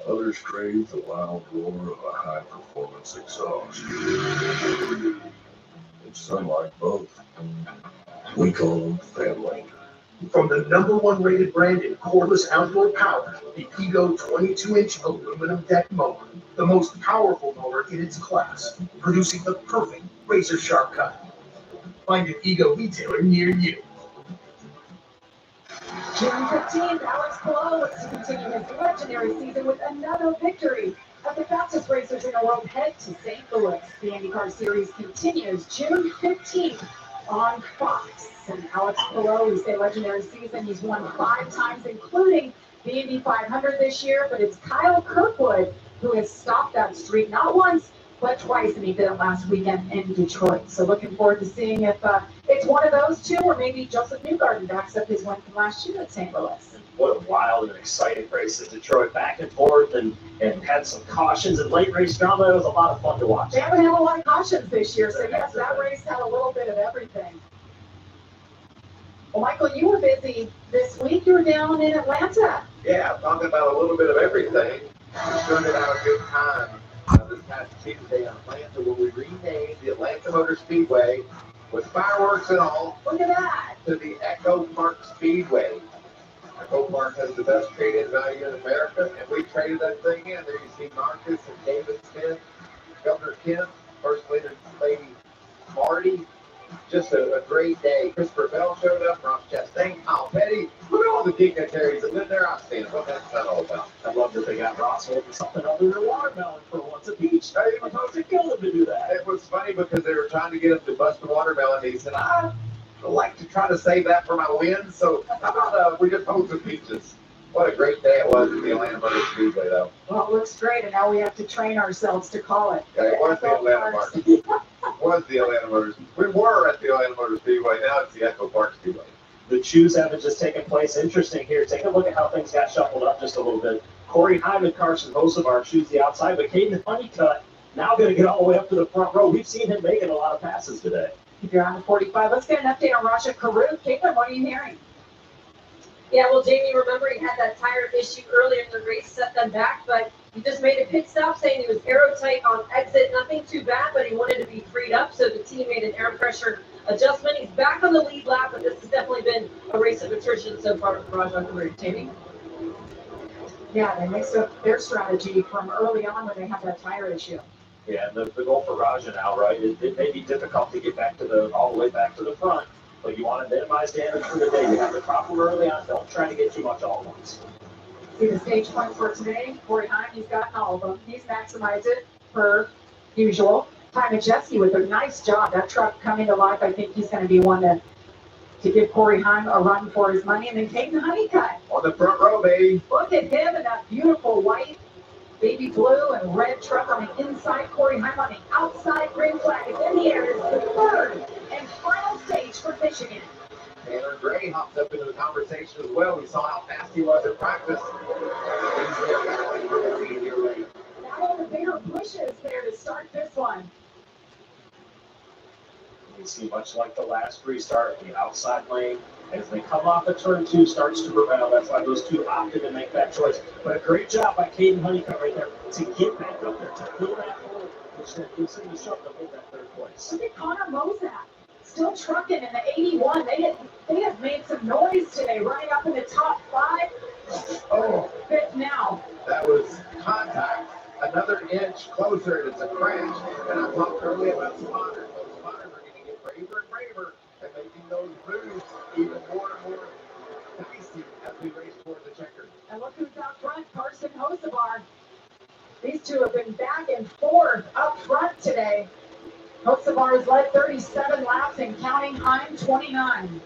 Others crave the loud roar of a high-performance exhaust. And some like both. We call them family. From the #1 rated brand in cordless outdoor power, the Ego 22-inch aluminum deck mower, the most powerful mower in its class, producing the perfect razor-sharp cut. Find an Ego retailer near you. June 15th, Alex Palou looks to continue his legendary season with another victory. As the fastest racers in the world head to St. Louis, the IndyCar Series continues June 15th. on Fox. And Alex Palou, we say legendary season. He's won 5 times, including the Indy 500 this year. But it's Kyle Kirkwood who has stopped that streak, not once, but twice, and he did it last weekend in Detroit. So looking forward to seeing if it's one of those two, or maybe Joseph Newgarden backs up his win from last year at St. Louis. What a wild and exciting race in Detroit, back and forth, and had some cautions and late race drama. It was a lot of fun to watch. They haven't had a lot of cautions this year, so yes, that race had a little bit of everything. Well, Michael, you were busy this week. You were down in Atlanta. Yeah, talking about a little bit of everything. We sure did have a good time this past Tuesday in Atlanta when we renamed the Atlanta Motor Speedway with fireworks and all. Look at that. To the Echo Park Speedway. Echo Park has the best trade-in value in America, and we traded that thing in. There you see Marcus and David Smith, Governor Kemp, First Lady Marty. Just a great day. Christopher Bell showed up, Ross Chastain, Kyle Petty. Look at all the dignitaries that live there. Outstanding. What that's not all about. I love that they got Ross holding something other than watermelon for once a peach. I even supposed to kill him to do that. It was funny because they were trying to get him to bust the watermelon. And he said, I like to try to save that for my win, so how about we just hold some peaches. What a great day it was at the Atlanta Motor Speedway, though. Well, it looks great, and now we have to train ourselves to call it. Yeah, it was the Atlanta Motor Speedway. We were at the Atlanta Motor Speedway. Now it's the Echo Park Speedway. The choose haven't just taken place. Interesting here. Take a look at how things got shuffled up just a little bit. Corey Hyman, Carson Hocevar choose the outside, but Caden Honeycutt now going to get all the way up to the front row. We've seen him making a lot of passes today. If you're on the 45, let's get an update on Raja Karut. Caitlin, what are you hearing? Yeah, well, Jamie, remember he had that tire issue earlier in the race, set them back, but he just made a pit stop saying he was aerotight on exit. Nothing too bad, but he wanted to be freed up, so the team made an air pressure adjustment. He's back on the lead lap, but this has definitely been a race of attrition so far for Raja Karut. Jamie? Yeah, they mixed up their strategy from early on when they had that tire issue. Yeah, and the goal for Raja now, right, it may be difficult to get back to all the way back to the front, but you want to minimize damage for the day. You have the problem early on. Don't try to get too much all at once. See the stage points for today. Corey Heim, he's gotten all of them. He's maximized it per usual. Ty Majeski with a nice job. That truck coming to life, I think he's going to be one to give Corey Heim a run for his money. And then Caden Honeycutt. On the front row, baby. Look at him in that beautiful white, baby blue, and red truck on the inside. Corey Heim on the outside. Green flag is in the air. It's the third and final stage for Michigan. Tanner Gray hopped up into the conversation as well. We saw how fast he was at practice. Now all the bigger pushes there to start this one. You see, much like the last restart, the outside lane, as they come off of turn 2, starts to prevail. That's why those two opted to make that choice. But a great job by Caden Honeycutt right there to get back up there, to fill that hole, which then gives him the shot to hold that third place. Look at Connor Mozak, still trucking in the 81. They have made some noise today, running up in the top 5. Oh, fifth now. That was contact. Another inch closer, and it's a crash. And I talked earlier about spotters. Those spotters are going to get braver and braver and making those moves even more and more dicey as we race towards the checker. And look who's out front, Carson Hocevar. These two have been back and forth up front today. Hocevar has led 37 laps and counting, Heim 29.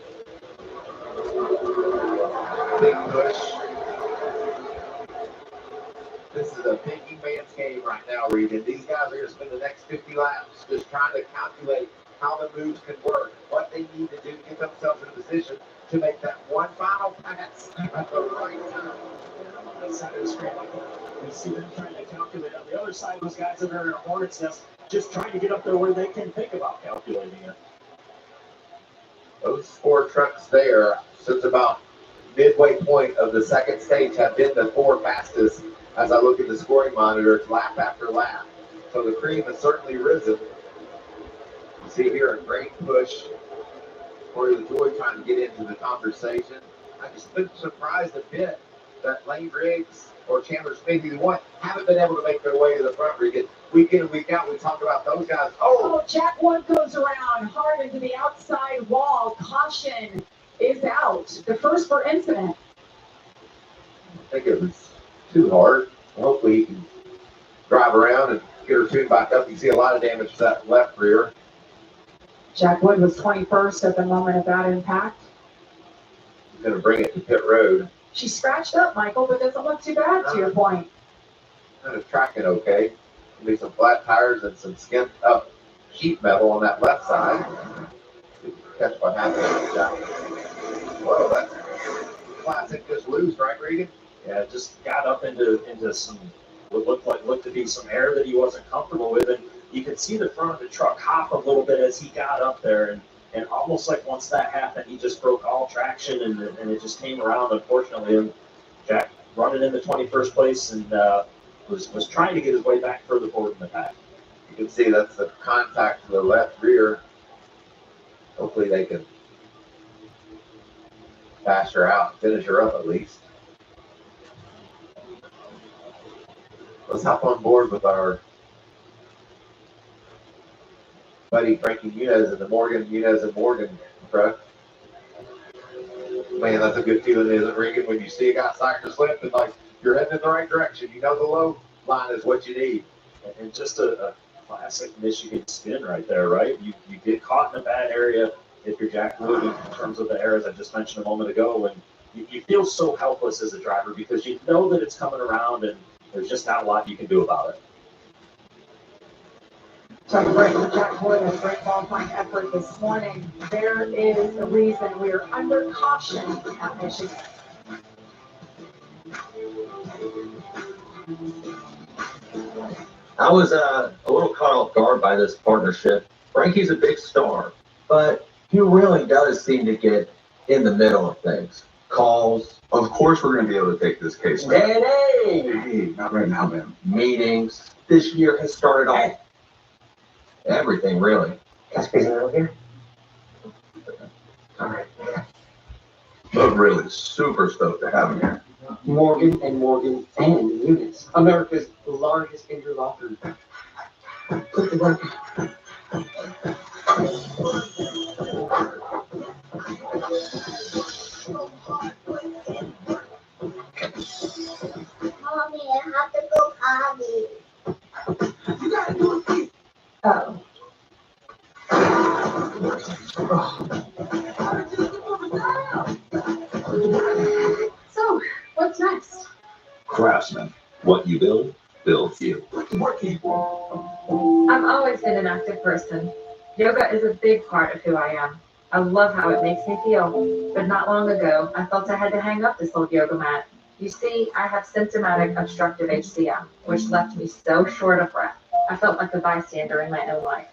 Big push. This is a thinking man's game right now, Reed. And these guys are going to spend the next 50 laps just trying to calculate how the moves can work, what they need to do to get themselves in a position to make that one final pass at the right time. On that side of the screen, we see them trying to calculate. On the other side, those guys that are in a hornet's nest, just trying to get up there where they can think about calculating it. Those 4 trucks there, since about midway point of the second stage, have been the 4 fastest as I look at the scoring monitor. It's lap after lap. So the cream has certainly risen. You see here a great push for the Joy trying to get into the conversation. I've just been surprised a bit that Lane Riggs or Chandler Smith, either one, haven't been able to make their way to the front. Week in and week out, we talk about those guys. Oh, Jack Wood goes around hard into the outside wall. Caution is out. The first for incident. I think it was too hard. Hopefully he can drive around and get her tuned back up. You see a lot of damage to that left rear. Jack Wood was 21st at the moment of that impact. He's going to bring it to pit road. She scratched up, Michael, but doesn't look too bad to your point. Kind of tracking okay. There'll be some flat tires and some skinned up sheet metal on that left side. Catch what happens with Jack. Whoa, that's classic just loose, right, Regan? Yeah, just got up into some what looked to be some air that he wasn't comfortable with, and you could see the front of the truck hop a little bit as he got up there, and almost like once that happened, he just broke all traction, and it just came around, unfortunately, and Jack running in the 21st place and was trying to get his way back further forward in the pack. You can see that's the contact to the left rear. Hopefully they can bash her out, finish her up at least. Let's hop on board with our buddy Frankie Muniz and the Muniz and Morgan truck. Man, that's a good feeling, isn't it, Regan, when you see a guy cycle slip and like you're heading in the right direction. You know the low line is what you need. And just a classic Michigan spin right there, right? You get caught in a bad area if you're Jack Wood in terms of the errors I just mentioned a moment ago, and you feel so helpless as a driver because you know that it's coming around and there's just not a lot you can do about it. Celebrating Jack Wood and a great qualifying effort this morning. There is a reason we're under caution at Michigan. I was a little caught off guard by this partnership. Frankie's a big star, but he really does seem to get in the middle of things. Calls. Of course we're going to be able to take this case. Hey, not right now, man. Meetings. This year has started off. Everything, really. Can I squeeze a little here? All right. But really, super stoked to have him here. Morgan and Muniz, America's largest injury law firm. Put the work. Mommy, I have to go potty. You gotta do it. Oh. So, what's next? Craftsman. What you build, builds you. I've always been an active person. Yoga is a big part of who I am. I love how it makes me feel, but not long ago, I felt I had to hang up this old yoga mat. You see, I have symptomatic obstructive HCM, which left me so short of breath. I felt like a bystander in my own life.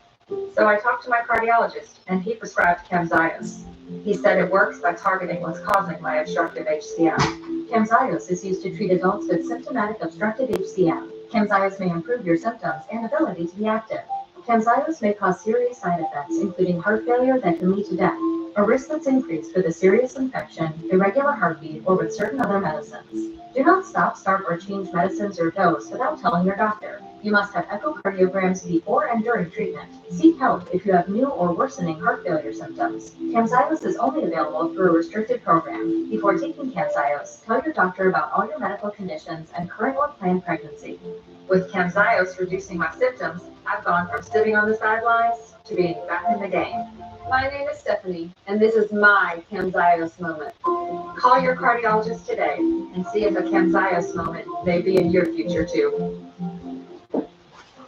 So I talked to my cardiologist, and he prescribed Camzyos. He said it works by targeting what's causing my obstructive HCM. Camzyos is used to treat adults with symptomatic obstructive HCM. Camzyos may improve your symptoms and ability to be active. Camzyos may cause serious side effects, including heart failure that can lead to death, a risk that's increased with a serious infection, irregular heartbeat, or with certain other medicines. Do not stop, start, or change medicines or dose without telling your doctor. You must have echocardiograms before and during treatment. Seek help if you have new or worsening heart failure symptoms. Camzyos is only available through a restricted program. Before taking Camzyos, tell your doctor about all your medical conditions and current or planned pregnancy. With Camzyos reducing my symptoms, I've gone from sitting on the sidelines to being back in the game. My name is Stephanie, and this is my Camzyos moment. Call your cardiologist today and see if a Camzyos moment may be in your future too.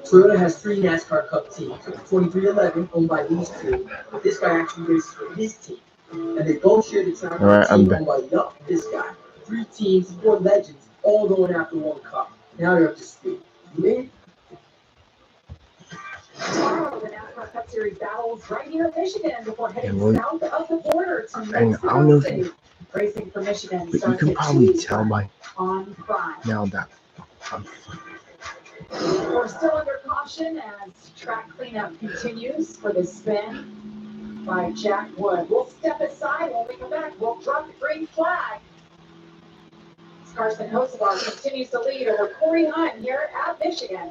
Toyota has 3 NASCAR Cup teams. 2311 owned by these two, but this guy actually races for his team. And they both share the track team owned by this guy. 3 teams, 4 legends, all going after 1 cup. Now they're up to speed. Me? Tomorrow, the NASCAR Cup Series battles right here in Michigan before heading south of the border to Mexico City. Racing for Michigan But you starts can at probably 2 tell by on Friday. now that We're still under caution as track cleanup continues for the spin by Jack Wood. We'll step aside when we come back. We'll drop the green flag. Carson Hosevar continues to lead over Corey Hunt here at Michigan.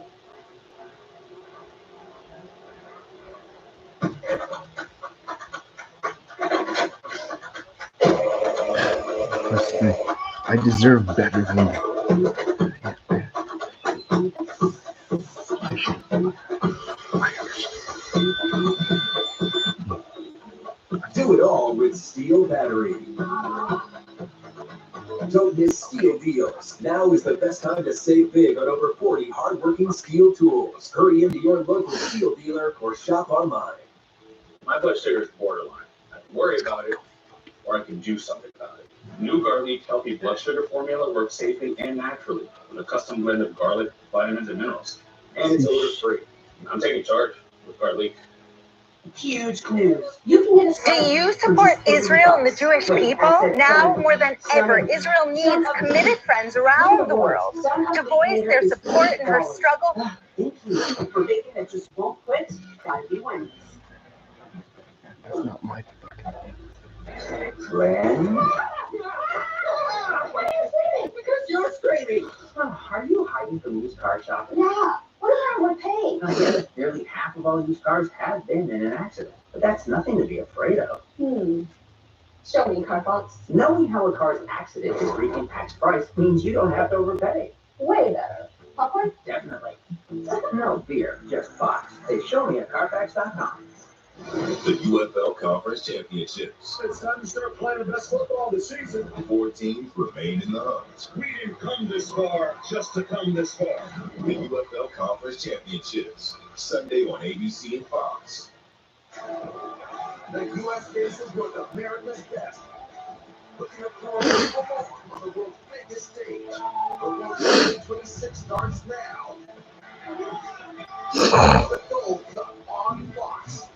I deserve better than that. Don't miss steel deals. Now is the best time to save big on over 40 hardworking steel tools. Hurry into your local steel dealer or shop online. My blood sugar is borderline. I can worry about it, or I can do something about it. New Garlic Healthy Blood Sugar Formula works safely and naturally with a custom blend of garlic, vitamins, and minerals. And it's odor-free. I'm taking charge with Garlic. Huge news. You can get Do you support Israel and the Jewish people? Now more than ever, Israel needs committed friends around the world to voice their support in her struggle. Thank you for making it just won't quit. Friday wins. That's not my Friend? Because you're screaming. Are you hiding from used car shopping? Yeah. What about our pay? I get it. Nearly half of all used cars have been in an accident, but that's nothing to be afraid of. Show me, Carfax. Knowing how a car's accident history impacts price means you don't have to overpay. Way better. Popcorn? Definitely. No beer, just box. They show me at Carfax.com. The UFL Conference Championships. It's time to start playing the best football this season. 4 teams remain in the hunt. We didn't come this far just to come this far. The UFL Conference Championships. Sunday on ABC and Fox. The U.S. faces one of America's best. Looking across on the world's biggest stage. The World 2026 starts now. The goal is on Fox.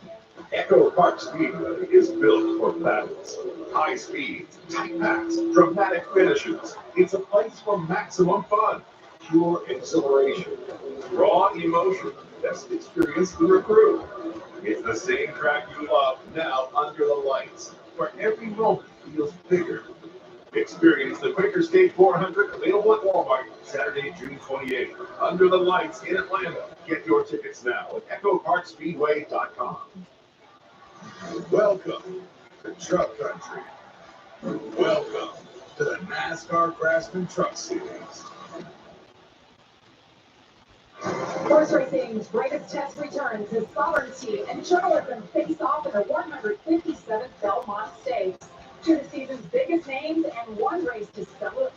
Echo Park Speedway is built for battles. High speeds, tight packs, dramatic finishes. It's a place for maximum fun, pure exhilaration, raw emotion that's experienced through a crew. It's the same track you love now under the lights, where every moment feels bigger. Experience the Quaker State 400 available at Walmart Saturday, June 28th. Under the lights in Atlanta. Get your tickets now at EchoParkSpeedway.com. Welcome to Truck Country. Welcome to the NASCAR Craftsman Truck Series. Horse racing's greatest test returns as Sovereignty and Journalism face off in the 157th Belmont Stakes. Two of the season's biggest names and one race to settle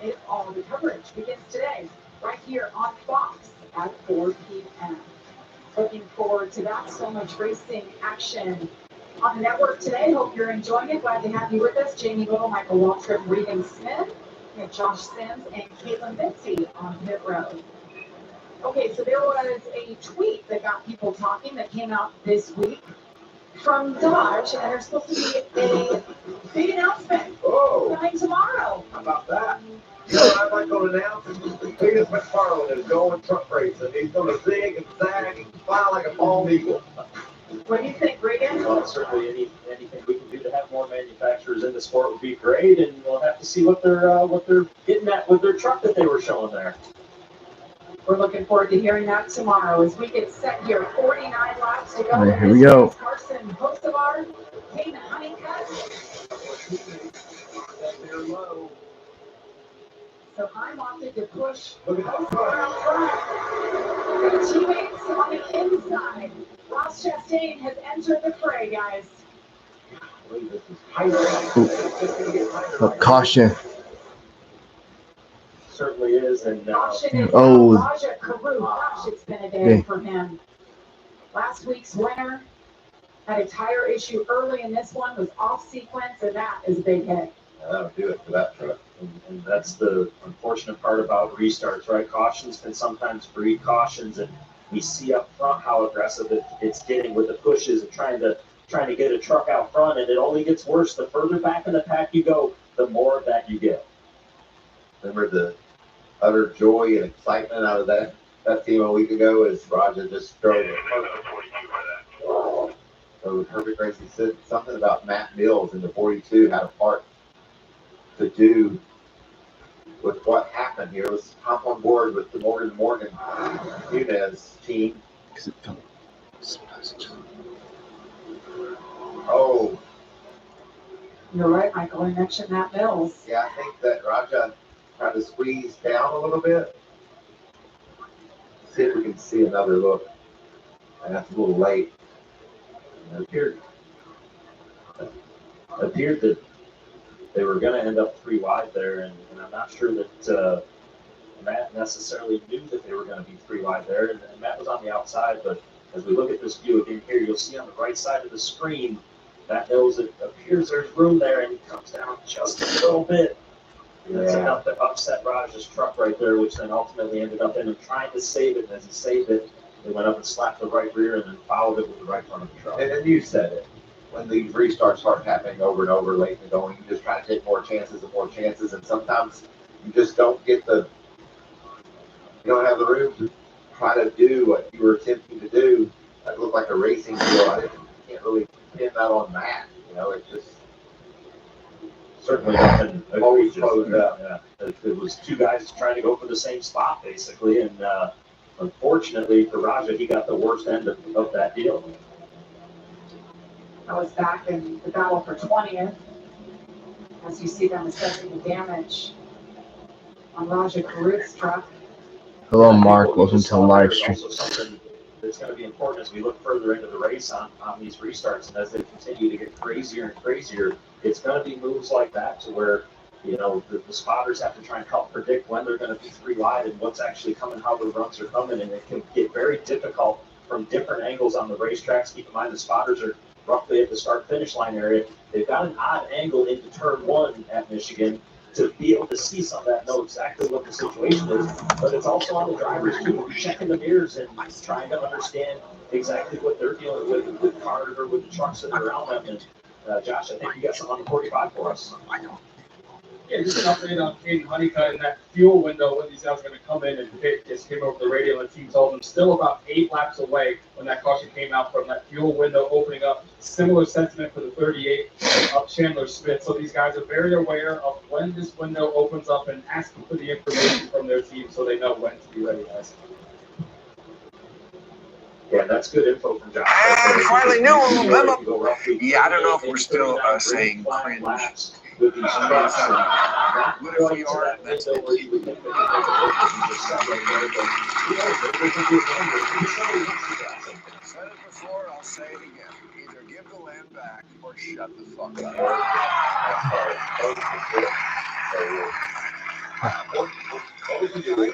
it all. The coverage begins today, right here on Fox at 4 p.m. Looking forward to that. So much racing action on the network today. Hope you're enjoying it. Glad to have you with us. Jamie Little, Michael Waltrip, Regan Smith, and Josh Sims, and Caitlin Vinci on pit road. Okay, so there was a tweet that got people talking that came out this week from Dodge, and there's supposed to be a big announcement coming tomorrow. How about that? You know what I'd like to announce? Peter McFarland is going truck racing. He's going to zig and zag and fly like a bald eagle. What do you think, Regan? Well, certainly anything we can do to have more manufacturers in the sport would be great, and we'll have to see what they're getting at with their truck that they were showing there. We're looking forward to hearing that tomorrow as we get set here. 49 laps to go. All right, here we go. Carson Hocevar, Kane Honeycutt. So I'm opted to push Hocevar out front. Teammates on the inside. Ross Chastain has entered the fray, guys. Caution. Certainly is, and Raja Karu. Gosh, it's been a day for him. Last week's winner had a tire issue early in this one, was off sequence, and that is a big hit. That'll do it for that truck. And that's the unfortunate part about restarts, right? Cautions can sometimes breed cautions, and we see up front how aggressive it's getting with the pushes and trying to get a truck out front, and it only gets worse. The further back in the pack you go, the more of that you get. Remember the utter joy and excitement out of that team a week ago as Roger just drove it. So Herbert Gracie said something about Matt Mills in the 42 had a part to do with what happened here. Was hop on board with the Morgan Nunez team. Oh. You're right, Michael. I mentioned Matt Mills. Yeah, I think that Raja tried to squeeze down a little bit. See if we can see another look. And that's a little late. And it appeared that they were going to end up 3 wide there, and I'm not sure that Matt necessarily knew that they were going to be 3 wide there, and Matt was on the outside, but as we look at this view again here, you'll see on the right side of the screen, Matt knows it appears there's room there, and he comes down just a little bit. And that's enough to upset Raj's truck right there, which then ultimately ended up in him trying to save it, and as he saved it, they went up and slapped the right rear and then followed it with the right front of the truck. And you said it. When these restarts start happening over and over late in the going, you just try to take more chances and more chances, and sometimes you just don't get you don't have the room to try to do what you were attempting to do. That looked like a racing deal. You can't really pin that on Matt. It's just certainly nothing egregious. Yeah. It was 2 guys trying to go for the same spot, basically, and unfortunately for Raja, he got the worst end of that deal. I was back in the battle for 20th. As you see them assessing the damage on Raja Karut's truck. Hello, Mark. Welcome to the live stream. Something that's going to be important as we look further into the race on these restarts, and as they continue to get crazier and crazier, it's going to be moves like that to where the spotters have to try and help predict when they're going to be 3 wide and what's actually coming, how the runs are coming, and it can get very difficult from different angles on the racetracks. Keep in mind the spotters are roughly at the start-finish line area. They've got an odd angle into turn 1 at Michigan to be able to see some of that, know exactly what the situation is, but it's also on the drivers too, checking the mirrors and trying to understand exactly what they're dealing with cars or with the trucks that are around them. And Josh, I think you got something on the 45 for us. Yeah, just an update on Caden Honeycutt and that fuel window when these guys are going to come in and hit. Just came over the radio and the team told them still about 8 laps away when that caution came out from that fuel window opening up. Similar sentiment for the 38 of Chandler Smith. So these guys are very aware of when this window opens up and asking for the information from their team so they know when to be ready, guys. Yeah, that's good info from Josh. Finally knew him. Yeah, I don't know if we're still saying cringe. With these trucks, But if we are, that's the key. Said it before, I'll say it again. Either give the land back or shut the fuck up. I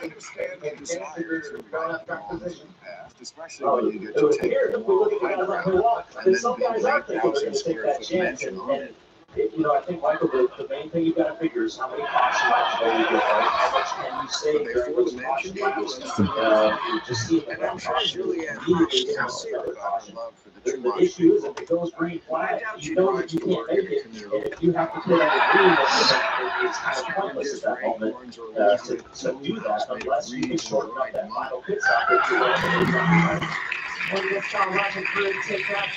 understand the desire to right wrongs in the past, especially when you get to take the world high ground and then build 8,000 square foot mansion on it. I think, Michael, the main thing you've got to figure is how many caution laps do you get, right? How much can you save during those caution laps? Just see and I'm sure Julie and immediately sincere about her love for the the issue is if it goes green flag, you know that you can't make it, and if you have to put on the green, it's kind of pointless at that moment to do that unless you can shorten up that final pit stop if you want to. When we saw Roger Crude take that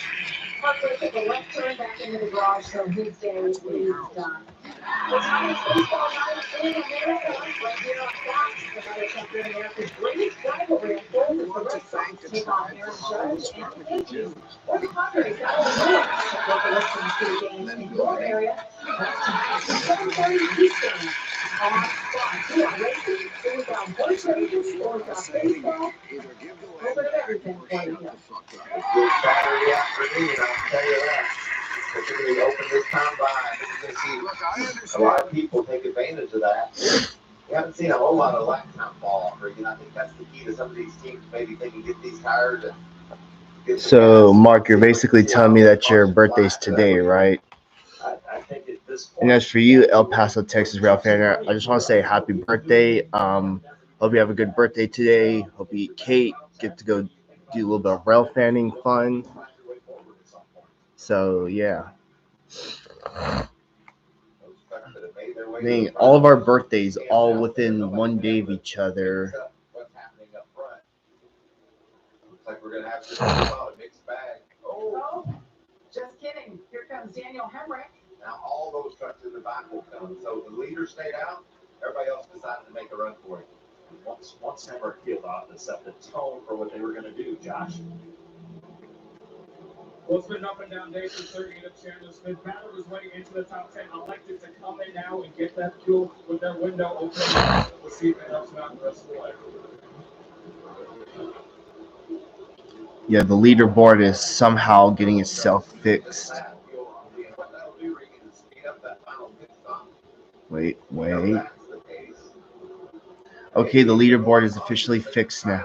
partway to the left turn back into the garage, so his day is done. The Tigers baseball night in America, right here on Fox. Another chapter in America's greatest rivalry unfolds as the Red Sox take on Aaron Judge and the Yankees. Or the Padres battle the Brewers. Local listings to the games in your area. That's tonight at 7:30 Eastern on Fox. We are racing, so we got horse races, or we got baseball. A little bit of everything for you here. Good Saturday afternoon, I'll tell you that. Particularly open this time by. You're going to see a lot of people take advantage of that. We haven't seen a whole lot of lap time fall off. I think that's the key to some of these teams. Maybe they can get these tires. So, Mark, you're basically telling me that your birthday's today, right? I think at this point, and as for you, El Paso, Texas rail fan, I just want to say happy birthday. Hope you have a good birthday today. Hope you eat cake, get to go do a little bit of rail fanning fun. So, yeah. Dang, all of our birthdays all within one day of each other. What's happening up front? Looks like we're going to have a mixed bag. Oh, just kidding. Here comes Daniel Hemrick. Now all those trucks in the back will come. So the leader stayed out. Everybody else decided to make a run for it. Once Hemrick peeled off, it set the tone for what they were going to do, Josh. Well, it's been an up and down day for 38 of Chandler Smith. Battled his way into the top 10. Elected to come in now and get that fuel with their window open. We'll see if it helps him out the rest of the way. Yeah, the leaderboard is somehow getting itself fixed. Wait. Okay, the leaderboard is officially fixed now.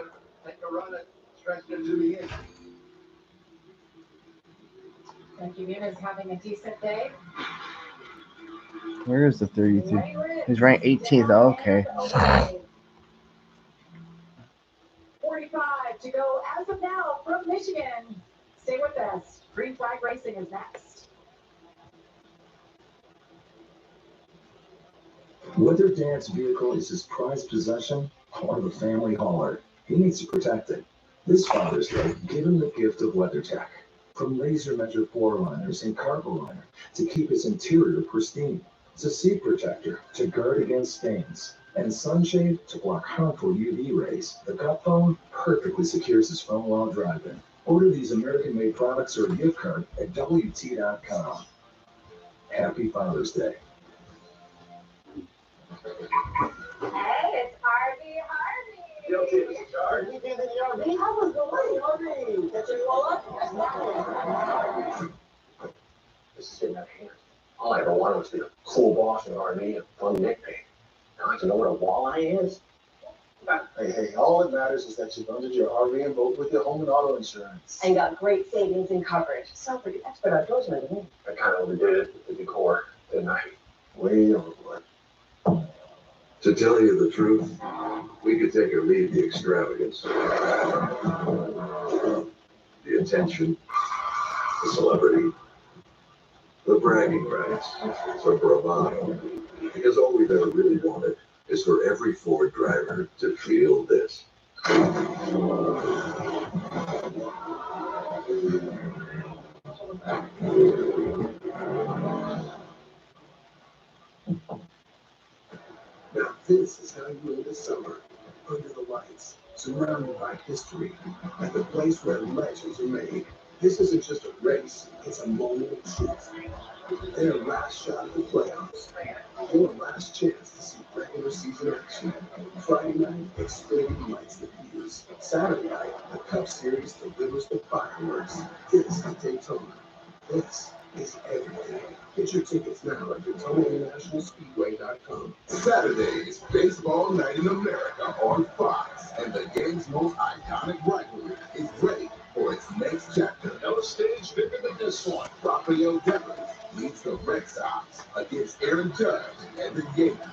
Frankie Muniz having a decent day. Where is the 33? He's ranked 18th. Oh, okay. 45 to go as of now from Michigan. Stay with us. Green Flag Racing is next. Whether Dad's vehicle is his prized possession or the family hauler, he needs to protect it. This Father's Day, give him the gift of WeatherTech. From laser measure floor liners and cargo liner to keep his interior pristine, to seat protector to guard against stains, and sunshade to block harmful UV rays. The Cup Phone perfectly secures his phone while driving. Order these American-made products or a gift card at WT.com. Happy Father's Day. Hey, it's Harvey. Yo, Timmy, George. You did the RV? How was the RV? Catch it all up? This is getting out of hand. All I ever wanted was to be a cool boss in an RV and fun nickname. Now I have to know what a walleye is. Hey, all that matters is that you bundled your RV and boat with your home and auto insurance. And got great savings and coverage. Sounds like an expert outdoorsman to me. I kind of overdid it with the decor, didn't I? Way overboard. To tell you the truth, we could take or leave the extravagance, the attention, the celebrity, the bragging rights, the bravado, because all we've ever really wanted is for every Ford driver to feel this. Now this is how you end the summer, under the lights, surrounded by history, at the place where legends are made. This isn't just a race, it's a moment of truth. Their last shot at the playoffs, your last chance to see regular season action. Friday night, Xfinity lights the fuse. Saturday night, the Cup Series delivers the fireworks. This is Daytona. This is everything. Get your tickets now at DaytonaInternationalSpeedway.com. Saturday is Baseball Night in America on Fox, and the game's most iconic rivalry is ready for its next chapter. No stage bigger than this one. Rafael Devers leads the Red Sox against Aaron Judge and the Yankees.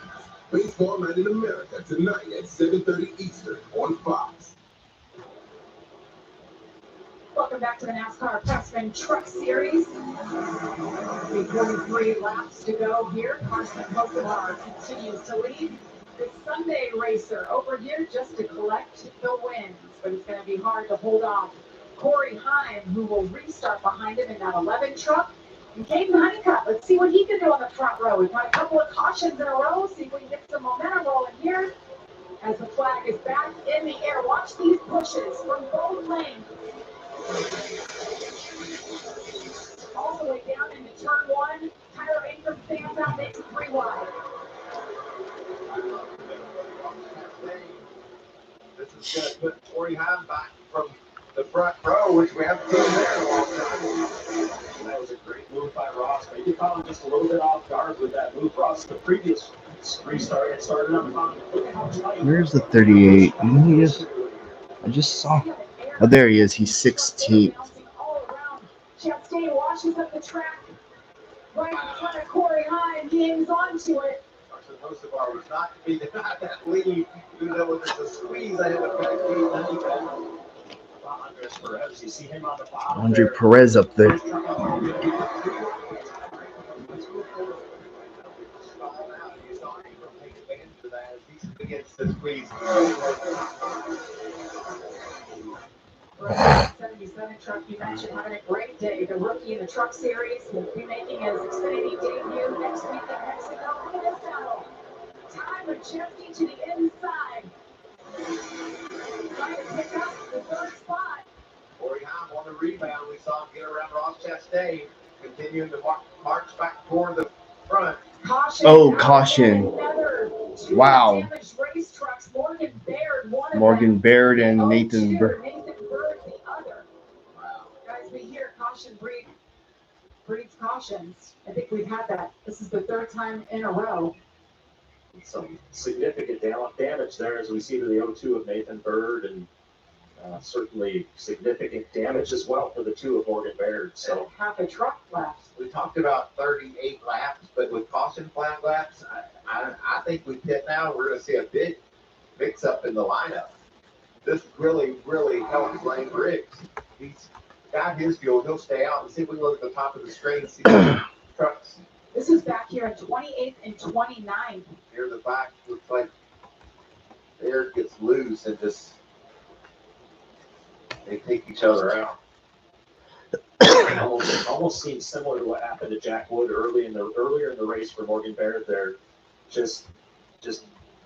Baseball Night in America tonight at 7:30 Eastern on Fox. Welcome back to the NASCAR Craftsman Truck Series. 43 laps to go here. Carson Hocelar continues to lead. The Sunday racer over here just to collect the wins, but it's going to be hard to hold off Corey Heim, who will restart behind him in that 11 truck. And Caden Honeycutt, let's see what he can do on the front row. We've got a couple of cautions in a row. See if we can get some momentum rolling here as the flag is back in the air. Watch these pushes from both lanes. All the way down into turn one. Tyler Ingram stands out, makes it 3 wide. This is going to put Corey Heim back from the front row, which we haven't seen there in a long time. And that was a great move by Ross. Maybe caught him just a little bit off guard with that move. Ross, the previous restart, had started on time. Look at how tight. Where's the 38? He is. I just saw. Oh, there he is. He's 16th. Chastain washes up the track right in front of Corey Heim. He hangs on to it. Carson Hocelar was not to be denied that lead, even though it was a squeeze ahead of Andres Perez, you see him on the bottom. Andre Perez up there. Against the squeeze. 77 truck, you mentioned having a great day. The rookie in the Truck Series will be making his Xfinity debut next week in Mexico. Look at this battle. Tyler Chesky to the inside. Trying to pick up the third spot. Corey Heim on the rebound. We saw him get around Ross Chastain, continuing to march back toward the front. Caution. Oh, caution. Wow. Morgan Baird and Nathan Bird. The other. Guys, we hear caution breeds cautions. I think we've had that. This is the third time in a row. Some significant damage there, as we see to the 0-2 of Nathan Bird, and certainly significant damage as well for the 2 of Morgan Baird. So half a truck left. We talked about 38 laps, but with caution flag laps, I think we're going to see a big mix up in the lineup. This really, really helps Lane Briggs. He's got his fuel. He'll stay out and see if we look at the top of the screen and see the trucks. This is back here in 28th and 29th. Here the back looks like the air gets loose and just they take each other out. almost seems similar to what happened to Jack Wood earlier in the race for Morgan Baird. There, just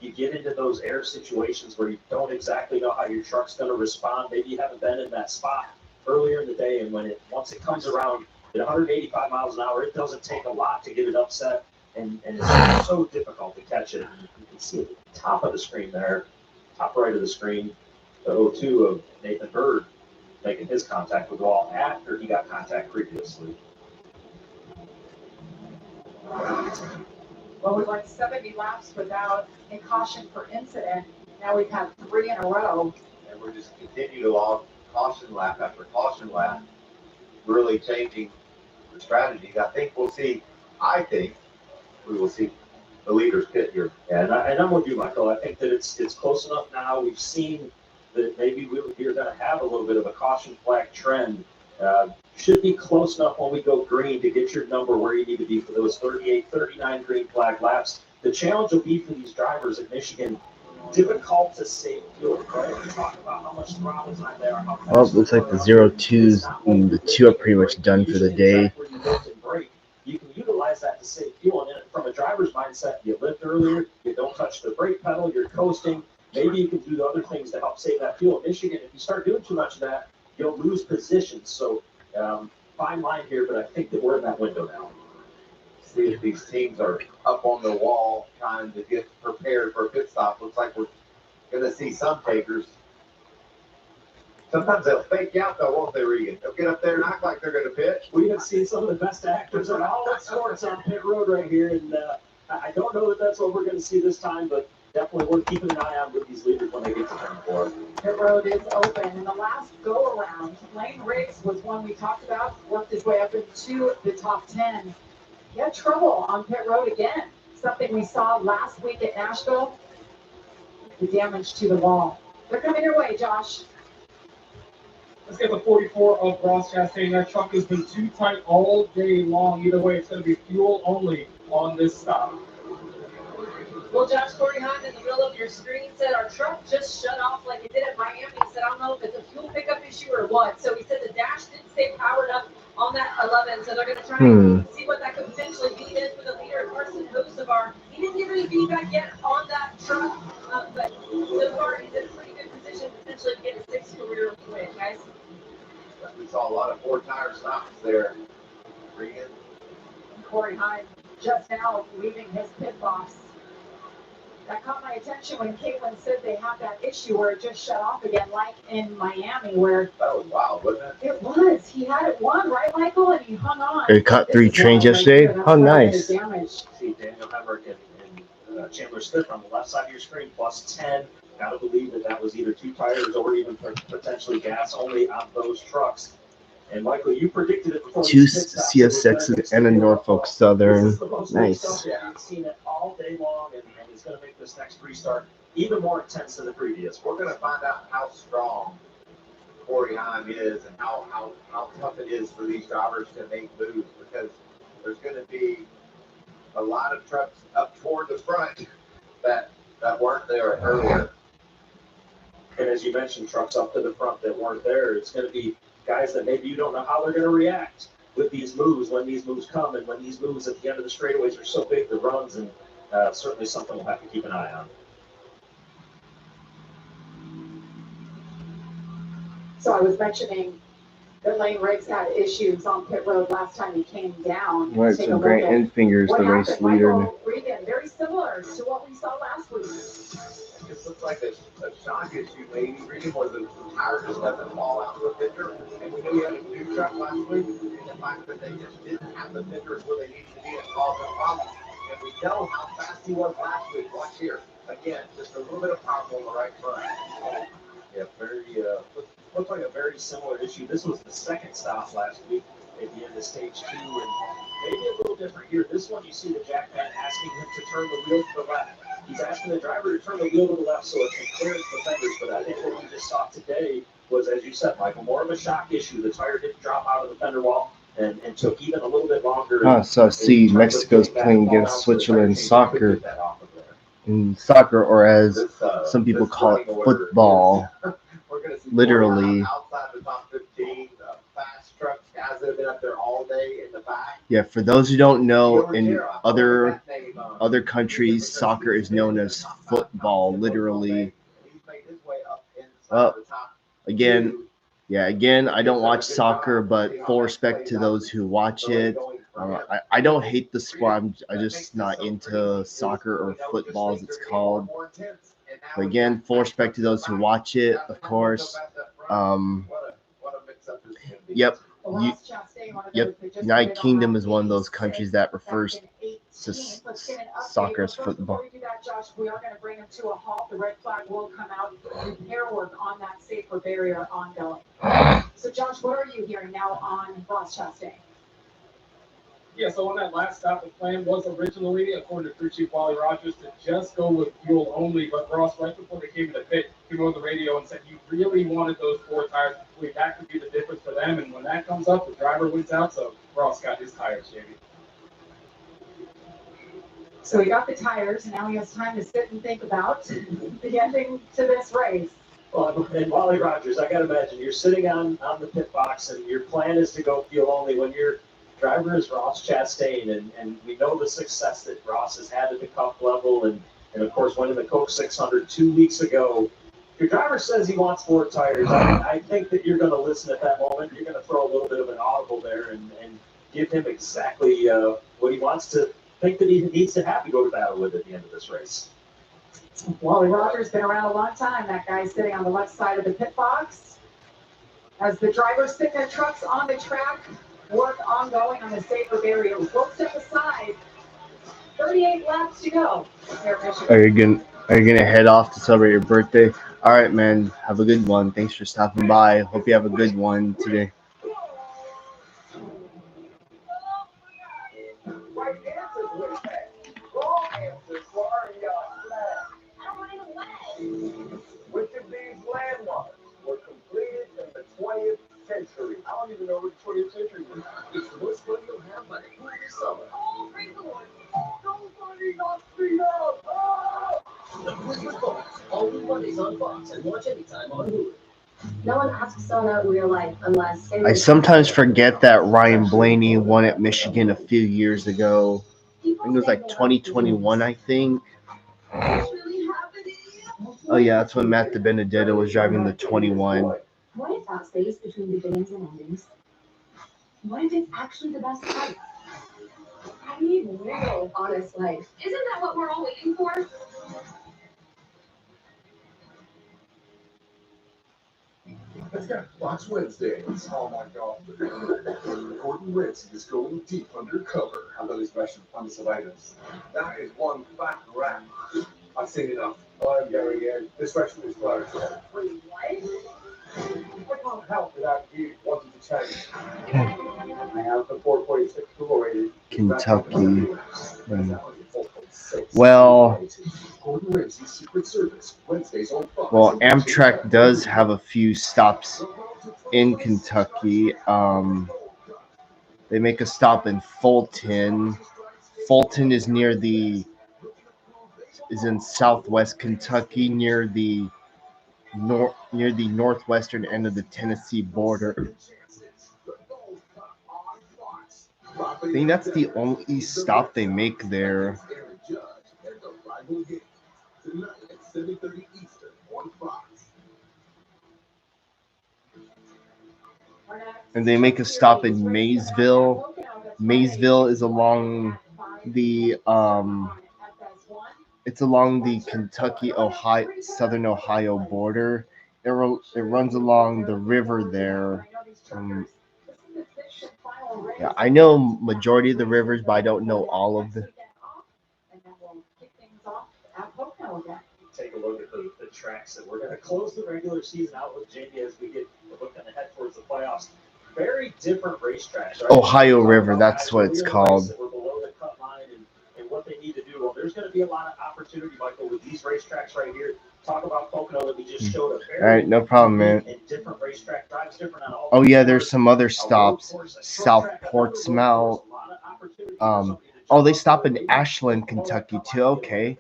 you get into those air situations where you don't exactly know how your truck's going to respond. Maybe you haven't been in that spot earlier in the day, and once it comes around at 185 miles an hour, it doesn't take a lot to get it upset, and it's so difficult to catch it. You can see at the top of the screen there, top right of the screen, the 0-2 of Nathan Bird making his contact with the wall after he got contact previously. Well, we went 70 laps without a caution for incident. Now we've had 3 in a row. And we're just continue to log caution lap after caution lap, really changing the strategies. I think we will see the leaders pit here. And I'm with you, Michael. I think that it's close enough now. We've seen that maybe we're going to have a little bit of a caution flag trend. Should be close enough when we go green to get your number where you need to be for those 38, 39 green flag laps. The challenge will be for these drivers in Michigan, difficult to save fuel, right? We talk about how much throttle time they are. Well, it looks like the 0-2s and the 2 are pretty much done for the day. You can utilize that to save fuel. And from a driver's mindset, you lift earlier, you don't touch the brake pedal, you're coasting. Maybe you can do the other things to help save that fuel. In Michigan, if you start doing too much of that, you'll lose positions. So fine line here, but I think that we're in that window now. See if these teams are up on the wall trying to get prepared for a pit stop. Looks like we're going to see some takers. Sometimes they'll fake out though, won't they, Regan? They'll get up there and act like they're going to pit. We have seen some of the best actors in all of sports on pit road right here, and I don't know that that's what we're going to see this time, but definitely worth keeping an eye on with these leaders when they get to turn 4. Pit road is open. In the last go-around, Lane Riggs was one we talked about, worked his way up into the top 10. He had trouble on pit road again, something we saw last week at Nashville, the damage to the wall. They're coming your way, Josh. Let's get the 44 of Ross Chastain. That truck has been too tight all day long. Either way, it's going to be fuel only on this stop. Well, Josh, Corey Hunt in the middle of your screen said our truck just shut off like it did at Miami. He said, I don't know if it's a fuel pickup issue or what. So he said the dash didn't stay powered up on that 11. So they're going to try and see what that could potentially be. Then for the leader, Carson Hocevar. He didn't give any feedback yet on that truck, but so far he's in a pretty good position potentially to get a 6th career win, guys. We saw a lot of 4-tire stops there. Regan. Corey Hunt just now leaving his pit box. That caught my attention when Caitlin said they have that issue where it just shut off again, like in Miami, where that was wild, wasn't it? It was. He had it won, right, Michael? And he hung on. They caught 3 trains yesterday. How nice. See Daniel Hemrick and Chandler Smith on the left side of your screen, plus 10. Got to believe that was either 2 tires or even potentially gas only on those trucks. And Michael, you predicted it before. 2 CSXs and a Norfolk Southern. Nice. Yeah, you've seen it all day long, and he's going to make this next restart even more intense than the previous. We're going to find out how strong Corey Heim is and how tough it is for these drivers to make moves, because there's going to be a lot of trucks up toward the front that weren't there earlier. And as you mentioned, trucks up to the front that weren't there, it's going to be guys that maybe you don't know how they're going to react with these moves, when these moves come, and when these moves at the end of the straightaways are so big, the runs, and certainly something we'll have to keep an eye on. So I was mentioning that Lane Riggs had issues on pit road last time he came down. Right, so Grant Enfinger's the race leader. Michael Regan, very similar to what we saw last week. It looks like a shock issue, maybe. Regan was the tire just doesn't fall out of the fender. And we knew we had a new truck last week. And the fact that they just didn't have the fenders where they needed to be and caused a problem. and we know how fast he was last week. Watch here. Again, just a little bit of power on the right front. Yeah, looked like a very similar issue. This was the second stop last week at the end of stage 2, and maybe a little different here. This one, you see the jackman asking him to turn the wheel to the left. He's asking the driver to turn the wheel to the left so it can clear its defenders. But I think what we just saw today was, as you said, Michael, more of a shock issue. The tire didn't drop out of the fender wall and took even a little bit longer. So I see Mexico's playing against Switzerland in soccer. In soccer, or as some people call it, football. Literally. Outside the top 15, fast trucks, guys that have been up there all day in the back. Yeah, for those who don't know, in other countries, soccer is known as football. Literally. Again, I don't watch soccer, but full respect to those who watch it. I don't hate the sport. I'm just not into soccer or football, as it's called. But again, full respect to those who watch it, of course. Yep. United Kingdom is one of those countries that refers to soccer as football. Before we do that, Josh, we are going to bring him to a halt. The red flag will come out. Repair work on that safer barrier ongoing. So, Josh, what are you hearing now on Ross Chastain? Yeah, so on that last stop, the plan was originally, according to crew chief Wally Rogers, to just go with fuel only. But Ross, right before they came to the pit, he went on the radio and said he really wanted those 4 tires complete. That could be the difference for them. And when that comes up, the driver wins out. So Ross got his tires, Jamie. So he got the tires, and now he has time to sit and think about the ending to this race. Well, and Wally Rogers, I got to imagine, you're sitting on the pit box, and your plan is to go fuel only when your driver is Ross Chastain, and we know the success that Ross has had at the Cup level, and of course winning the Coke 600 2 weeks ago. If your driver says he wants 4 tires, I think that you're going to listen at that moment. You're going to throw a little bit of an audible there and give him exactly what he wants to think that he needs to have to go to battle with at the end of this race. Wally Rogers been around a long time. That guy's sitting on the left side of the pit box. As the drivers stick their trucks on the track, work ongoing on the safer barrier. We'll step aside. 38 laps to go. Are you gonna head off to celebrate your birthday? All right, man. Have a good one. Thanks for stopping by. Hope you have a good one today. Which of these landmarks were completed in the 20th century? I don't even know what the 20th century was. It's the most money you'll have by the end of the summer. Oh, bring the one. Nobody got me up. Oh! The Quiz with Fox. All week Mondays on Fox and watch anytime on Hulu. No one asks someone out in real life unless I sometimes forget that Ryan Blaney won at Michigan a few years ago. I think it was like 2021, I think. Oh yeah, that's when Matt DiBenedetto was driving the 21. What if that space between beginnings and endings? What if it's actually the best life? I need real, honest life. Isn't that what we're all waiting for? Let's go. Fox Wednesdays. Oh my God. Gordon Ramsay is going deep undercover. I love this special abundance of items. That is one fat rat. I've seen enough. I'm going again. This restaurant is closed. Wait, what? I can't help without you wanting to change. I have the 4.6 rated. Kentucky. Well, Amtrak does have a few stops in Kentucky. They make a stop in Fulton. Fulton is in southwest Kentucky, near the northwestern end of the Tennessee border. I think that's the only stop they make there. And they make a stop in Maysville. Maysville is along the Kentucky, southern Ohio border. It runs along the river there. Yeah, I know majority of the rivers, but I don't know all of them. game. Take a look at the tracks that we're going to close the regular season out with, Jamie, as we get looking ahead towards the playoffs. Very different racetracks, right? Ohio River, that's what it's called. That were below the cut line and what they need to do. Well, there's going to be a lot of opportunity, Michael, with these racetracks right here. Talk about Pocono that we just showed a very all right, no problem, man. and different racetrack drives different on all. Oh yeah, there's some other stops. South Portsmouth. Oh, they stop in Ashland, Kentucky too. Okay,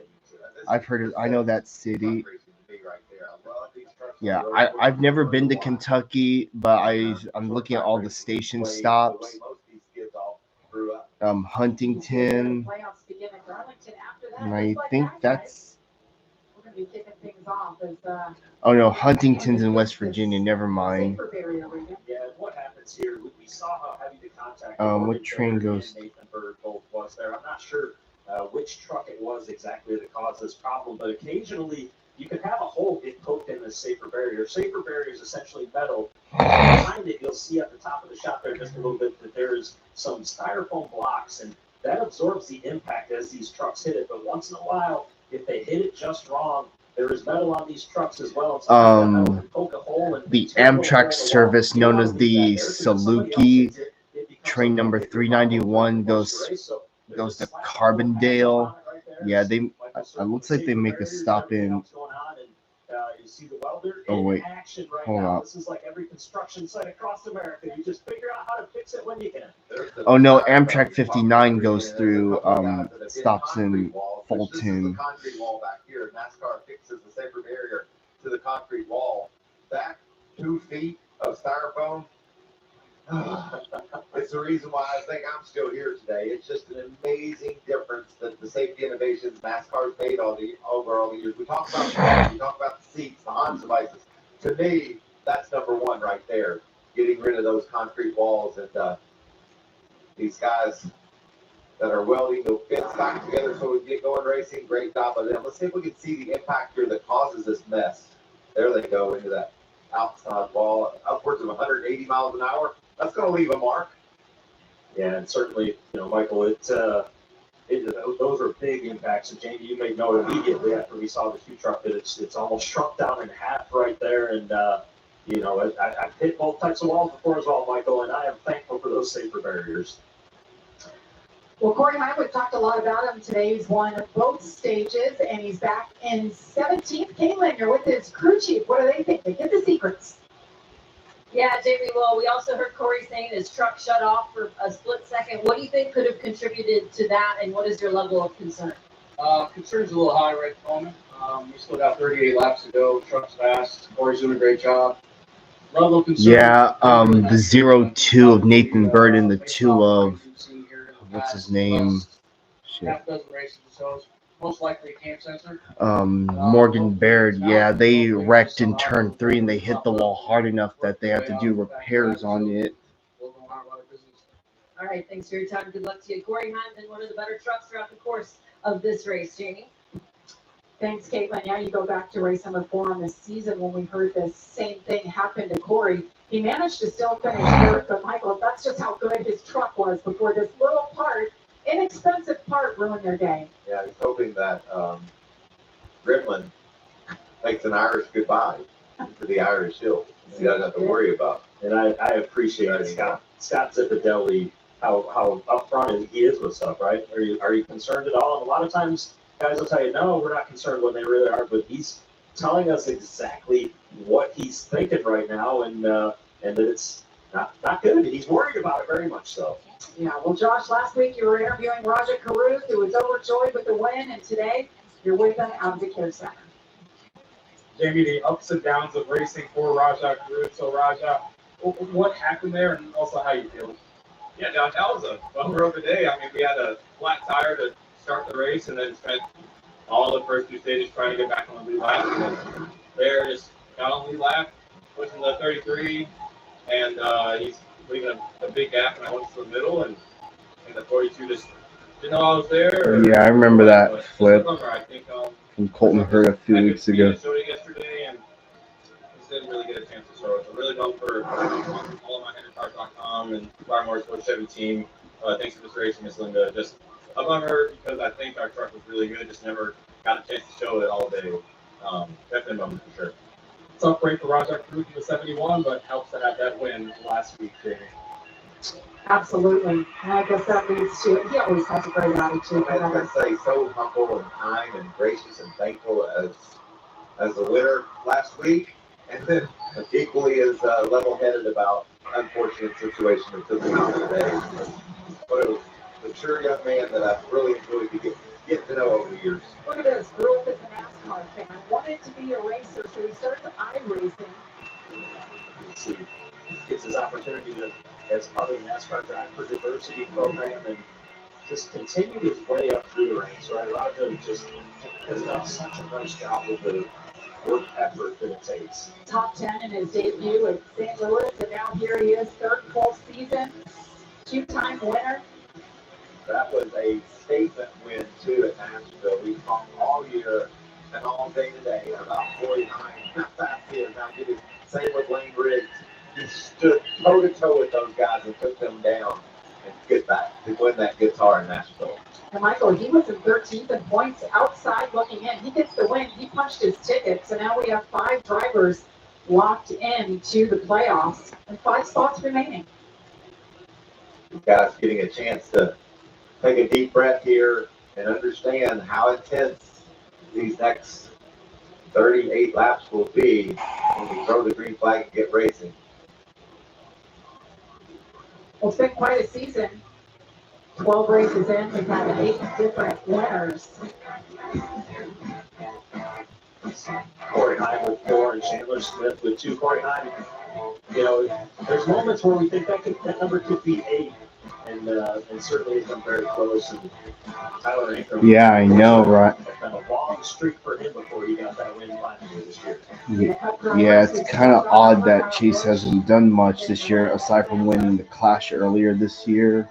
I've heard it. I know that city. Yeah, I've never been to Kentucky, but I'm looking at all the station stops. Huntington, and I think that's. We're going to be kicking things off as Oh no, Huntington's in West Virginia. Never mind. Yeah, what happens here? We saw how heavy the contact. What train goes? Nathan Bird both was there. I'm not sure which truck it was exactly that caused this problem, but occasionally you could have a hole get poked in this safer barrier. Safer barrier is essentially metal. Behind it, you'll see at the top of the shot there just a little bit that there's some styrofoam blocks, and that absorbs the impact as these trucks hit it. But once in a while, if they hit it just wrong, there is metal on these trucks as well. The Amtrak service known as the Saluki, train number 391 goes to Carbondale. Yeah, it looks like they make a stop in. Oh wait, hold on. This is like every construction site across America. You just figure out how to fix it when you can. Oh no, Amtrak 59 goes through stops in Fulton. The concrete wall back here. NASCAR fixes the safer barrier to the concrete wall. That 2 feet of styrofoam. It's the reason why I think I'm still here today. It's just an amazing difference that the safety innovations NASCAR's made over all the years. We talk about the cars, we talk about the seats, the HONS devices. To me, that's number one right there. Getting rid of those concrete walls and these guys that are welding the bits back together so we can get going racing. Great job of them. Let's see if we can see the impact here that causes this mess. There they go into that outside wall, upwards of 180 miles an hour. That's going to leave a mark. Yeah, and certainly, Michael, those are big impacts. And Jamie, you made note immediately after we saw the two truck that it's almost shrunk down in half right there. And I've hit both types of walls before as well, Michael, and I am thankful for those safer barriers. Well, Corey Hywood talked a lot about him today. He's won both stages, and he's back in 17th. Caitlin, you're with his crew chief. What do they think? They get the secrets. Yeah, Jamie, well, we also heard Corey saying his truck shut off for a split second. What do you think could have contributed to that, and what is your level of concern? Concern's a little high right at the moment. We still got 38 laps to go. Truck's fast. Corey's doing a great job. Level of concern. Yeah, the 02 of Nathan Bird and the 2 of what's his name? Shit. Half dozen races, so it's most likely a camp sensor. Morgan Baird, yeah, they wrecked in turn 3 and they hit the wall hard enough that they have to do repairs on it. All right, thanks for your time. Good luck to you. Corey Hyman, one of the better trucks throughout the course of this race. Jamie? Thanks, Caitlin. Yeah, you go back to race number 4 on this season when we heard the same thing happen to Corey. He managed to still finish third, but Michael, that's just how good his truck was before this little part, inexpensive part, ruined their day. Yeah, he's hoping that Gremlin makes an Irish goodbye to the Irish Hill. He doesn't have to worry about. And I appreciate Scott Zipadelli, how upfront he is with stuff, right? Are you concerned at all? And a lot of times guys will tell you, no, we're not concerned when they really are, but he's telling us exactly what he's thinking right now, and that it's not good, and he's worried about it very much so. Yeah, well, Josh, last week you were interviewing Raja Caruth, who was overjoyed with the win, and today you're with him out of the care center. Jamie, the ups and downs of racing for Raja Caruth. So, Raja, what happened there, and also how you feel? Yeah, Josh, that was a bummer of a day. I mean, we had a flat tire to start the race, and then spent all the first 2 stages trying to get back on the lead lap. And then there, just got on the lead lap, pushing the 33, and he's leaving a big gap, and I went to the middle, and the 42 just didn't know I was there. Yeah, I remember that flip I think, from Colton Hurd a few weeks ago. Yesterday, and just didn't really get a chance to show it. So really bummed for all of my HenryCars.com and Fire Motorsports Chevy team. Thanks for this racing, Miss Linda. Just a bummer because I think our truck was really good, just never got a chance to show it all day. Definitely a moment for sure. Tough break for Rajah Caruth with 71, but helps to have that win last week, Jamie. Absolutely. And I guess that leads to, he always has a great attitude. I was going to say, so humble and kind and gracious and thankful as the winner last week, and then equally as level-headed about unfortunate situation that took him out today. But a mature young man that I've really enjoyed to get to know over the years. Look at this. Grew up as a NASCAR fan. Wanted to be a racer, so he started iRacing. He gets his opportunity to, as part of the NASCAR Drive for Diversity program, and just continue his way up through the ranks, right? Rajah just has done such a nice job with the work effort that it takes. Top 10 in his debut at St. Louis, and now here he is, third full season, two-time winner. That was a statement win, too, at Nashville. We talked all year and all day today about Corey Hine, how fast he is. Now, did it same with Lane Riggs. He stood toe-to-toe with those guys and took them down and get back to win that guitar in Nashville. And Michael, he was in 13th in points outside looking in. He gets the win. He punched his ticket. So now we have 5 drivers locked in to the playoffs and 5 spots remaining. Guys getting a chance to take a deep breath here and understand how intense these next 38 laps will be when we throw the green flag and get racing. Well, it's been quite a season. 12 races in, we've had 8 different winners. Corey Hine with 4 and Chandler Smith with 2. Corey Hine, you know, there's moments where we think that number could be 8, and certainly it's been very close. And Tyler Ingram, Yeah, I know, right? It's been a long streak for him before he got that win finally this year. Yeah, it's kind of odd that Chase hasn't done much this year aside from winning the Clash earlier this year.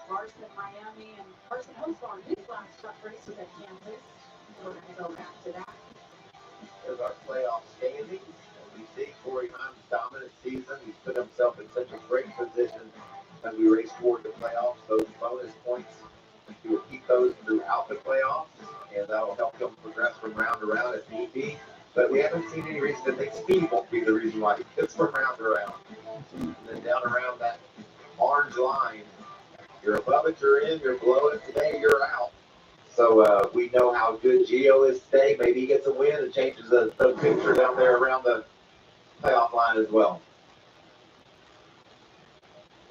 There's our playoff standings. And we see Corey Hine's dominant season. He's put himself in such a great position as we race toward the playoffs. Those bonus points, he will keep those throughout the playoffs, and that will help him progress from round to round if need be. But we haven't seen any reason to think speed won't be the reason why he gets from round to round. And then down around that orange line, you're above it, you're in, you're below it today, you're out. So we know how good Gio is today. Maybe he gets a win and changes the picture down there around the playoff line as well.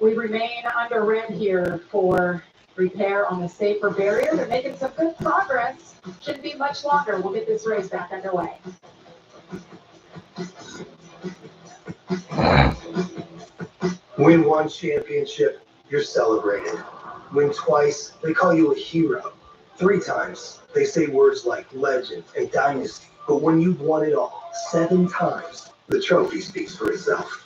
We remain under red here for repair on the safer barrier. They're making some good progress. Shouldn't be much longer. We'll get this race back underway. Win one championship, you're celebrated. Win twice, they call you a hero. 3 times, they say words like legend and dynasty. But when you've won it all 7 times, the trophy speaks for itself.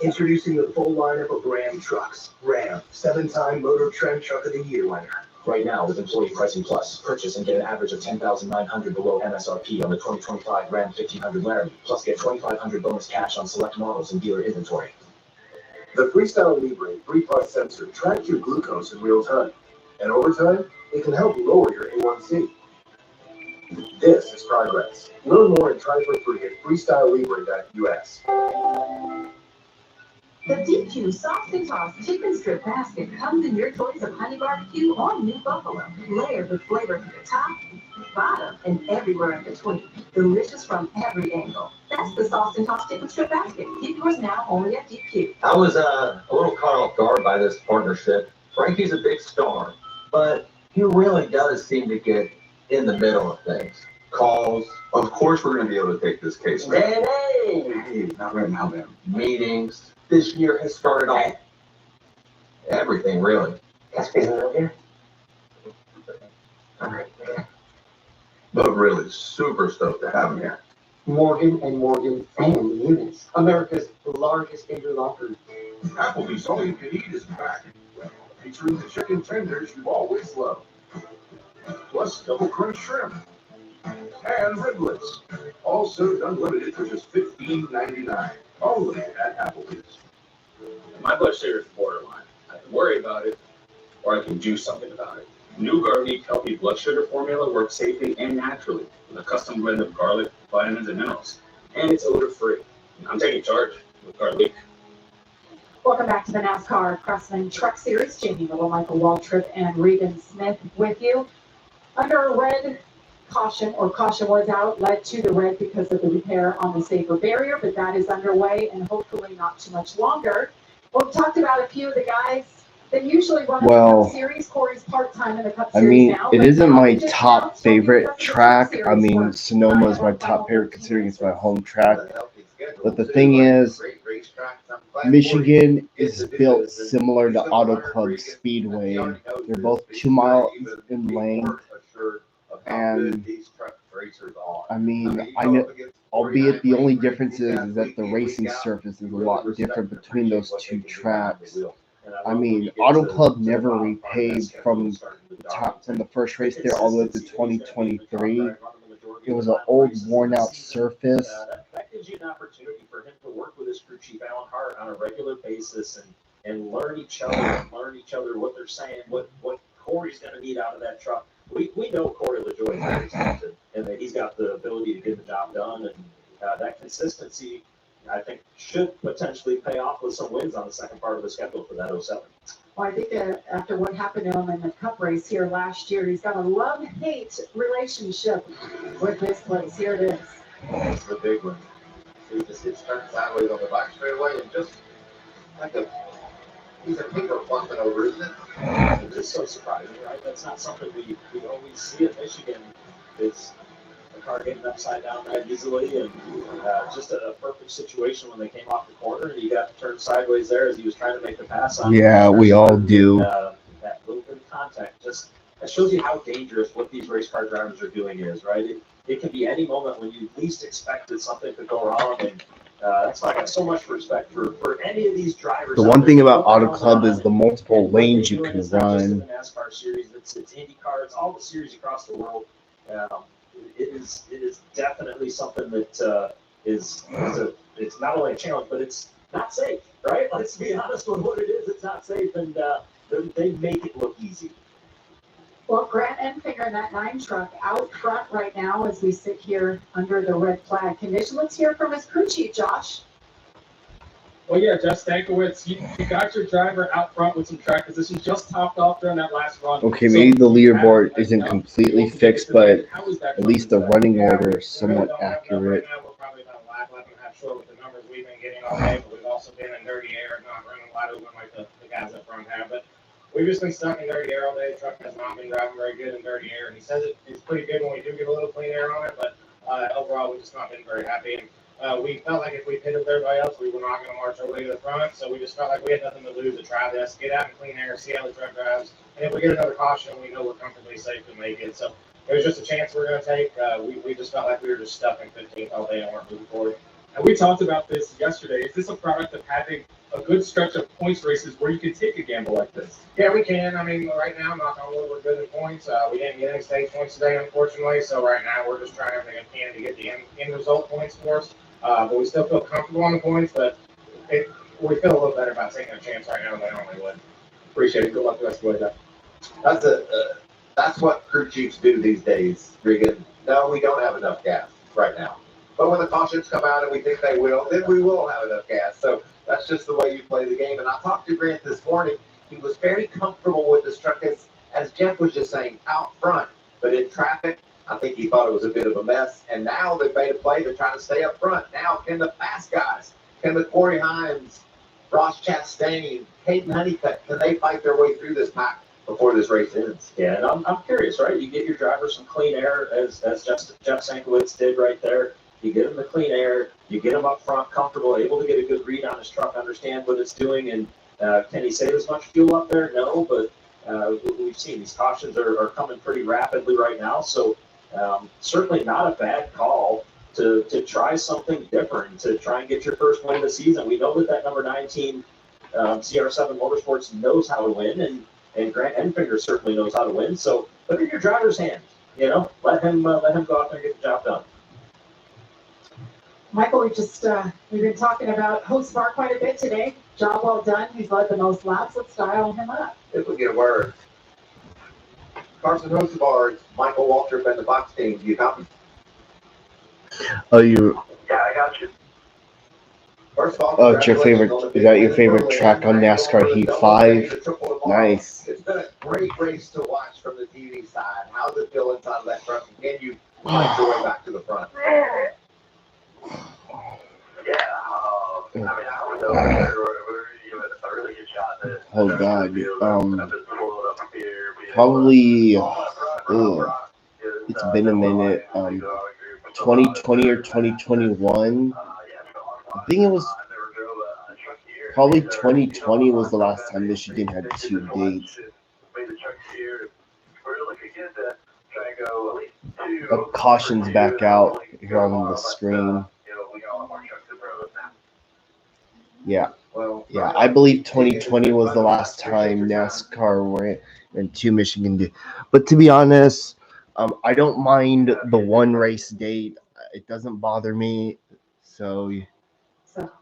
Introducing the full lineup of Ram trucks. Ram, 7-time Motor Trend Truck of the Year winner. Right now, with Employee Pricing Plus, purchase and get an average of $10,900 below MSRP on the 2025 Ram 1500 Laramie, plus get $2,500 bonus cash on select models and dealer inventory. The Freestyle Libre 3+ sensor tracks your glucose in real time. And over time, it can help lower your A1C. This is progress. Learn more and try for free at freestylelibre.us. The DQ Soft and Toss Chicken Strip Basket comes in your choice of honey barbecue or new buffalo, layered with flavor from the top, bottom, and everywhere in between. Delicious from every angle. That's the Soft and Toss Chicken Strip Basket. Get yours now only at DQ. I was a little caught off guard by this partnership. Frankie's a big star, but he really does seem to get in the middle of things. Calls. Of course we're going to be able to take this case. Hey, not right now, man. Meetings. This year has started off everything, really. But really, super stoked to have him here. Morgan & Morgan Family Units, America's largest interlocker. Applebee's All You Can Eat is back, featuring the chicken tenders you've always loved, plus double crunch shrimp and riblets, all served unlimited for just $15.99, only at Applebee's. My blood sugar is borderline. I can worry about it, or I can do something about it. New Garlic Healthy Blood Sugar Formula works safely and naturally with a custom blend of garlic, vitamins, and minerals. And it's odor-free. I'm taking charge with Garlic. Welcome back to the NASCAR Craftsman Truck Series. Jamie Little, Michael Waltrip, and Regan Smith with you. Under a red caution, or caution was out, led to the red because of the repair on the safer barrier, but that is underway and hopefully not too much longer. We've talked about a few of the guys that usually run the Cup Series. Corey's part-time in the Cup Series now. It isn't my top favorite track. I mean, Sonoma is my top favorite considering it's my home track. But the thing is, Michigan is built similar to Auto Club Speedway. They're both 2 miles in length. And I mean, I know, albeit the only difference is that the racing surface is a lot different between those two tracks. I mean, Auto Club never repaved from the first race there all the way up to 2023. It was an old, worn-out surface. That gives you an opportunity for him to work with his crew chief, Alan Hart, on a regular basis and learn each other, what they're saying, what Corey's going to need out of that truck. We know Corey LaJoie is very talented, and that he's got the ability to get the job done, and that consistency, I think, should potentially pay off with some wins on the second part of the schedule for that 07. Well, I think after what happened to him in the Cup race here last year, he's got a love-hate relationship with this place. Here it is. It's the big one. He just hits turn sideways on the back straightaway and just like he's a finger plumping over, isn't it? It's just so surprising, right? That's not something we always see in Michigan. It's the car getting upside down that easily, and just a perfect situation when they came off the corner, and he got to turn sideways there as he was trying to make the pass on. Yeah, we all do. That little bit of contact, just that shows you how dangerous what these race car drivers are doing is, right? It can be any moment when you least expected something to go wrong, and that's why I got so much respect for any of these drivers. The one thing about Auto Club is the multiple lanes you can run. The NASCAR series, it's IndyCar, it's all the series across the world. It is definitely something that it's not only a challenge, but it's not safe, right? Let's be honest with what it is. It's not safe, and they make it look easy. Well, Grant Enfinger in that 9 truck out front right now as we sit here under the red flag condition. Let's hear from his crew chief, Josh. Well, yeah, Jeff Stankiewicz, you got your driver out front with some track position, just topped off during that last run. Okay, maybe the leaderboard isn't completely fixed, but at least the running order is somewhat accurate. Right now, we're probably about a lap and a half short with the numbers we've been getting all day, but we've also been in dirty air, not running wide open like the guys up front have. But we've just been stuck in dirty air all day. The truck has not been driving very good in dirty air, and he says it's pretty good when we do get a little clean air on it, but overall, we've just not been very happy. And we felt like if we pitted with everybody else, we were not going to march our way to the front, so we just felt like we had nothing to lose to try this, get out in clean air, see how the truck drives, and if we get another caution, we know we're comfortably safe to make it. So it was just a chance we're going to take. We just felt like we were just stuck in 15th all day and weren't moving forward. And we talked about this yesterday. Is this a product of having a good stretch of points races where you can take a gamble like this? Yeah, we can. I mean, right now, knock on wood, we're good in points. We didn't get any stage points today, unfortunately, so right now we're just trying everything we can to get the end result points for us. But we still feel comfortable on the points, but we feel a little better about taking a chance right now than we normally would. Appreciate it. Good luck the rest of the way. That's what crew chiefs do these days, Regan. No, we don't have enough gas right now. But when the cautions come out and we think they will, then we will have enough gas. So that's just the way you play the game. And I talked to Grant this morning. He was very comfortable with this truck, as Jeff was just saying, out front. But in traffic, I think he thought it was a bit of a mess. And now they've made a play. They're trying to stay up front. Now, can the fast guys, can the Corey Himes, Ross Chastain, Hayden Honeycutt, can they fight their way through this pack before this race ends? Yeah, and I'm curious, right? You get your driver some clean air, as Jeff Stankiewicz did right there. You get him the clean air. You get him up front, comfortable, able to get a good read on his truck, understand what it's doing, and can he save as much fuel up there? No, but we've seen these cautions are coming pretty rapidly right now, so certainly not a bad call to try something different, to try and get your first win of the season. We know that number 19 CR7 Motorsports knows how to win, and Grant Enfinger certainly knows how to win. So put it in your driver's hands. Let him go out there and get the job done. Michael, we've been talking about Hosvar quite a bit today. Job well done. He's led the most laps. Let's dial him up. If we get a word. Carson Hosevar, Michael Waltrip, and the Fox team. Do you copy? Oh, you. Yeah, I got you. First of all, Oh, it's your favorite. Is that your favorite track on NASCAR Heat 5? Nice. It's been a great race to watch from the TV side. How's it feel inside of that truck? Can you find your way back to the front? Yeah, I mean, I would know we're giving a really good shot at it. Oh God. Probably. It's been a minute. 2020 or 2021. I think it was probably 2020 was the last time Michigan had 2 dates. Caution's back out here on the screen. Yeah. Yeah, I believe 2020 was the last time NASCAR went to Michigan did. But to be honest, I don't mind the one race date. It doesn't bother me. So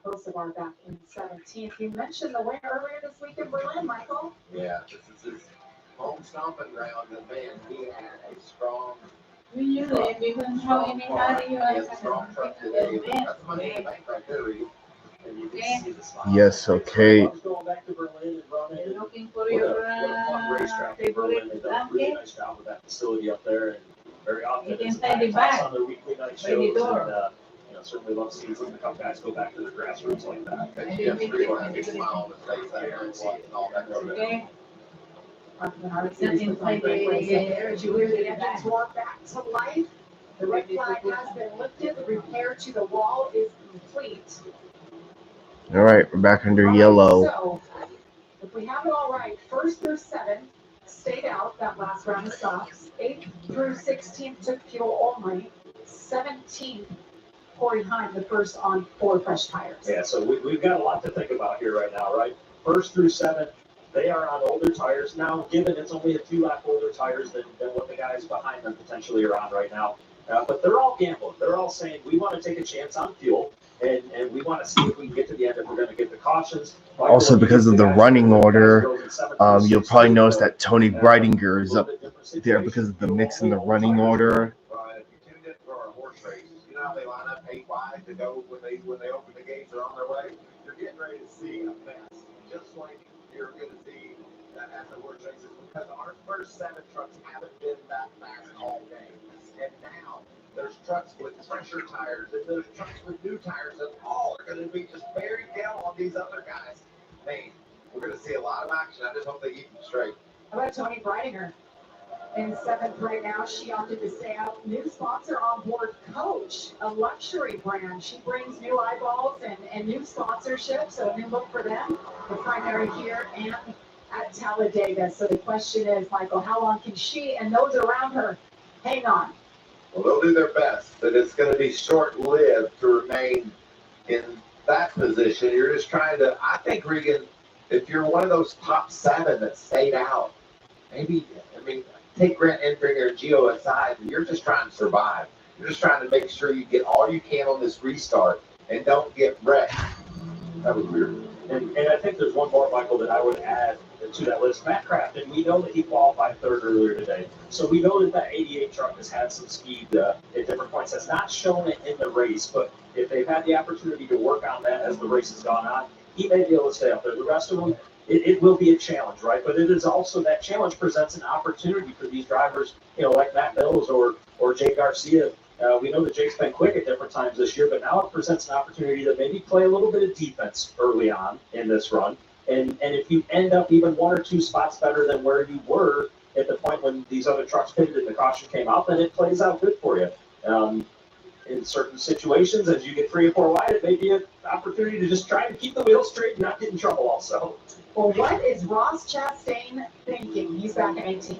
Hosevar back in 17th. You mentioned the win earlier this week in Berlin, Michael. Yeah, this is his home stomping ground, and man, he had a strong. Yes, okay. Looking for your racetrack in Berlin. They've done a really nice job with that facility up there, and very often it's on their weekly night shows. And certainly love seeing some of the Cup guys go back to their grassroots like that. Back to life. The red flag has been lifted. The repair to the wall is complete. All right, we're back under yellow. So, if we have it all right, 1st through 7th stayed out that last round of stops. 8th through 16th took fuel only. 17th, Corey Heim, the first on 4 fresh tires. Yeah, so we've got a lot to think about here right now, right? 1st through 7th, they are on older tires now, given it's only a few lap older tires than what the guys behind them potentially are on right now. But they're all gambling. They're all saying, we want to take a chance on fuel, and we want to see if we can get to the end if we're going to get the cautions. Also, because of the running order, you'll probably notice that Tony Breidinger is up there because of the mix in the running order. If you tuned in for our horse race, you know how they line up 8 wide to go when they open the gates or on their way? You're getting ready to see a mess, just like you're going to see at the horse races, because our first 7 trucks haven't been that fast all day. And now there's trucks with pressure tires and there's trucks with new tires, and all are going to be just bearing down on these other guys. Man, we're going to see a lot of action. I just hope they keep them straight. How about Tony Breidinger? In 7th right now, she opted to stay out. New sponsor on board, Coach, a luxury brand. She brings new eyeballs and new sponsorship, so a new look for them. The primary here and at Talladega. So the question is, Michael, how long can she and those around her hang on? Well, they'll do their best, but it's going to be short-lived to remain in that position. You're just trying to, I think, Regan, if you're one of those top 7 that stayed out, maybe, I mean, take Grant Enfinger and Gio aside, and you're just trying to survive. You're just trying to make sure you get all you can on this restart and don't get wrecked. That was weird. And I think there's one more, Michael, that I would add to that list. Matt Craftsman, we know that he qualified 3rd earlier today. So we know that 88 truck has had some speed at different points. That's not shown it in the race, but if they've had the opportunity to work on that as the race has gone on, he may be able to stay up there. The rest of them, it will be a challenge, right? But it is also, that challenge presents an opportunity for these drivers, like Matt Mills or Jay Garcia. We know that Jake's been quick at different times this year, but now it presents an opportunity to maybe play a little bit of defense early on in this run. And if you end up even 1 or 2 spots better than where you were at the point when these other trucks pitted and the caution came out, then it plays out good for you. In certain situations, as you get 3 or 4 wide, it may be an opportunity to just try and keep the wheels straight and not get in trouble also. Well, what is Ross Chastain thinking? He's back in 18th.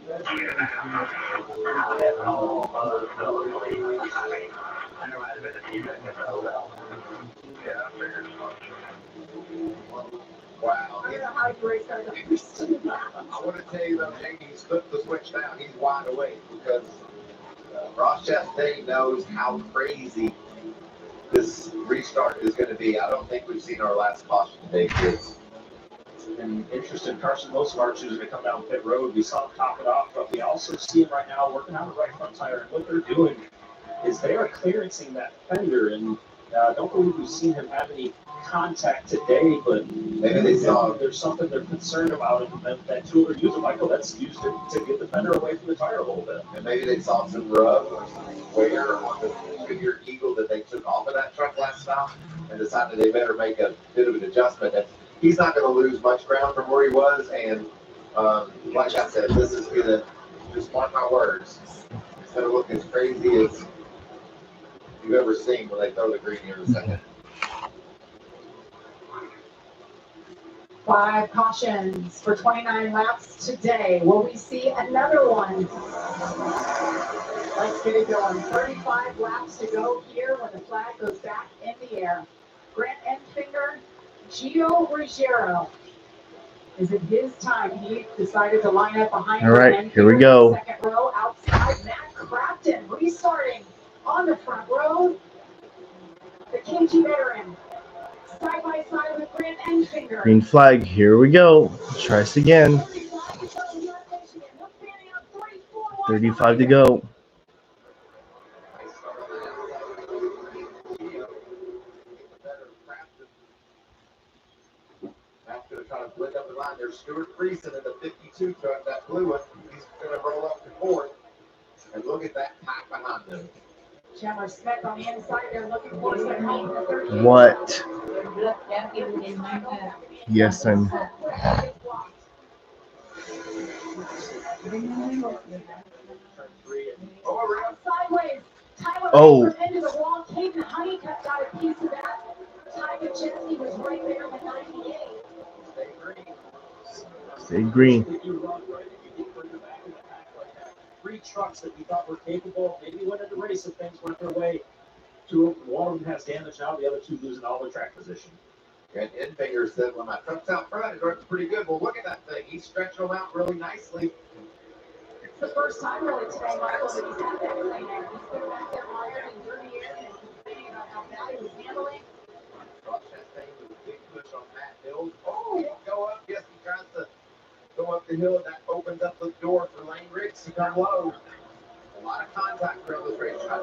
Wow. I don't know how you race that. I want to tell you, though, Jamie's flipped the switch down. He's wide awake because Ross Chastain knows how crazy this restart is going to be. I don't think we've seen our last caution today, kids. and interested Carson Mosmarch, who's going to come down pit road. We saw him top it off, but we also see him right now working on the right front tire. And what they're doing is they are clearancing that fender. And I don't believe we've seen him have any contact today, but maybe they saw there's something they're concerned about. And that tool they're using, Michael, that's used to get the fender away from the tire a little bit. And maybe they saw some rub or some wear on the Goodyear Eagle that they took off of that truck last stop and decided they better make a bit of an adjustment. And he's not going to lose much ground from where he was. And like I said, this is going to, just mark my words, it's going to look as crazy as you've ever seen when they throw the green here in a second. 5 cautions for 29 laps today. Will we see another one? Let's get it going. 35 laps to go here when the flag goes back in the air. Grant Enfinger, Gio Ruggiero. Is it his time? He decided to line up behind. All right, here we go. Second row outside. Matt Craftsman restarting on the front row. The KG veteran. Side by side with Grant Enfinger. Green flag. Here we go. Let's try this again. 35 to go. That's going to try to blend up the line. There's Stuart Friesen in the 52 truck, that blue one. He's going to roll up to fourth. And look at that pack behind them. Chandler Smith on the inside. They're looking for the 38. What? Yes, I'm. Sideways. Tyler Oh. into the wall. Caden Honeycutt got a piece of that. Ty Majeski was right there in the 98. Stay green. 3 trucks that we thought were capable, maybe winning the race if things went their way. 2, one of them has damage now, the other 2 losing all their track position. And Enfinger said, when my truck's out front, it runs pretty good. Well, look at that thing. He's stretching them out really nicely. It's the first time really today, Michael, that he's had that clean air. He's been back there mired in dirty air and complaining about how bad he was handling. Chastain with a big push on Matt Hills. Oh, go up. Yes, he tries to go up the hill, and that opens up the door for Lane Riggs to come low. A lot of contact around this racetrack.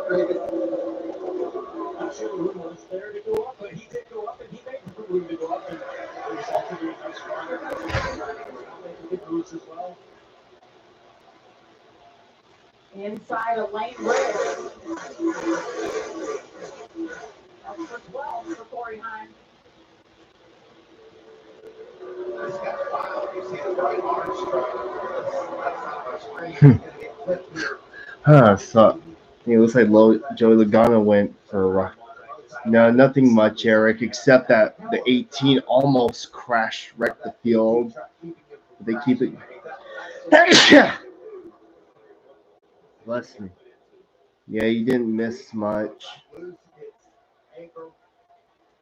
Not sure who was there to go up, but he did go up, and he made room to go up, and it was all to do with how strong it was. Good moves as well. Inside of Lane Riggs. That's for 12 for Corey Heim. This guy's wild. You see the bright orange truck. That's not much screen. He's going to get clipped here. So it looks like Joey Logano went for no, nothing much, Eric, except that the 18 almost wrecked the field. They keep it. Bless me. Yeah, you didn't miss much. Ankrum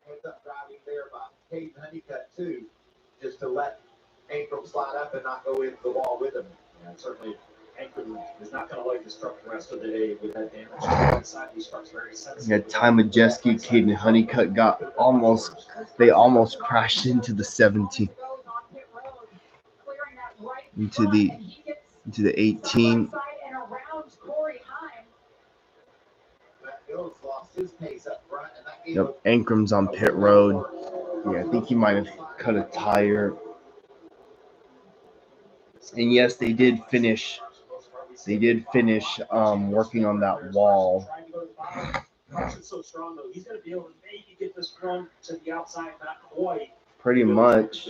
ends up driving there by Caden Honeycutt too, just to let Ankrum slide up and not go into the wall with him. And certainly Ankrum is not going to like this truck the rest of the day with that damage inside. These trucks very sensitive. Yeah, Ty Majeski, Caden Honeycutt they almost crashed into the 17, into the 18. Yep, Ankrum's on pit road. Yeah, I think he might have cut a tire. And yes, they did finish. They did finish working on that wall. Carson's so strong though, he's going to be able to maybe get this run to the outside, not quite. Pretty much.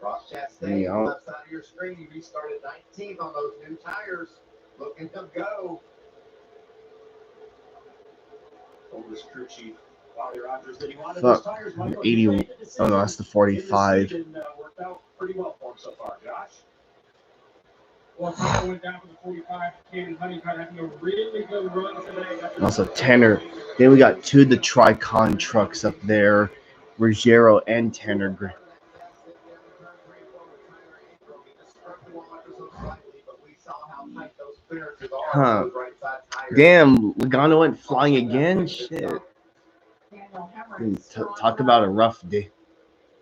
Ross Chastain, Yeah. left side of your screen, he restarted 19th on those new tires. Look at him go. Told his crew chief, Wally Rogers, that he wanted Fuck, those tires. Michael, 80. he made the decision. Oh no, that's the 45. The decision, worked out pretty well for him so far, Josh. Well, Tyler went down for the 45. Caden Honeycutt having a really good run today. Also Tanner. Then we got 2 of the Tricon trucks up there, Ruggiero and Tanner. Huh. Damn, Logano went flying again? Shit. Daniel Hemmer Talk about a rough day.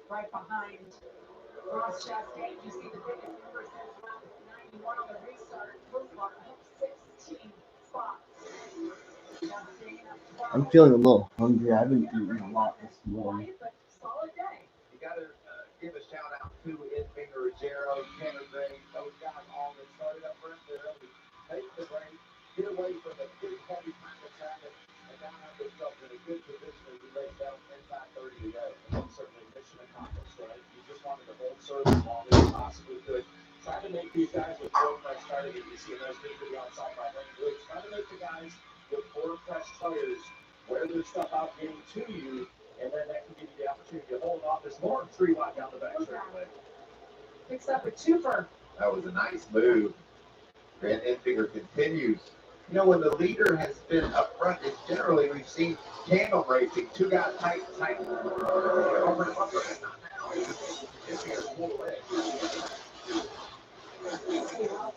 right behind Ross Chastain, you see the biggest number since lap 91 on the restart. Copart took 16 spots. Chastain up 12. I'm feeling a little hungry. I haven't eaten a lot this morning. But solid day. You got to give a shout out to Infinger, Ruggiero, Tanner Gray, those guys all that started up front there early. Take the break, get away from the big heavy pack of traffic, and now have themselves in a good position as we race down inside 30 to go. That's certainly mission accomplished, right? You just wanted to hold serve as long as you possibly could. Try to make these guys with four fresh tires, you see a nice video outside by Lane Briggs. Try to make the guys with four fresh tires wear their stuff out getting to you, and then that can give you the opportunity to hold off. There's more than 3 wide down the back straightaway. Picks up a twofer. That was a nice move. Grant Infinger continues. You know, when the leader has been up front, it's generally we've seen tandem racing, two guys tight. Infinger's pulled away.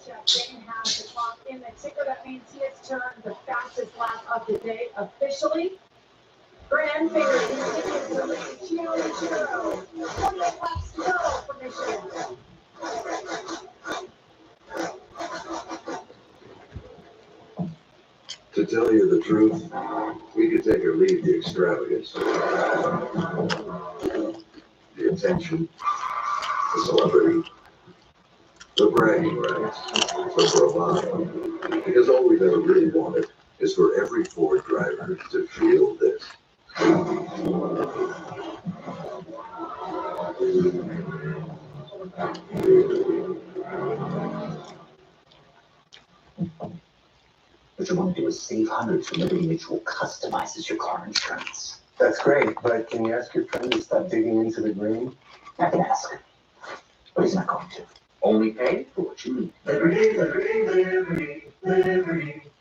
Chastain has the clock in the ticker. That means he has turned the fastest lap of the day officially. Grant Infinger continues to lead Ruggiero. 28 laps to go for Michigan. To tell you the truth, we could take or leave the extravagance, the attention, the celebrity, the bragging rights, the bravado, because all we've ever really wanted is for every Ford driver to feel this. What you want to do is save hundreds from Liberty Mutual customizes your car insurance. That's great, but can you ask your friend to stop digging into the green? I can ask, but he's not going to. Only pay for what you need. Liberty.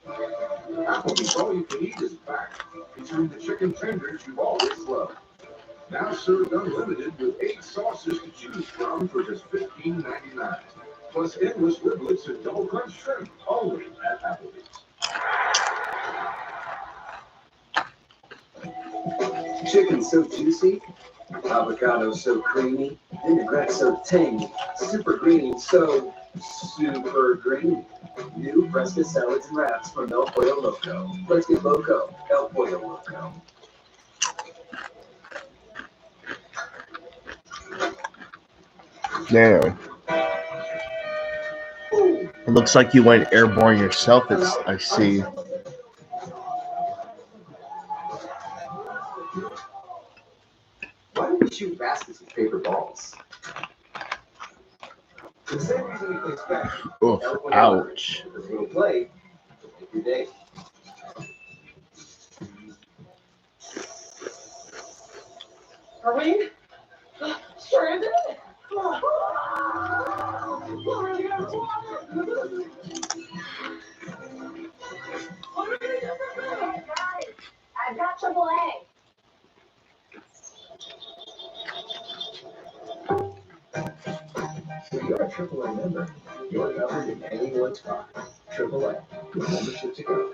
Applebee's all you can eat is back, featuring the chicken tenders you've always loved. Now served unlimited with 8 sauces to choose from for just $15.99. Plus endless riblets and double crunch shrimp, only at Applebee's. Chicken so juicy, avocado so creamy, vinaigrette so tangy, super green so super green. New Fresca salads and wraps from El Pollo Loco. Let's get loco, El Pollo Loco. There. It looks like you went airborne yourself. I see. Why don't we shoot baskets with paper balls? The same reason we play special. Oof, ouch. Because we'll play every day. Are we? Sure did. Guys, I've got AAA. If you're a AAA member, you're covered in anyone's car. AAA, your membership to go.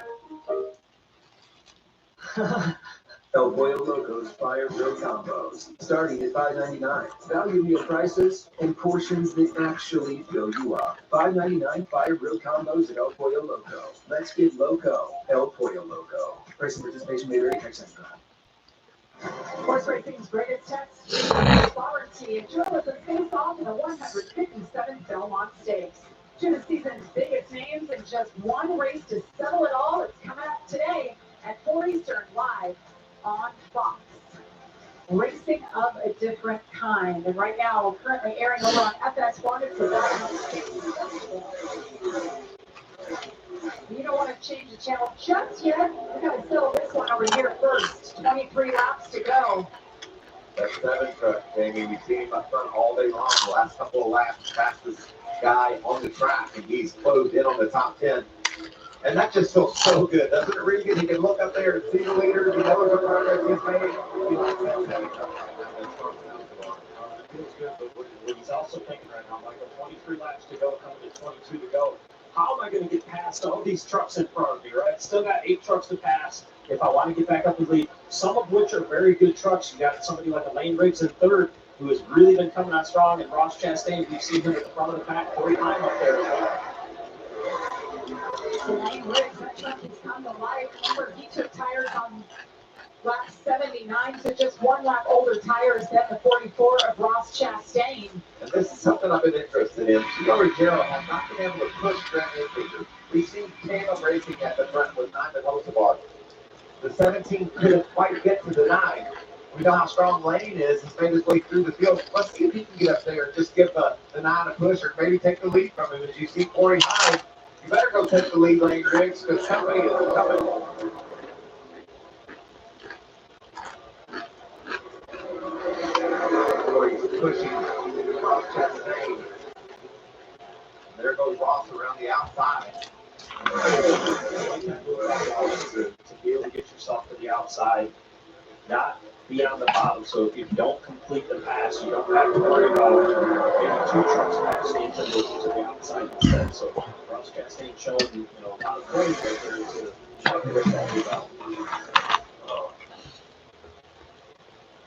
El Pollo Loco's Fire Grill Combos, starting at $5.99. Value meal prices and portions that actually fill you up. $5.99 Fire Grill Combos at El Pollo Loco. Let's get loco. El Pollo Loco. Price and participation may vary. Tax exempt. Horse racing's greatest test, warranty, and journalism face off in the 157th Belmont Stakes. Two of the season's biggest names in just one race to settle it all. It's coming up today at 4 Eastern, live on Fox. Racing of a different kind. And right now, we're currently airing over on FS1. It's the Belmont Stakes. You don't want to change the channel just yet. We're going to settle this one over here first. 23 laps to go. That 7 truck, Jamie, we've seen him up front all day long. The last couple of laps, fastest guy on the track, and he's closed in on the top 10. And that just feels so good, doesn't it, Regan? You can look up there and see the leaders, you know the progress he's made. You like that 7 truck. Feels good, but what he's also thinking right now, Michael, 23 laps to go, coming to 22 to go. How am I going to get past all these trucks in front of me, right? Still got 8 trucks to pass if I want to get back up and lead, some of which are very good trucks. You got somebody like a Lane Briggs in third, who has really been coming on strong, and Ross Chastain, we've seen him at the front of the pack, Corey Heim up there as well. Lane Riggs, that truck has come to life. Remember, he took tires on lap 79, so just one lap older tires than the 44 of Ross Chastain. And this is something I've been interested in. Gio Ruggiero has not been able to push Grant Enfinger. We've seen tandem racing at the front with 9 and Hosevar. The 17 couldn't quite get to the 9. We know how strong Lane is. He's made his way through the field. Let's see if he can get up there and just give the 9 a push, or maybe take the lead from him. As you see Corey Hyde, you better go take the lead, Lane Riggs, because somebody is coming. Corey's pushing Ross Chastain. There goes Ross around the outside. To be able to get yourself to the outside, not be on the bottom. So if you don't complete the pass, you don't have to worry about maybe 2 trucks passing into the outside instead. So Ross Chastain showing a lot of points right there to try to break that lead out.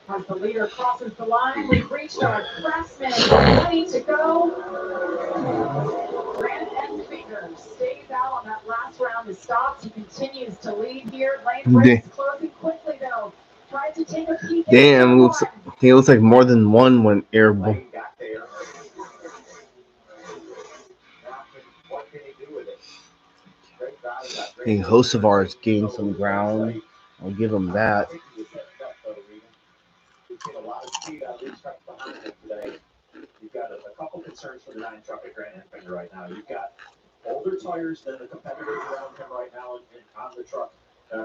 As the leader crosses the line, we've reached our Craftsman. 20 to go. Grant Enfinger stays out on that last round of stops. He continues to lead here. Lane Riggs closing quickly, though. Tried to take a peek. Damn, he looks like more than one went airborne. I think Hosevar's gained some ground. I'll give him that. We've seen a lot of speed out of these trucks behind him today. You've got a couple concerns for the 9 truck at Grant Enfinger right now. You've got older tires than the competitors around him right now and on the truck,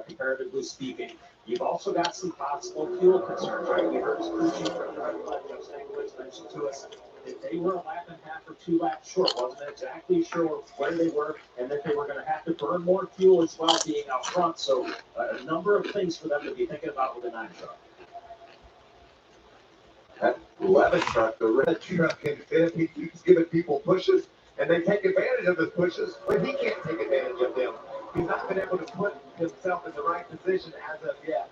comparatively speaking. You've also got some possible fuel concerns, right? We heard his crew chief from the right left, Jeff Stankiewicz, mentioned to us that they were a lap and a half or 2 laps short. Wasn't exactly sure where they were, and that they were going to have to burn more fuel as well, being out front. So a number of things for them to be thinking about with the 9 truck. That 11 truck, the red truck in 5th, he keeps giving people pushes, and they take advantage of his pushes, but he can't take advantage of them. He's not been able to put himself in the right position as of yet,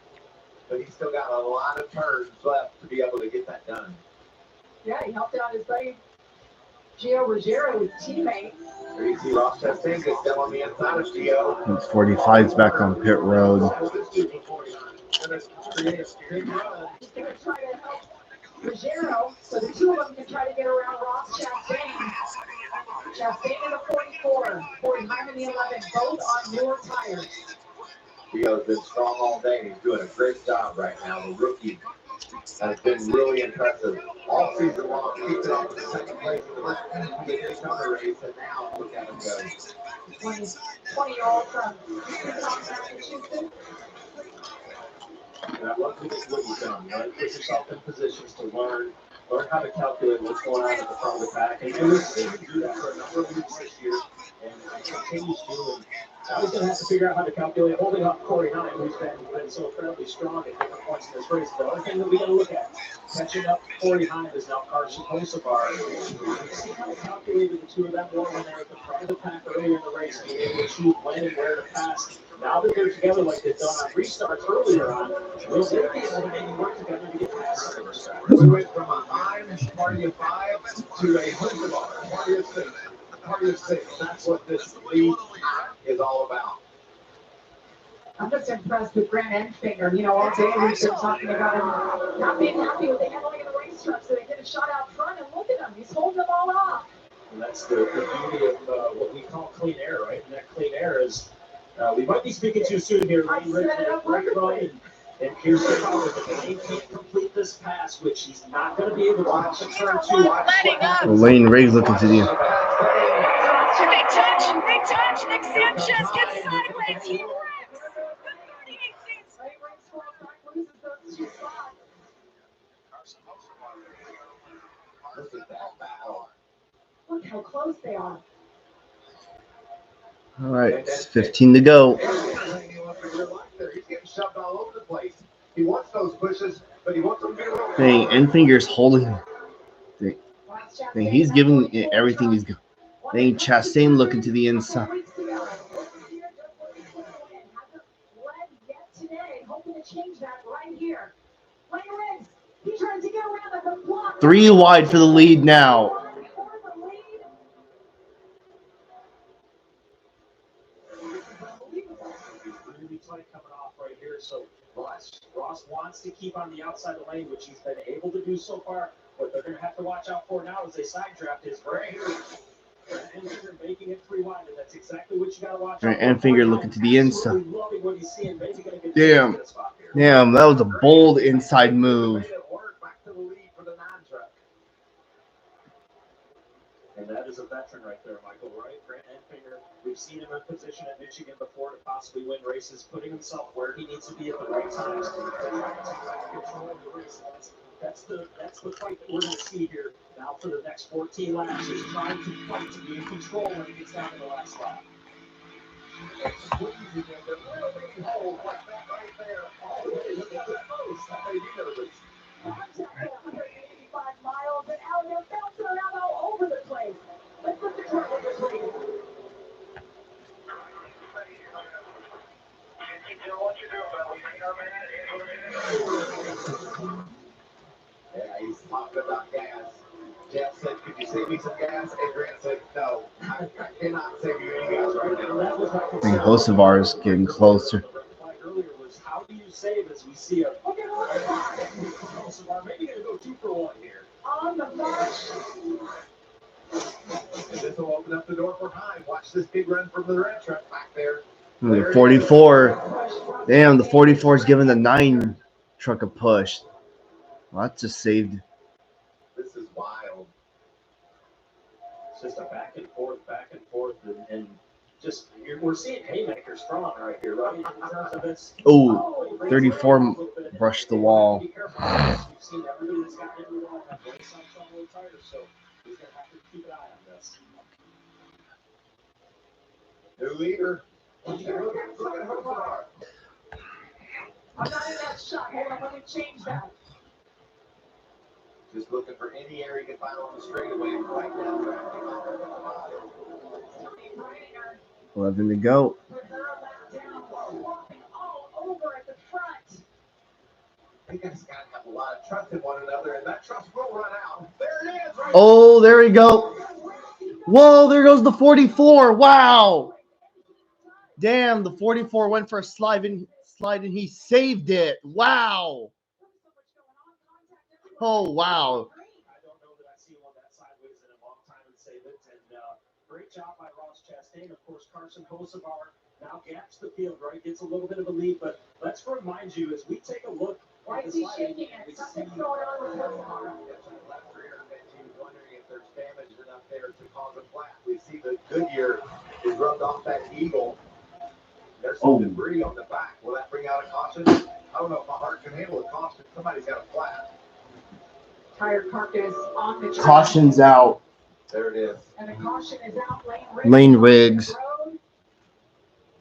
but he's still got a lot of turns left to be able to get that done. Yeah, he helped out his buddy Gio Ruggiero, his teammate. There you see Ross Chastain gets down on the inside of Gio. 45's back on pit road. He's going to try to help Ruggiero, so the 2 of them can try to get around Ross Chastain. Chastain in the 44, Corey Heim in the 11, both on newer tires. Gio's been strong all day, and he's doing a great job right now. The rookie has been really impressive all season long. Keeps it up in the 2nd place in the last Daytona race, and now look at him go. 20-year-old from Massachusetts. That was what you've done, right? Put yourself in positions to learn how to calculate what's going on at the front of the pack. And we've seen him do that for a number of weeks this year, and continues to. Now he's going to have to figure out how to calculate holding up Corey Heim, who's been so incredibly strong at different points in this race. The other thing that we got to look at, catching up Corey Heim is now Carson Hosevar. We've seen how to calculate the 2 of them more when they're at the front of the pack earlier in the race, being able to choose when and where to pass. Now that they're together like they've done on restarts earlier on, will they be able to maybe work together to get past some of the stars? We went from a Heim party of 5 to a Hosevar party of 6. Party of 6. That's what this league is all about. I'm just impressed with Grant Enfinger. All day we've been talking about him not being happy with the handling of the race truck, so they get a shot out front, and look at him. He's holding them all off. And that's the beauty of what we call clean air, right? And that clean air is, we might be speaking too soon here. Lane Riggs, and here's the problem. If Lane can't complete this pass, which he's not going to be able to watch a turn 2. Lane Riggs looking to the. Big touch, Nick Sanchez gets sideways, he wrecks the 38 seats. Look how close they are. All right, it's 15 to go. He's getting shoved all over the place. He wants those pushes, but he wants them to be real. Dang, Enfinger's holding. Dang, he's giving it everything he's got. Dang, Chastain looking to the inside. Hoping to change that right here. Lane Riggs, he trying to get around the block. 3 wide for the lead now. Really tight coming off right here. So Ross wants to keep on the outside of the lane, which he's been able to do so far. What they're going to have to watch out for now as they side draft is right here. And they're making it 3 wide, and that's exactly what you got to watch out for. And finger looking to the inside. Loving what he's seeing. Maybe going to get Damn, that was a bold inside move. And that is a veteran right there, Michael, right? Grant Enfinger. We've seen him in position at Michigan before to possibly win races, putting himself where he needs to be at the right times to try to control the race. That's the fight that we're going to see here now for the next 14 laps. He's trying to fight to be in control when he gets down to the last lap. Squeezing him, but really hold like that right there. All the way to the post. That made me nervous. Contact at 185 miles an hour. They're bouncing around all over the place. Let's look at what this lead. Yeah, he's talking about gas. Jeff said, could you save me some gas? And Grant said, no, I cannot save you any gas right now. I think Hocevar is getting closer. Earlier was how do you save as we see a Hocevar maybe going to go 2 for 1 here. On the march. And this will open up the door for Heim. Watch this big run from the red truck back there. The 44. Damn, the 44 is giving the 9 truck a push. Well, that just saved. This is wild. It's just a back and forth, and just we're seeing haymakers strong right here, right? In terms of this. Oh, 34 brushed the wall. We've seen everybody that's got into the wall have very soft trouble tires, so he's going to have to keep an eye on this. New leader. Look at Hocevar. I'm not in that shot. Hold on, let me change that. Just looking for any area you can find on the straightaway right now. 11 to go. All over at the front. You guys got to have a lot of trust in one another, and that trust will run out. There it is. Right Oh, there we go. Whoa, there goes the 44. Wow. Damn, the 44 went for a slide and he saved it. Wow. Oh, wow. I don't know that I've seen one that sideways in a long time and save it. And great job by Ross Chastain. Of course, Carson Hocevar now gaps the field, right? Gets a little bit of a lead. But let's remind you, as we take a look. Why is he shaking it? Something's going on with Hocevar. left rear engine, wondering if there's damage enough there to cause a flat. We see the Goodyear is rubbed off that Eagle. There's some debris on the back. Will that bring out a caution? I don't know if my heart can handle a caution. Somebody's got a flat. Tire carcass on the track. Caution's out. There it is. And the caution is out. Lane rigs.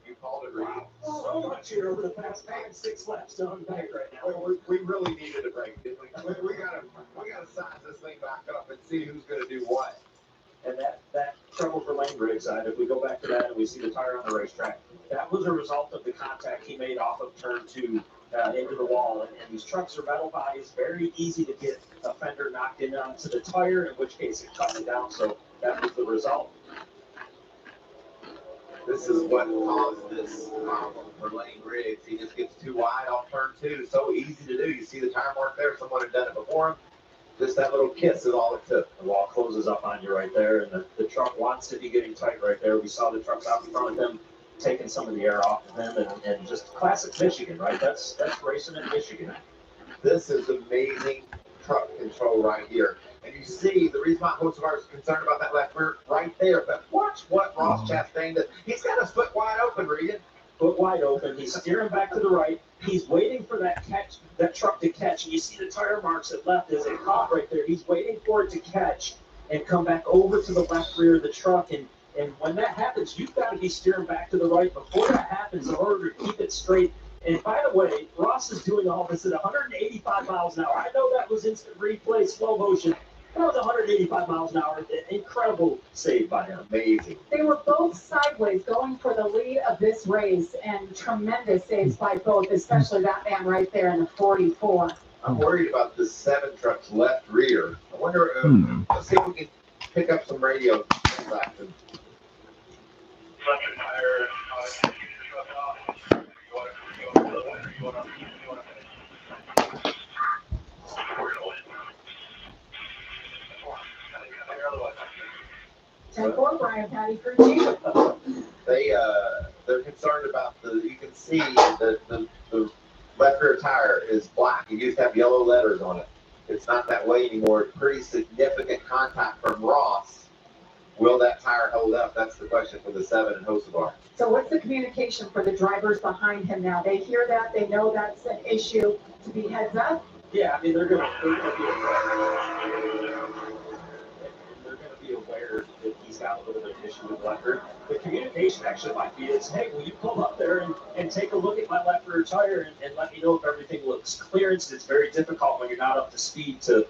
You called it, Reed. So much here over the past 5-6 laps to unpack right now. We really needed a break, didn't we? We gotta size this thing back up and see who's gonna do what. And that trouble for Lane Briggs side, if we go back to that and we see the tire on the racetrack, that was a result of the contact he made off of turn 2 into the wall. And these trucks are metal bodies, very easy to get a fender knocked in onto the tire, in which case it cut it down. So that was the result. This is what caused this problem for Lane Briggs. He just gets too wide off turn 2. So easy to do. You see the tire mark there. Someone had done it before him. Just that little kiss is all it took. The wall closes up on you right there, and the truck wants to be getting tight right there. We saw the trucks out in front of him taking some of the air off of him, and just classic Michigan, right? That's racing in Michigan. This is amazing truck control right here. And you see, the reason why Hocevar is concerned about that left rear right there, but watch what Ross Chastain does. He's got his foot wide open, Regan. Foot wide open. He's steering back to the right. He's waiting for that truck to catch. And you see the tire marks at left as it caught right there. He's waiting for it to catch and come back over to the left rear of the truck. And when that happens, you've got to be steering back to the right before that happens in order to keep it straight. And by the way, Ross is doing all this at 185 miles an hour. I know that was instant replay, slow motion. That was 185 miles an hour. Incredible save by him. Amazing. They were both sideways going for the lead of this race, and tremendous saves by both, especially that man right there in the 44. I'm worried about the 7 truck's left rear. I wonder, let's see if we can pick up some radio action. Brian Patty for you. They're concerned about you can see that the left rear tire is black. It used to have yellow letters on it. It's not that way anymore. Pretty significant contact from Ross. Will that tire hold up? That's the question for the 7 in Hocevar. So what's the communication for the drivers behind him now? They hear that, they know that's an issue to be heads up? Yeah, I mean, they're gonna be aware that he's got a little bit of issue with left rear. The communication actually might be is, hey, will you pull up there and take a look at my left rear tire and let me know if everything looks clear? It's very difficult when you're not up to speed to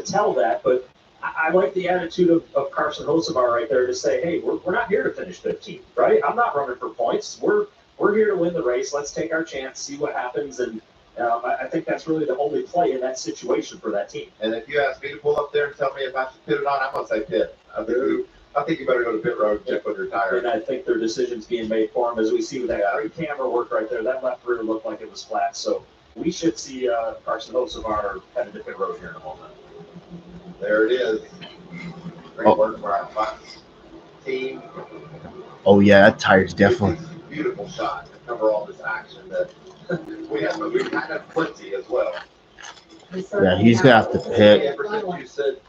tell that, but I like the attitude of Carson Hocevar right there to say, hey, we're not here to finish 15th, right? I'm not running for points. We're here to win the race. Let's take our chance, see what happens, and I think that's really the only play in that situation for that team. And if you ask me to pull up there and tell me if I should pit it on, I'm going to say pit. I think you better go to pit road and check on your tire. And I think their decision's being made for them. As we see with that great camera work right there, that left rear looked like it was flat. So we should see Carson Hocevar headed to pit road here in a moment. There it is. Great work for our Fox team. Oh, yeah, that tire's definitely. Beautiful shot to cover all this action that we kind of plenty as well. Yeah, he's going to have to pit. Ever since you said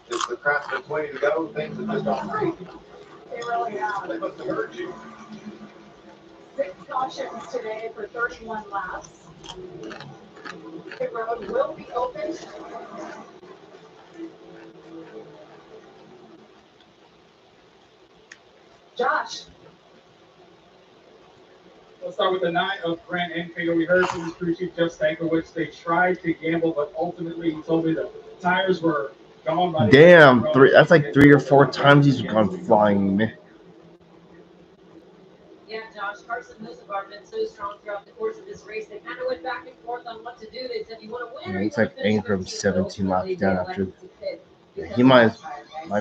it's the Craftsman 20 to go, things have just gone crazy. They really have. They must have heard you. 6 cautions today for 31 laps. Pit road will be open. Josh. Let's start with the 9 of Grant Enfinger. We heard from his crew chief, Jeff Stankiewicz. They tried to gamble, but ultimately he told me the tires were gone by the Damn, that's like 3 or 4 times he's gone flying. Yeah, Josh, Carson Hocevar have been so strong throughout the course of this race. They kind of went back and forth on what to do. They said, you want to win? Yeah, it's like Ingram 17 laps down after. Yeah, he might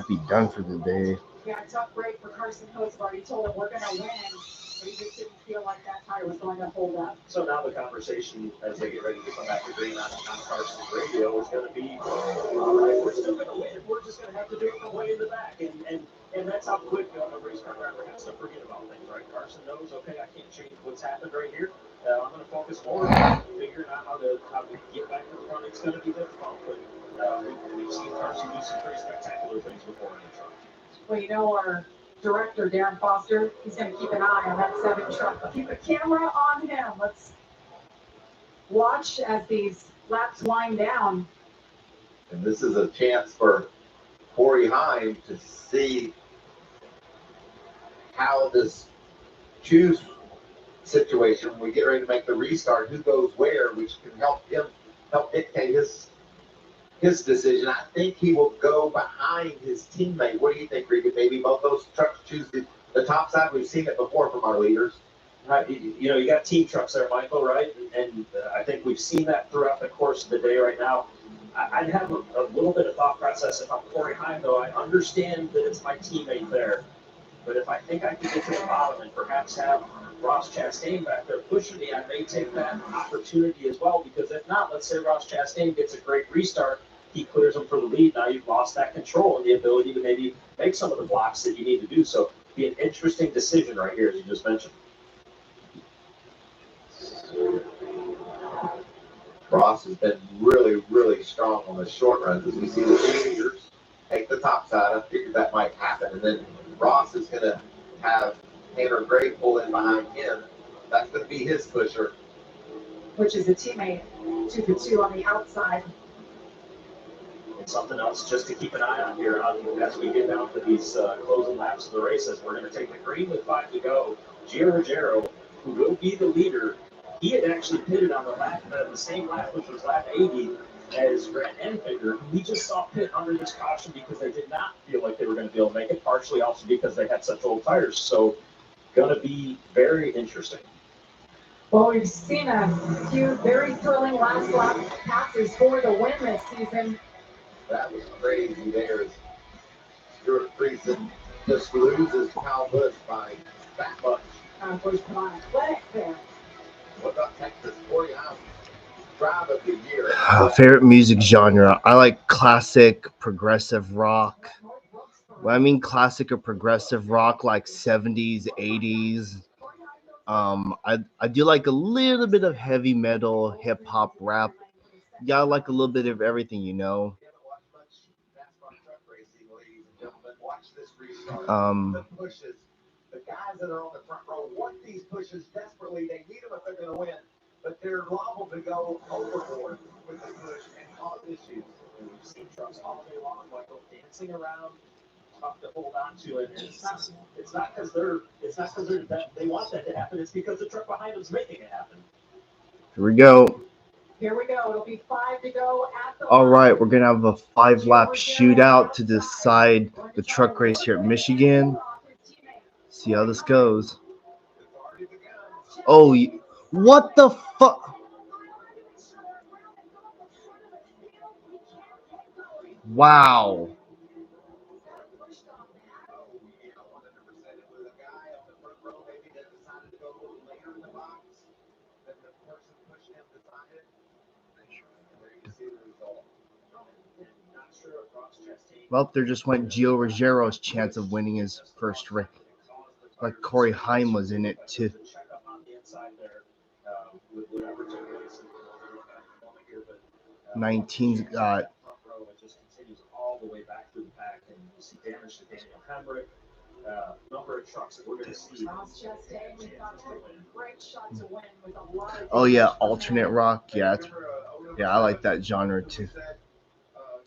be done for the day. Yeah, tough break for Carson Hocevar. He told him we're going to win, but he just didn't feel like that tire was going to hold up. So now the conversation as they get ready to come back to green on Carson's radio is going to be, all right, we're still going to win. We're just going to have to do it from way in the back. And that's how quick a race car driver has to forget about things, right? Carson knows, okay, I can't change what's happened right here. I'm going to focus forward on figuring out how to get back to the front. It's going to be difficult, but we've seen Carson do some pretty spectacular things before in the truck. Well, you know, our director, Darren Foster, he's going to keep an eye on that 7 truck. Keep a camera on him. Let's watch as these laps wind down. And this is a chance for Corey Heim to see how this choose situation, when we get ready to make the restart, who goes where, which can help dictate his decision. I think he will go behind his teammate. What do you think, Regan? Maybe both those trucks choose the top side. We've seen it before from our leaders. Right. You know, you got team trucks there, Michael, right? And I think we've seen that throughout the course of the day right now. I'd have a little bit of thought process if I'm Corey Heim, though. I understand that it's my teammate there. But if I think I can get to the bottom and perhaps have Ross Chastain back there pushing me, I may take that opportunity as well. Because if not, let's say Ross Chastain gets a great restart, he clears him for the lead. Now you've lost that control and the ability to maybe make some of the blocks that you need to do. So be an interesting decision right here, as you just mentioned. Ross has been really, really strong on the short runs as we see the two leaders take the top side. I figured that might happen. And then Ross is going to have Tanner Gray pull in behind him. That's going to be his pusher. Which is a teammate, 2 for 2 on the outside. And something else just to keep an eye on here as we get down to these closing laps of the races. We're going to take the green with 5 to go. Gio Ruggiero, who will be the leader, he had actually pitted on the same lap, which was lap 80, as Grant Enfinger, who we just saw pit under this caution because they did not feel like they were going to be able to make it, partially also because they had such old tires. So going to be very interesting. Well, we've seen a few very thrilling last lap passes for the win this season. That was crazy. There's Stuart Friesen just loses Kyle Busch by that much. Busch put on a clinic there. What about Texas? Corey Hines, drive of the year. Favorite music genre? I like classic progressive rock. When I mean classic or progressive rock, like 70s, 80s. I do like a little bit of heavy metal, hip hop, rap. Yeah, I like a little bit of everything, you know. The pushes, the guys that are on the front row want these pushes desperately. They need them if they're going to win, but they're liable to go overboard with the push and cause issues. And we've seen trucks all day long, Michael, dancing around, tough to hold on to, and it's not because they want that to happen. It's because the truck behind them is making it happen. Here we go. Here we go. It'll be 5 to go at the All right, we're gonna have a 5-lap shootout to decide the truck race here at Michigan. See how this goes. Oh, what the fuck? Wow. Well, there just went Gio Rogero's chance of winning his first race. Like Corey Heim was in it too. 19's got. It just continues all the way back through the pack, and you see damage to Daniel Hemrick. Number of trucks that we're going to see. Oh yeah, alternate rock. Yeah, I like that genre too.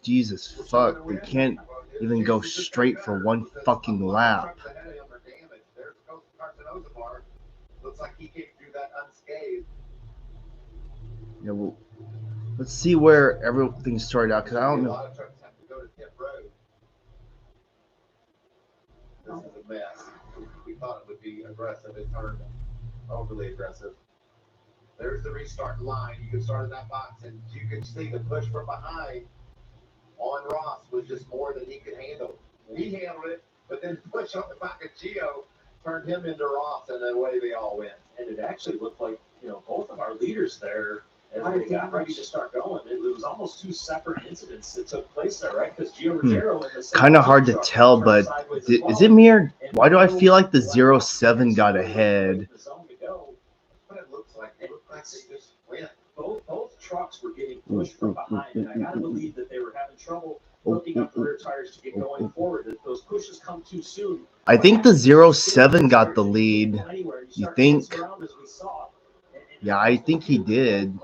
Jesus fuck, they can't even go straight for one fucking lap. Looks like he came through that unscathed. Yeah, well, let's see where everything started out, because I don't know. A lot of trucks have to go to Tip Road. This is a mess. We thought it would be aggressive. It turned overly aggressive. There's the restart line. You can start in that box, and you can see the push from behind on Ross was just more than he could handle. He handled it, but then the push on the back of Gio turned him into Ross, and away they all went. And it actually looked like, both of our leaders there, as they got ready to start going, it was almost two separate incidents that took place there, right? Because Gio Rogero in the same Kind of hard to tell, but is it me or why do I feel like the 07 got ahead? But it looks like they just went. Both trucks were getting pushed from behind, and I got to believe that they were having trouble hooking up the rear tires to get going forward. That those pushes come too soon. I think the 07 got the lead. You think? Yeah, I think he did.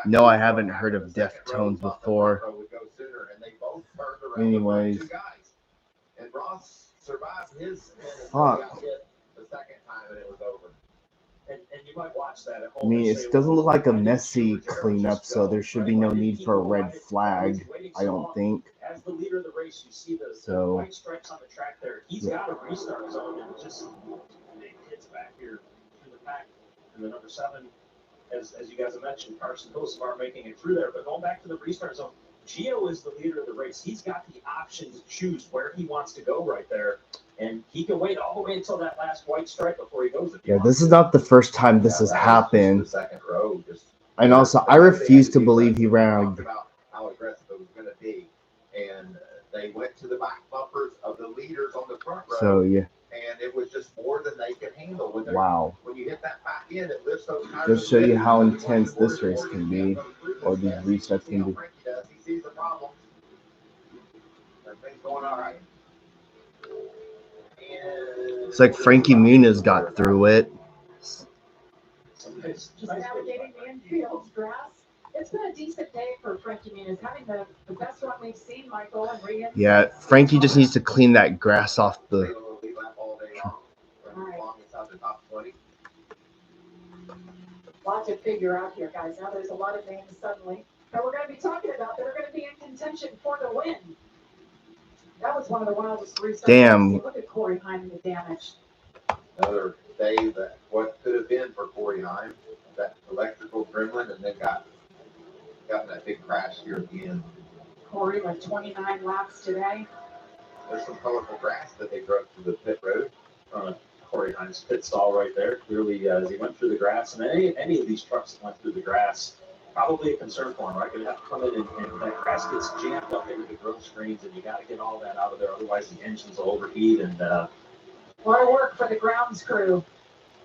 No, I haven't heard of Deftones before. Anyways. And Ross survived his Fuck. the second time, and it was over. And you might watch that at home. I mean, it doesn't look like a messy cleanup, so there should be no need for a red flag, I don't think. As the leader of the race, you see the white stripes on the track there. He's got a restart zone, and just big hits back here through the pack. And the number 7, as you guys have mentioned, Carson Kosovar making it through there. But going back to the restart zone, Gio is the leader of the race. He's got the option to choose where he wants to go right there. And he can wait all the way until that last white stripe before he goes. Yeah, this is not the first time this has happened. And also, I refuse to believe he ran. About how aggressive it was going to be, and they went to the back bumpers of the leaders on the front row. So yeah. And it was just more than they could handle. Wow. When you hit that back end, it lifts those tires. Just show you how intense this race can be, or these resets can be. He sees the problem. Everything's going all right. It's like Frankie Muniz got through it. Just navigating the infield grass. It's been a decent day for Frankie Muniz, having the best one we've seen, Michael, and Regan. Yeah, Frankie just needs to clean that grass off the. Lot to figure out here, guys. Now there's a lot of names suddenly that we're going to be talking about that are going to be in contention for the win. That was one of the wildest restarts. Damn. Look at Corey Heim and the damage. Another day that what could have been for Corey Heim, that electrical gremlin, and then got in that big crash here at the end. Corey with 29 laps today. There's some colorful grass that they drove through the pit road. Corey Heim's pit stall right there. Clearly, as he went through the grass, and any of these trucks that went through the grass, probably a concern for him, right? Going to have to come in and that grass gets jammed up into the grill screens, and you got to get all that out of there. Otherwise, the engines will overheat. And a lot of work for the grounds crew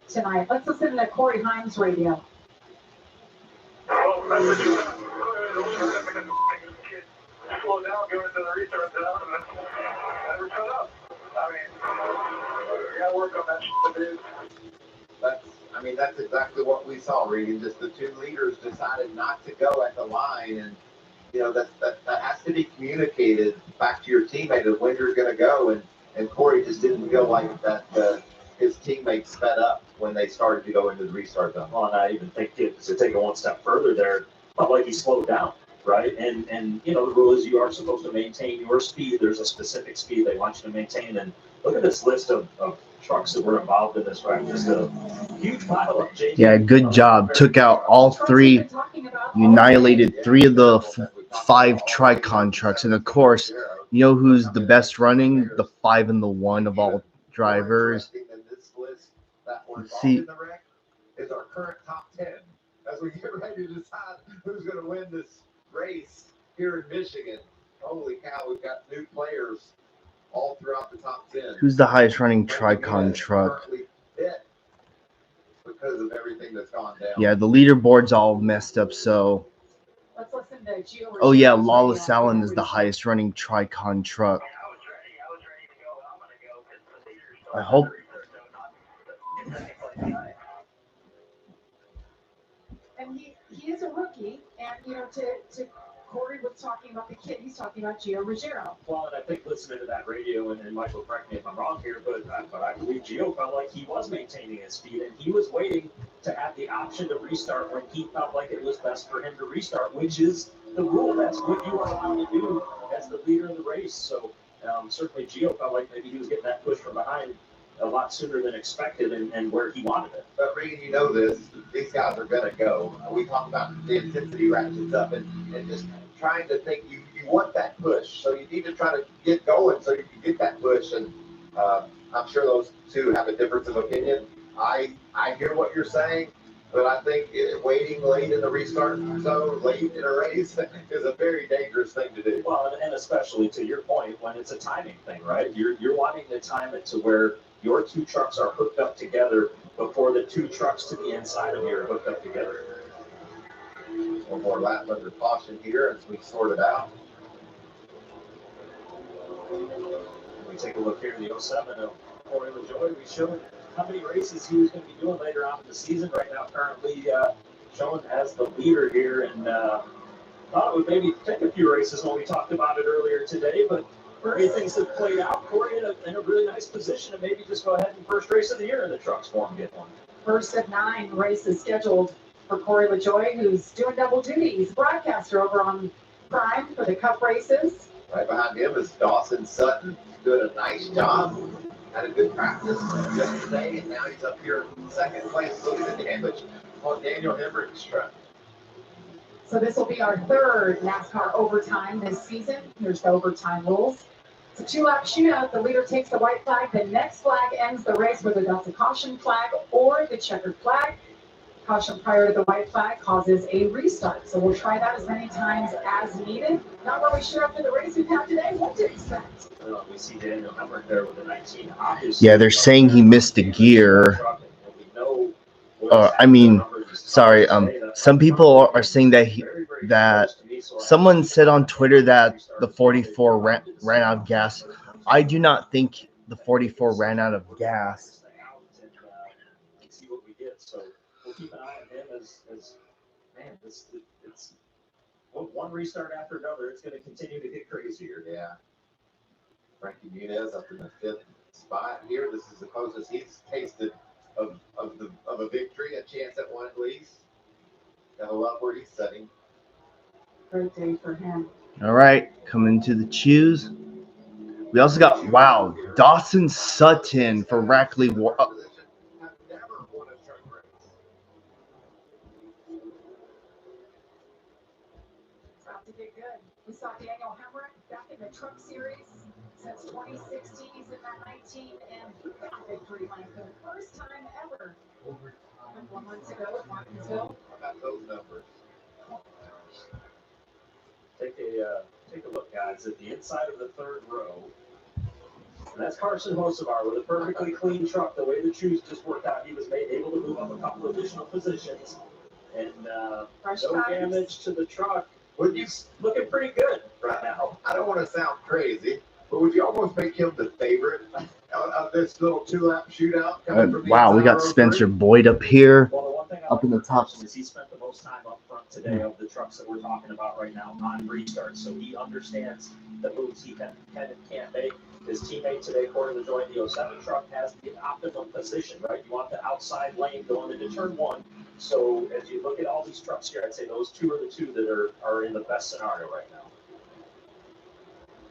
tonight. Let's listen to Corey Heim's radio. Slow down, go into the restart zone, and then never shut up. I mean, we gotta work on that, dude. That's exactly what we saw, Regan. Just the two leaders decided not to go at the line, and that has to be communicated back to your teammate of when you're going to go. And Corey just didn't feel like that his teammates sped up when they started to go into the restart zone. Well, and I even think to take it one step further there, felt like he slowed down. Right, and the rule is you are supposed to maintain your speed. There's a specific speed they want you to maintain. And look at this list of trucks that were involved in this wreck. Just a huge pile of JT. Yeah, good job. Took out all three. You annihilated 3 of the 5 Tricon trucks. And of course, you know who's the best running? The 5 and the 1 of all drivers. Let's see. Is our current top 10 as we get ready to decide who's going to win this race here in Michigan. Holy cow, we've got new players all throughout the top 10. Who's the highest running Tricon truck? Because of everything that's gone down. Yeah, the leaderboard's all messed up, so. Let's listen to Gio. Oh, yeah, Lawless Allen is the highest running Tricon truck. I hope. And he is a rookie, and to Corey was talking about the kid, he's talking about Gio Ruggiero. Well, and I think listening to that radio, and Michael, correct me if I'm wrong here, but I believe Gio felt like he was maintaining his speed, and he was waiting to have the option to restart when he felt like it was best for him to restart, which is the rule. That's what you are allowed to do as the leader in the race. So certainly Gio felt like maybe he was getting that push from behind a lot sooner than expected and where he wanted it. But Regan, these guys are going to go. We talk about the intensity ratchets up and just trying to think you want that push. So you need to try to get going so you can get that push. And I'm sure those two have a difference of opinion. I hear what you're saying, but I think waiting late in the restart zone, late in a race, is a very dangerous thing to do. Well, and especially to your point, when it's a timing thing, right? You're wanting to time it to where your 2 trucks are hooked up together before the 2 trucks to the inside of you are hooked up together. One more lap under caution here as we sort it out. We take a look here in the 07 of Corey LaJoie. We showed how many races he was going to be doing later on in the season. Right now, currently shown as the leader here, and thought it would maybe take a few races when we talked about it earlier today, but where things have played out, Corey in a really nice position to maybe just go ahead and first race of the year in the trucks for him get one. First of 9 races scheduled for Corey LaJoie, who's doing double duty. He's a broadcaster over on Prime for the Cup races. Right behind him is Dawson Sutton, doing a nice job. Had a good practice yesterday, and now he's up here in second place. Look at the damage on Daniel Hemrick's truck. So this will be our 3rd NASCAR overtime this season. Here's the overtime rules. It's a 2-lap shootout. The leader takes the white flag. The next flag ends the race, whether that's a caution flag or the checkered flag. Caution prior to the white flag causes a restart. So we'll try that as many times as needed. Not really sure after the race we've had today what to expect. We see Daniel Hemrick there with the 19. Yeah, they're saying he missed a gear. Sorry. Some people are saying that someone said on Twitter that the 44 ran out of gas. I do not think the 44 ran out of gas. See what we get. So we'll keep an eye on him as man, it's one restart after another. It's going to continue to get crazier. Yeah. Frankie Muniz up in the 5th spot here. This is the closest he's tasted of a victory, a chance at one at least. Gotta love where he's setting. Great day for him. All right, coming to the choose. We also got Dawson Sutton for Rackley. to get good. We saw Daniel Hemrick back in the Truck Series since 2016. He's in that 19 and victory lane for the first time ever. 4 months ago at Martinsville. How about those numbers? Take a look, guys, at the inside of the third row. And that's Carson Hocevar with a perfectly clean truck. The way the shoes just worked out, he was able to move up a couple additional positions. And no damage to the truck. He's looking pretty good right now. I don't want to sound crazy, but would you almost make him the favorite of this little 2-lap shootout? Wow, we got Spencer Boyd up here, up in the top. Is he spent the most time up front today of the trucks that we're talking about right now on restarts, so he understands the moves he can and can't make. His teammate today, Corey LaJoie, the 07 truck, has the optimum position, right? You want the outside lane going into turn one. So as you look at all these trucks here, I'd say those two are the two that are in the best scenario right now.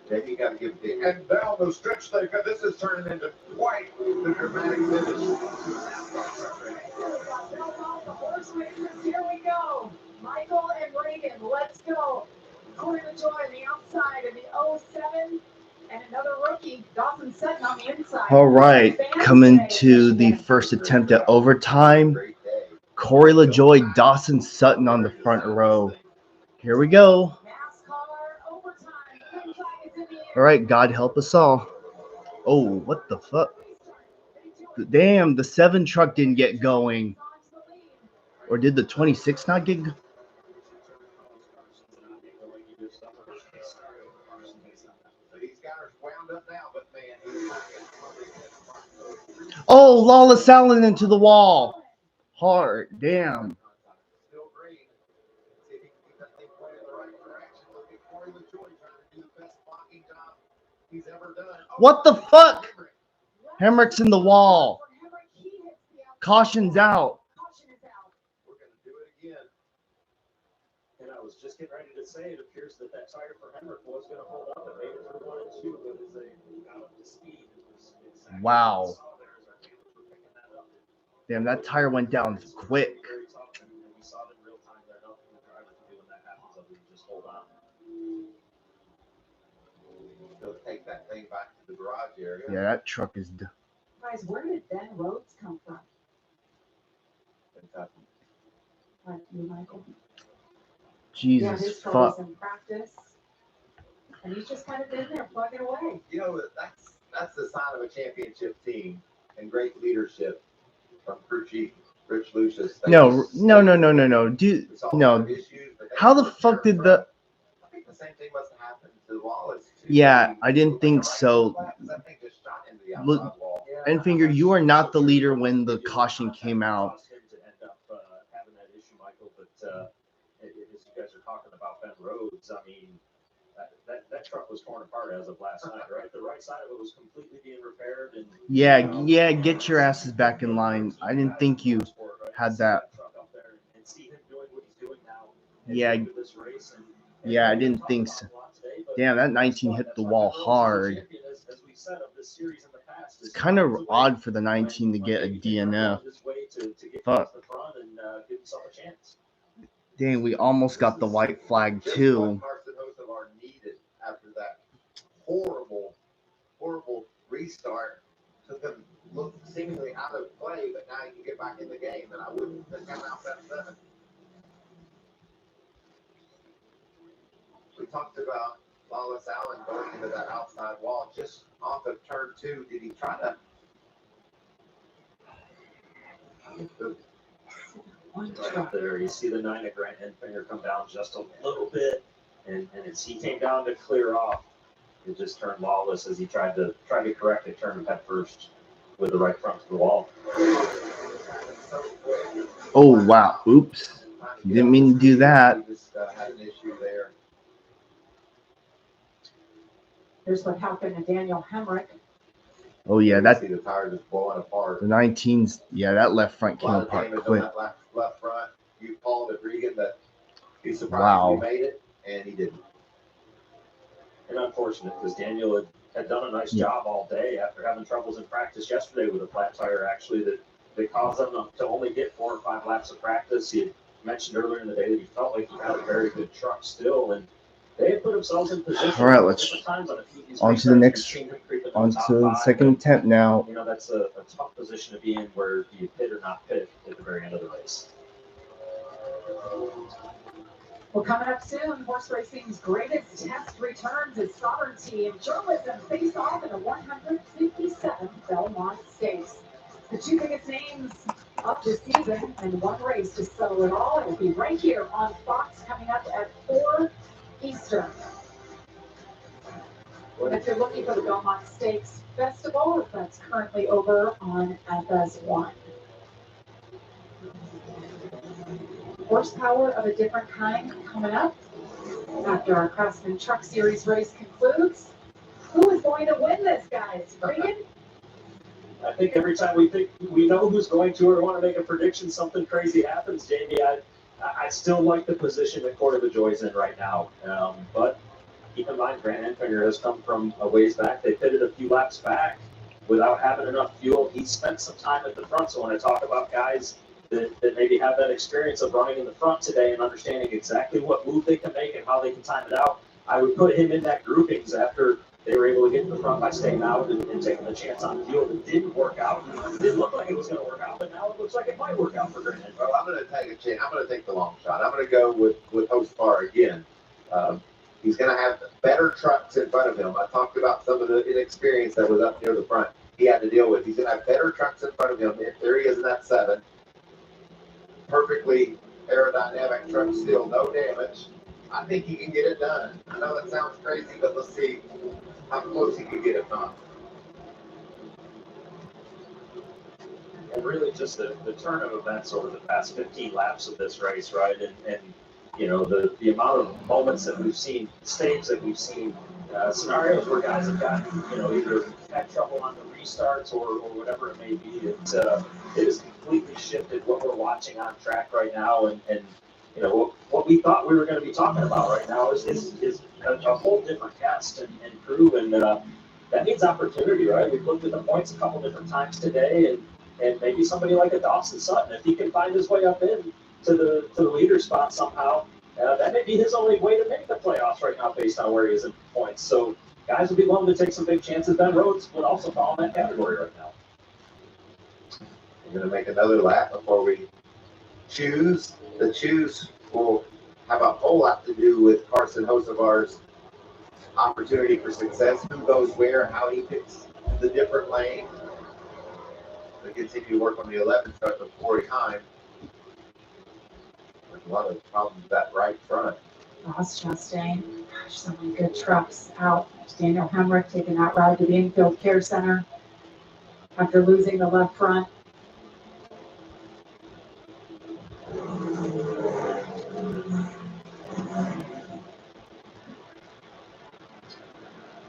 Then you got to give the and down the stretch they got. This is turning into quite the dramatic finish. Here we go. Michael and Reagan, let's go. Corey LaJoie on the outside in the 07. And another rookie, Dawson Sutton on the inside. All right, coming to the first attempt at overtime. Corey LaJoie, Dawson Sutton on the front row. Here we go. All right, God help us all. Oh, what the fuck? Damn, the 7 truck didn't get going. Or did the 26 not get going? Oh, Lawless Allen into the wall. Hard. Damn. What the fuck? Hemrick's in the wall. Caution's out. We're going to do it again. And I was just getting ready to say, it appears that tire for Hemrick was going to hold up and made it through 1 and 2, but as they got up to speed, it was exactly wow. Damn, that tire went down quick. Very tough, and we saw it in real time there. Nothing the driver can do when that happens other than just hold on. They'll take that thing back to the garage area. Yeah, that truck is. Guys, where did Ben Rhodes come from? Kentucky. Like you, Michael? Jesus yeah, his fuck. was in practice, and he's just kind of been there plugging away. You know, that's the sign of a championship team and great leadership from crew chief Rich Lucius. No. Dude, no. How the fuck did the? I think the same thing must have happened to Wallace. Yeah, I didn't think so. Look, and Finger, you are not the leader when the caution came out. Having that issue, Michael, but as you guys are talking about Ben Rhodes, I mean, that truck was torn apart as of last night, right? The right side of it was completely being repaired. And Yeah, get your asses back in line. I didn't think you had that. And see him doing what he's doing now. Yeah, I didn't think so. Damn, that 19 hit the wall hard. It's kind of odd for the 19 to get a DNF. Fuck. Dang, we almost got the white flag too. After that horrible restart, took him seemingly out of play, but now he can get back in the game, and I wouldn't have come out that 7. We talked about Lawless Allen going into that outside wall just off of turn 2. Did he try to? Right there, you see the 9 of Grant Enfinger come down just a little bit, and as he came down to clear off, it just turned Lawless as he tried to correct it, turn head first with the right front to the wall. Oh wow! Oops, didn't mean to do that. Just had an issue there. Here's what happened to Daniel Hemrick. Oh yeah, the tire just blowing apart. The 19s. Yeah, that left front came apart quick. Left front. You called it, Regan, that he's surprised he made it, and he didn't. And unfortunate because Daniel had done a nice job all day after having troubles in practice yesterday with a flat tire. Actually, that caused them to only get 4 or 5 laps of practice. He had mentioned earlier in the day that he felt like he had a very good truck still, and They put themselves in position. All right, let's times on a few of these on to the restarts. next, We've seen him creep into on the top to the five, second and, attempt now. you know, that's a tough position to be in where you pit or not pit at the very end of the race. Well, coming up soon, horse racing's greatest test returns its sovereignty and journalism face off in the 157th Belmont Stakes. The two biggest names of the season and one race to settle it all. It'll be right here on Fox coming up at 4 Eastern. And if you're looking for the Belmont Stakes Festival, that's currently over on FS1. Horsepower of a different kind coming up after our Craftsman Truck Series race concludes. Who is going to win this, guys? Regan? I think every time we think we know who's going to or want to make a prediction, something crazy happens, Jamie. I still like the position that Court of the Joy's in right now. But keep in mind, Grant Enfinger has come from a ways back. They pitted a few laps back without having enough fuel. He spent some time at the front. So when I talk about guys that maybe have that experience of running in the front today and understanding exactly what move they can make and how they can time it out, I would put him in that groupings after they were able to get in the front by staying out and taking the chance on the fuel. It didn't work out. It didn't look like it was going to work out, but now it looks like it might work out for Grant. Well, I'm going to take a chance. I'm going to take the long shot. I'm going to go with Host Far again. He's going to have better trucks in front of him. I talked about some of the inexperience that was up near the front he had to deal with. He's going to have better trucks in front of him. There he is in that 7. Perfectly aerodynamic truck still, no damage. I think he can get it done. I know that sounds crazy, but let's see how close he can get it done. And really just the turn of events over the past 15 laps of this race, right? And you know, the amount of moments that we've seen, stages that we've seen, scenarios where guys have gotten, you know, either had trouble on the restarts or whatever it may be. It has completely shifted what we're watching on track right now. And you know, what we thought we were going to be talking about right now is a whole different cast and crew. And that means opportunity, right? We've looked at the points a couple different times today, and maybe somebody like a Dawson Sutton, if he can find his way up in to the leader spot somehow, that may be his only way to make the playoffs right now based on where he is in points. So guys would be willing to take some big chances. Ben Rhodes would also fall in that category right now. We're going to make another lap before we choose. The choose will have a whole lot to do with Carson Hocevar's opportunity for success, who goes where, how he picks the different lane. They continue to work on the 11th truck with Corey Heim. There's a lot of problems with that right front. Ross Chastain, gosh, so many good trucks out. Daniel Hemrick taking that ride to the infield care center after losing the left front.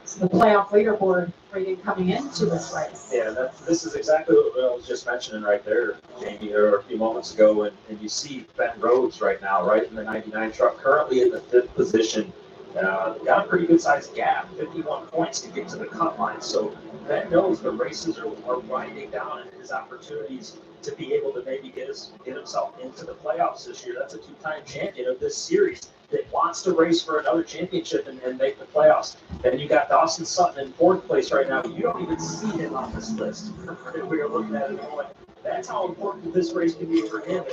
So the playoff leaderboard rating coming into this race. Yeah, this is exactly what I was just mentioning right there, Jamie, or a few moments ago. And you see Ben Rhodes right now, right in the 99 truck, currently in the 5th position. Got a pretty good sized gap, 51 points to get to the cut line. So Ben knows the races are winding down, and his opportunities to be able to maybe get himself into the playoffs this year. That's a 2-time champion of this series that wants to race for another championship and make the playoffs. And you got Dawson Sutton in 4th place right now. You don't even see him on this list. We are looking at it going, that's how important this race can be for him.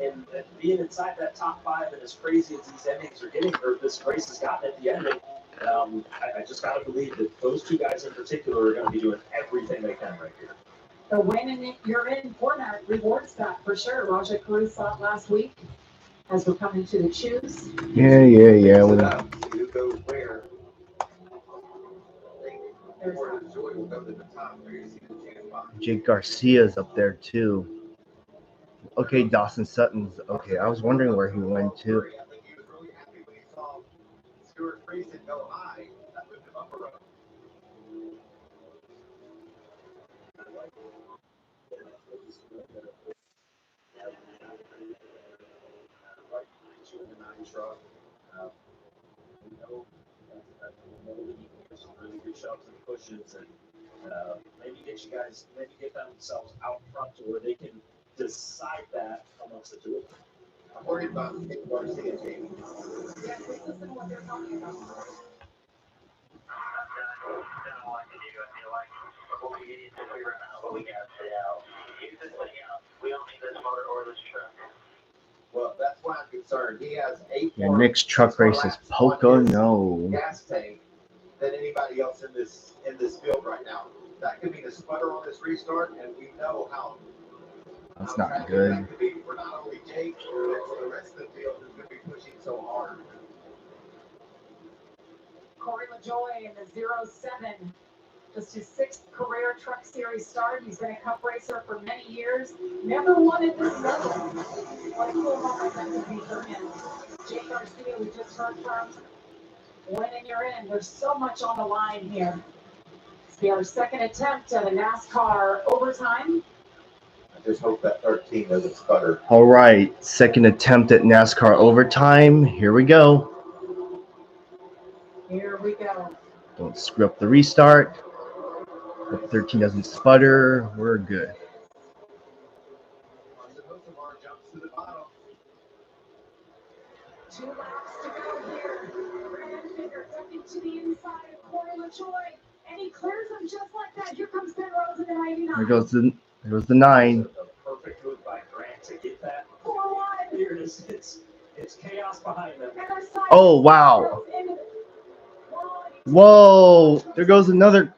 And being inside that top 5, and as crazy as these endings are getting, or this race has gotten at the end, I just got to believe that those two guys in particular are going to be doing everything they can right here. The win in you're in format rewards that for sure. Rajah Caruth saw it last week as we're coming to the choose. Yeah. Who goes where? Jake Garcia's up there too. Okay, Dawson Sutton's okay. I was wondering where he went to. I think he was really happy when he saw Stuart Friesen go high. That moved him up a row. Truck. We know that he can get some really good shoves and pushes, and maybe get themselves out front to where they can decide that amongst the two of them. I'm worried about Garcia, Jamie. Yes, listen to what they're talking about. Well, that's why I'm concerned. He has Yeah, Nick's truck race is Pocono. gas tank than anybody else in this field right now. That could mean a sputter on this restart, and we know how That's not good. that could be for not only Jake, but for the rest of the field who's going to be pushing so hard. Corey LaJoy in the 07, just his 6th career Truck Series start. He's been a Cup racer for many years. Never won at this level. What a cool moment that would be for him. Jake Garcia, we just heard from. Winning you're in. There's so much on the line here. It's our 2nd attempt at a NASCAR overtime. I just hope that 13 doesn't sputter. All right, 2nd attempt at NASCAR overtime. Here we go. Here we go. Don't screw up the restart. If 13 doesn't sputter, we're good. Two laps to go here. Brandon Figure ducking to the inside of Corey LaJoy, and he clears him just like that. Here comes Ben Rose in the 99. There goes the 9. Perfect move by Grant to get that. 4-1. Here it is. It's chaos behind them. Oh wow! Whoa! There goes another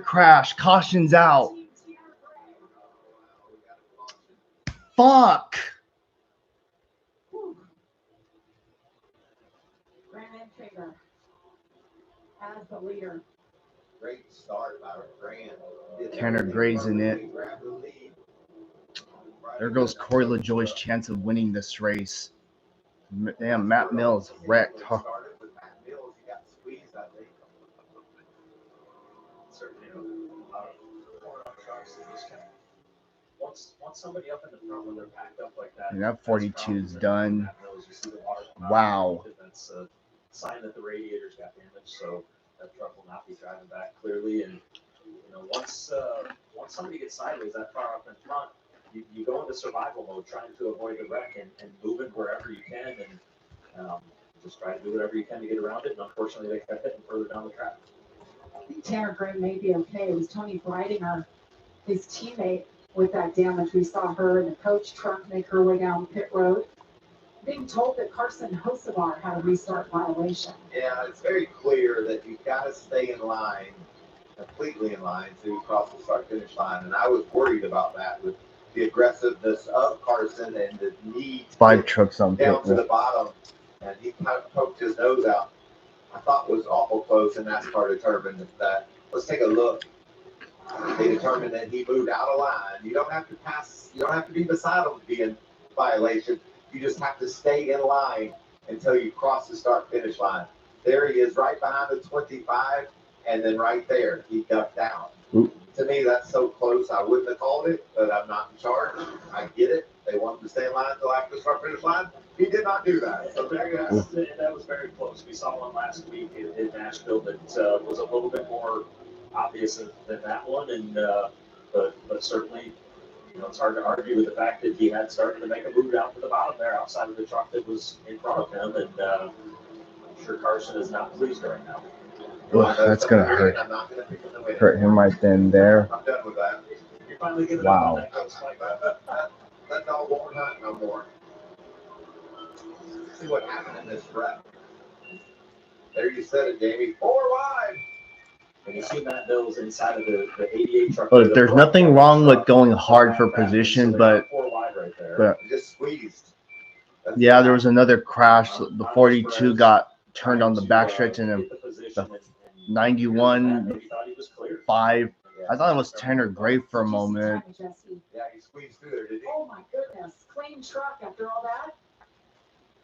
crash. Caution's out. Fuck! Brandon Figure as the leader. Great start by Grant. Tanner Gray's in it. There goes Corey LaJoy's chance of winning this race. Damn, Matt Mills wrecked. Huh? Once somebody up in the front when they're packed up like that. And that 42's done. Wow. That's a sign that the radiators got damaged, so that truck will not be driving back clearly. And once somebody gets sideways that far up in front, you go into survival mode, trying to avoid the wreck and moving wherever you can, and just try to do whatever you can to get around it. And unfortunately, they kept hitting further down the track. I think Tanner Gray may be okay. It was Tony Breidinger, his teammate, with that damage. We saw her in the coach truck make her way down pit road. Being told that Carson Hocevar had a restart violation. Yeah, it's very clear that you've got to stay in line, completely in line, so you cross the start-finish line. And I was worried about that with the aggressiveness of Carson and the need 5 trucks on down pit. to the bottom. And he kind of poked his nose out. I thought it was awful close, and NASCAR determined that. Let's take a look. They determined that he moved out of line. You don't have to pass. You don't have to be beside him to be in violation. You just have to stay in line until you cross the start-finish line. There he is, right behind the 25, and then right there, he ducked down. Oop. To me, that's so close. I wouldn't have called it, but I'm not in charge. I get it. They wanted to stay in line until after the start-finish line. He did not do that. So there you go. That was very close. We saw one last week in Nashville that was a little bit more obvious than that one, and but certainly, it's hard to argue with the fact that he had started to make a move down to the bottom there outside of the truck that was in front of him, and I'm sure Carson is not pleased right now. Ugh, that's gonna hurt him right then there. I'm done with that. You're finally giving Wow. up on that. That dog won't hunt no more. See what happened in this wreck. There you said it, Jamie. 4 wide. And you see Matt Mills inside of the 88 truck. Look, there's nothing wrong with going hard for position, but Just squeezed. yeah, there was another crash. The 42 got turned on the backstretch, and the 91 5. I thought it was Tanner Gray for a moment. Yeah, he squeezed through there, did he? Oh my goodness. Clean truck after all that.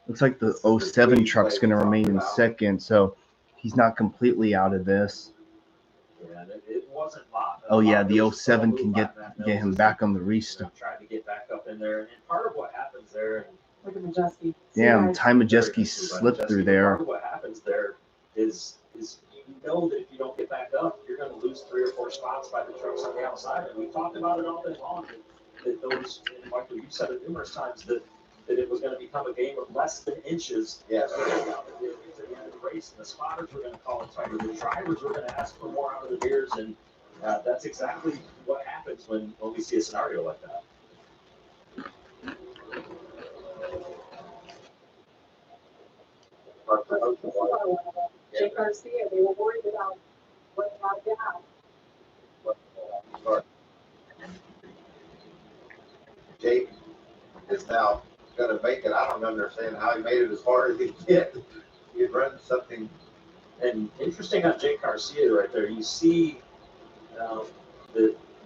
Looks like the 07 truck's going to remain in second, so he's not completely out of this. Yeah, it wasn't locked. Oh yeah, the 07 can get him back on the restart. Trying to get back up in there, and part of what happens there. Look at Majeski. Damn, Ty Majeski slipped through there. Part of what happens there is you know that if you don't get back up, you're going to lose 3 or 4 spots by the trucks on the outside. And we've talked about it all day long. That those, and Michael, you've said it numerous times, that that it was going to become a game of less than inches. Yes. At the end of the race, and the spotters were going to call it tighter. The drivers were going to ask for more out of the mirrors, and that's exactly what happens when we see a scenario like that. Jake Garcia, they were worried about what about down. Jake is now going to make it. I don't understand how he made it as far as he did. He run something. And interesting on Jake Garcia right there, you see that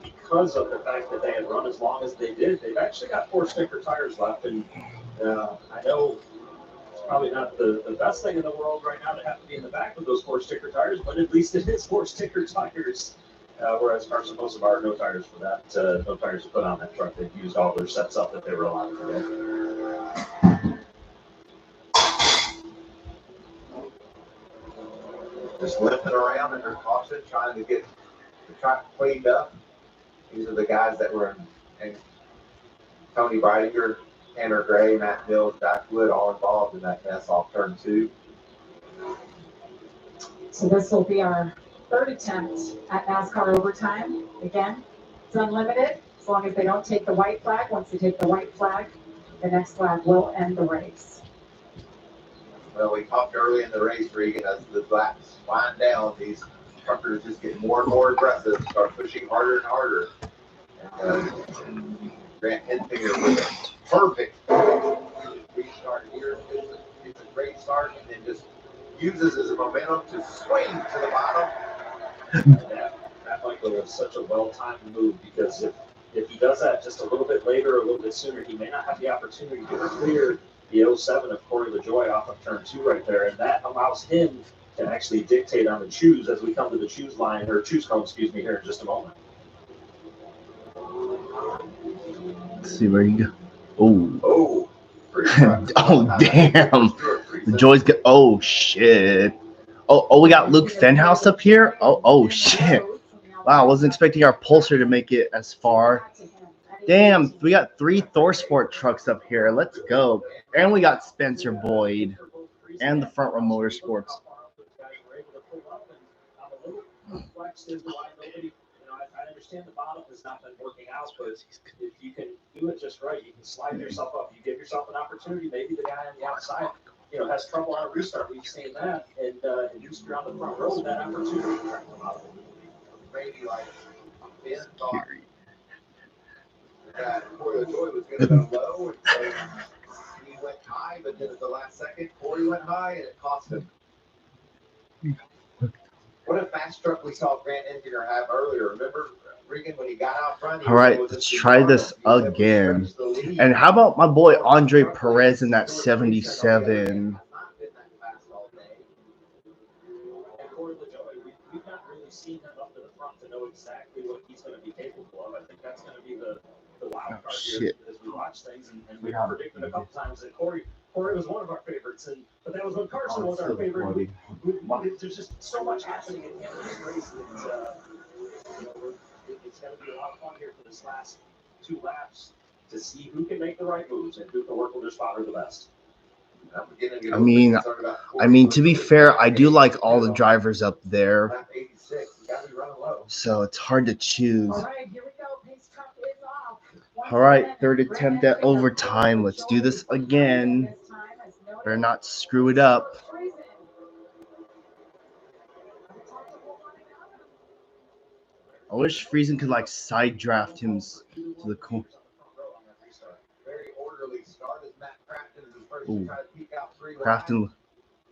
because of the fact that they had run as long as they did, they've actually got 4 sticker tires left. And I know it's probably not the best thing in the world right now to have to be in the back with those 4 sticker tires, but at least it is 4 sticker tires. Whereas Carson Mosabar, no tires for that, no tires to put on that truck. They've used all their sets up that they were allowed to do. Just limping around under caution, trying to get the track cleaned up. These are the guys that were in Tony Breidinger, Tanner Gray, Matt Mills, Jack Wood, all involved in that mess off turn 2. So this will be our 3rd attempt at NASCAR overtime. Again, it's unlimited as long as they don't take the white flag. Once they take the white flag, the next flag will end the race. Well, we talked early in the race, Regan, as the laps wind down, these truckers just get more and more aggressive, start pushing harder and harder. And Grant Henfinger with a perfect restart here. It's a great start, and then just uses his momentum to swing to the bottom. That Michael was such a well-timed move, because if he does that just a little bit later or a little bit sooner, he may not have the opportunity to clear the 07 of Corey LaJoie off of turn 2 right there, and that allows him to actually dictate on the choose as we come to the choose line, or choose cone, excuse me, here in just a moment. Let's see where you go. Oh. Oh. Oh, damn. The Joy's good. Oh, shit. Oh, we got Luke Fenhouse up here. Oh, shit. Wow, I wasn't expecting our Pulsar to make it as far. Damn, we got 3 ThorSport trucks up here. Let's go. And we got Spencer Boyd and the Front Row Motorsports. I understand the bottom has not been working out, but if you can do it just right, you can slide yourself up. You give yourself an opportunity. Maybe the guy on the outside, has trouble on a restart. We've seen that, and you screw on the front row with that opportunity to try to come out. Maybe like Ben thought that Corey LaJoie was going to go low, and so he went high, but then at the last second, Corey went high, and it cost him. What a fast truck we saw Grant Henfinger have earlier. Remember, Regan, when he got out front? All right, let's try this again. And how about my boy Andre Perez in that 77? We've not really seen him up to the front to know exactly what he's going to be capable of. I think that's going to be the wild card here as we watch things. And we predicted a couple times that Corey was one of our favorites, but that was when Carson was our favorite. There's just so much happening at the end of this race that it's going to be a lot of fun here for this last 2 laps to see who can make the right moves and who can work with their spotter the best. I mean, to be fair, I do like all the drivers up there, so it's hard to choose. All right, 3rd attempt at overtime. Let's do this again. Better not screw it up. I wish Friesen could side draft him to the corner. Very orderly start as Matt Crafton is the first Ooh. to try to peek out 3 Crafton. laps.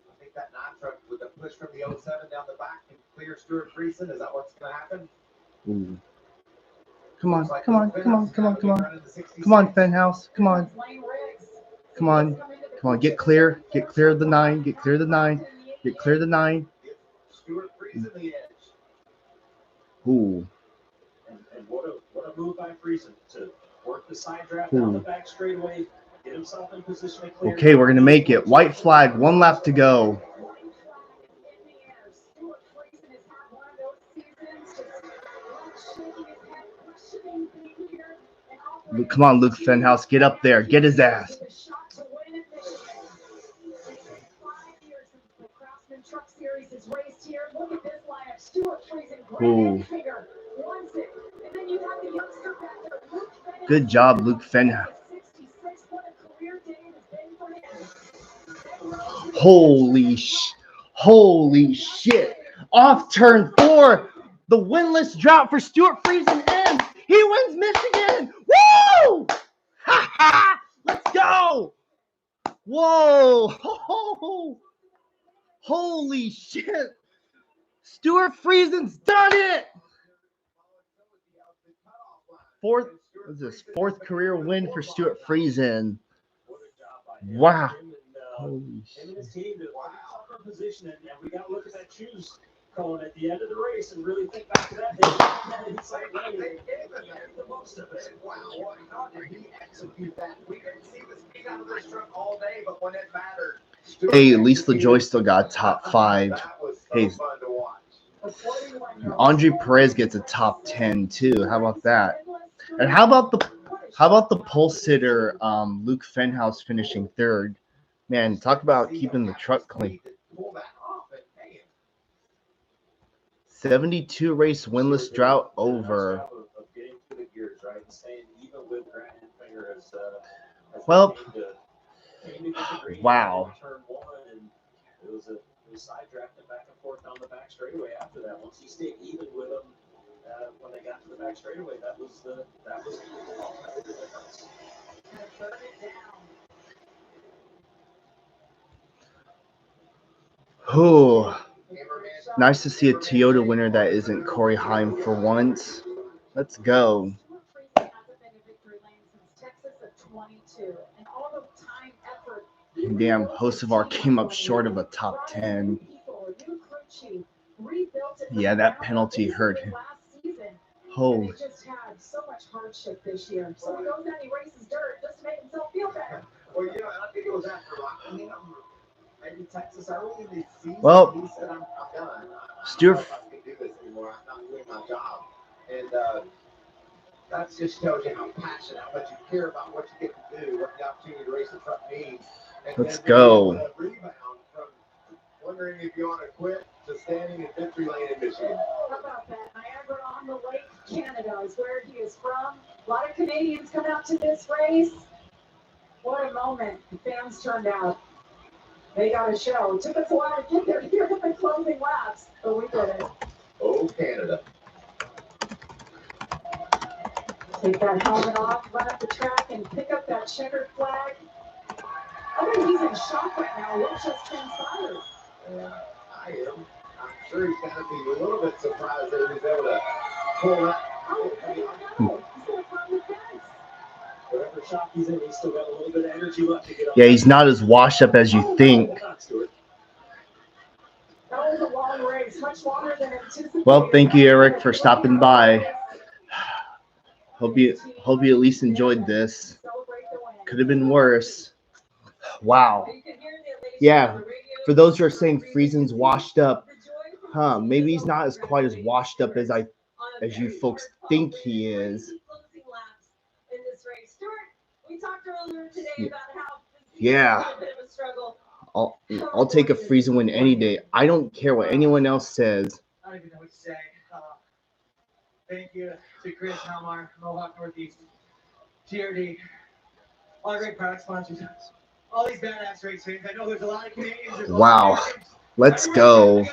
I think that 9 truck with a push from the 07 down the back can clear Stuart Friesen. Is that what's going to happen? Ooh. Come on, come on, come on, come on, come on. Come on, Fenhouse. Come on. Come on. Come on, get clear. Get clear of the 9. Get clear of the 9. Get clear of the 9. Stuart Friesen the edge. Ooh. And what a move by Friesen to work the side draft down the back straightaway, get himself in position to clear. Okay, we're going to make it. White flag, 1 lap to go. Come on, Luke Fenhouse. Get up there. Get his ass. here. Look at this lineup. Stuart Friesen, Ooh. Grant Finger, Wansick, and then you have the youngster back there, Luke Fenn. Good job, Luke Fenn. 66, what a career day it has been for him. Holy shit. Off turn 4. The winless drought for Stuart Friesen ends. He wins Michigan. Woo! Ha ha! Let's go. Whoa. Holy shit. Stuart Friesen's done it. Fourth career win for Stuart Friesen. Wow. Holy shit. Position, and we got to look at that choose cone at the end of the race and really think back to that day. It's like, hey, they gave the most of it. Wow, how did he execute that? We didn't see the speed out of this truck all day, but when it mattered. Hey, at least LaJoy still got top 5. Hey, Andre Perez gets a top 10 too. How about that? And how about the pole sitter Luke Fenhouse finishing 3rd? Man, talk about keeping the truck clean. 72 race winless drought over. Well, wow. It was sidetracked back and forth down the back straightaway after that. Once he stayed even with him when they got to the back straightaway, that was the difference. Oh, nice to see a Toyota winner that isn't Corey Heim for once. Let's go. Damn, Hocevar came up short of a top 10. Yeah, that penalty hurt him. Oh. Just had so much hardship this year. So he goes down, he races dirt just to make himself feel better. Well, you know, I think it was after maybe Texas early in the season. Well, he said, I'm done. Stuart. I don't do this anymore. I'm not doing my job. And that just shows you how passionate, how much you care about what you get to do, what the opportunity to race the truck means. And let's go. Rebound from wondering if you want to quit to standing in victory lane in Michigan. How about that? Niagara on the Lake, Canada is where he is from. A lot of Canadians come out to this race. What a moment. The fans turned out. They got a show. Took us a while to get there here with the closing laps, but we did it. Oh, Canada. Take that helmet off, run up the track, and pick up that checkered flag. I think he's in shock right now. What just transpired? I am. I'm sure he's going to be a little bit surprised that he was able to pull that. Oh, I didn't know. He's going to climb the fence. Whatever shock he's in, he's still got a little bit of energy left to get up. Yeah, he's not as washed up as you think. That was a long race, much longer than anticipated. Well, thank you, Eric, for stopping by. Hope you at least enjoyed this. Could have been worse. Wow. Yeah, for those who are saying Friesen's washed up, maybe he's not as quite as washed up as you folks think he is. Yeah. I'll take a Friesen win any day. I don't care what anyone else says. I don't even know what to say. Thank you to Chris Halmar, Mohawk Northeast, TRD, all the great product sponsors, all these badass race fans. I know there's a lot of Canadians. Wow. Let's go.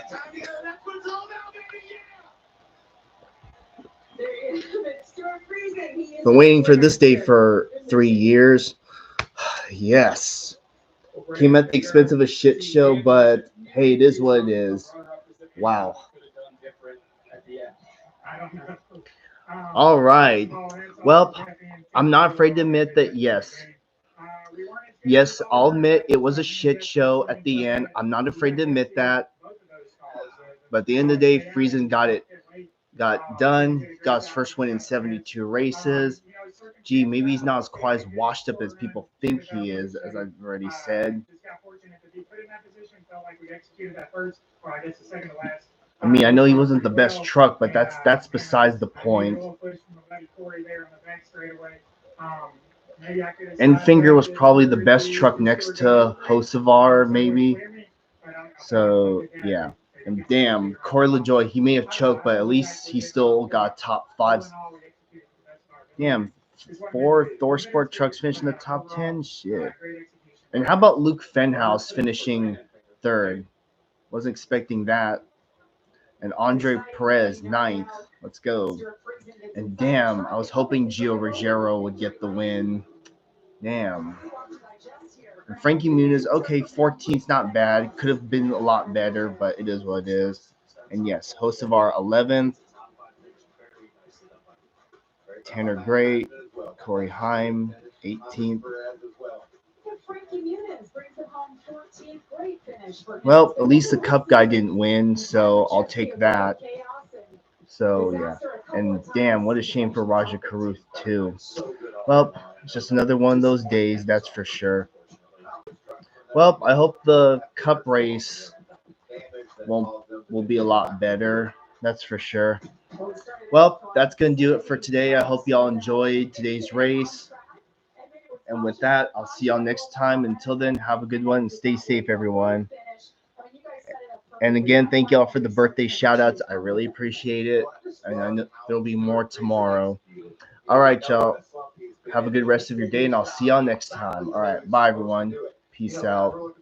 Been waiting for this day for 3 years. Yes. Came at the expense of a shit show, but hey, it is what it is. Wow. All right. Well, I'm not afraid to admit that yes, I'll admit it was a shit show at the end. I'm not afraid to admit that. But at the end of the day, Friesen got done, got his first win in 72 races. Gee, maybe he's not as quite as washed up as people think he is, as I've already said. I mean, I know he wasn't the best truck, but that's besides the point. And Finger was probably the best truck next to Hocevar, maybe. So, yeah. And damn, Corey LaJoy, he may have choked, but at least he still got top 5. Damn, 4 Thor Sport trucks finished in the top 10? Shit. And how about Luke Fenhouse finishing 3rd? Wasn't expecting that. And Andre Perez, 9th. Let's go. And damn, I was hoping Gio Ruggiero would get the win. Damn. And Frankie Muniz, okay, 14th, not bad. Could have been a lot better, but it is what it is. And yes, host of our 11th, Tanner Gray, Corey Heim, 18th. Well, at least the Cup guy didn't win, so I'll take that. So, yeah. And damn, what a shame for Raja Karuth, too. Well, it's just another one of those days, that's for sure. Well, I hope the Cup race will be a lot better. That's for sure. Well, that's going to do it for today. I hope y'all enjoyed today's race. And with that, I'll see y'all next time. Until then, have a good one and stay safe, everyone. And again, thank y'all for the birthday shout-outs. I really appreciate it. And I know there'll be more tomorrow. All right, y'all. Have a good rest of your day, and I'll see y'all next time. All right, bye, everyone. Peace out.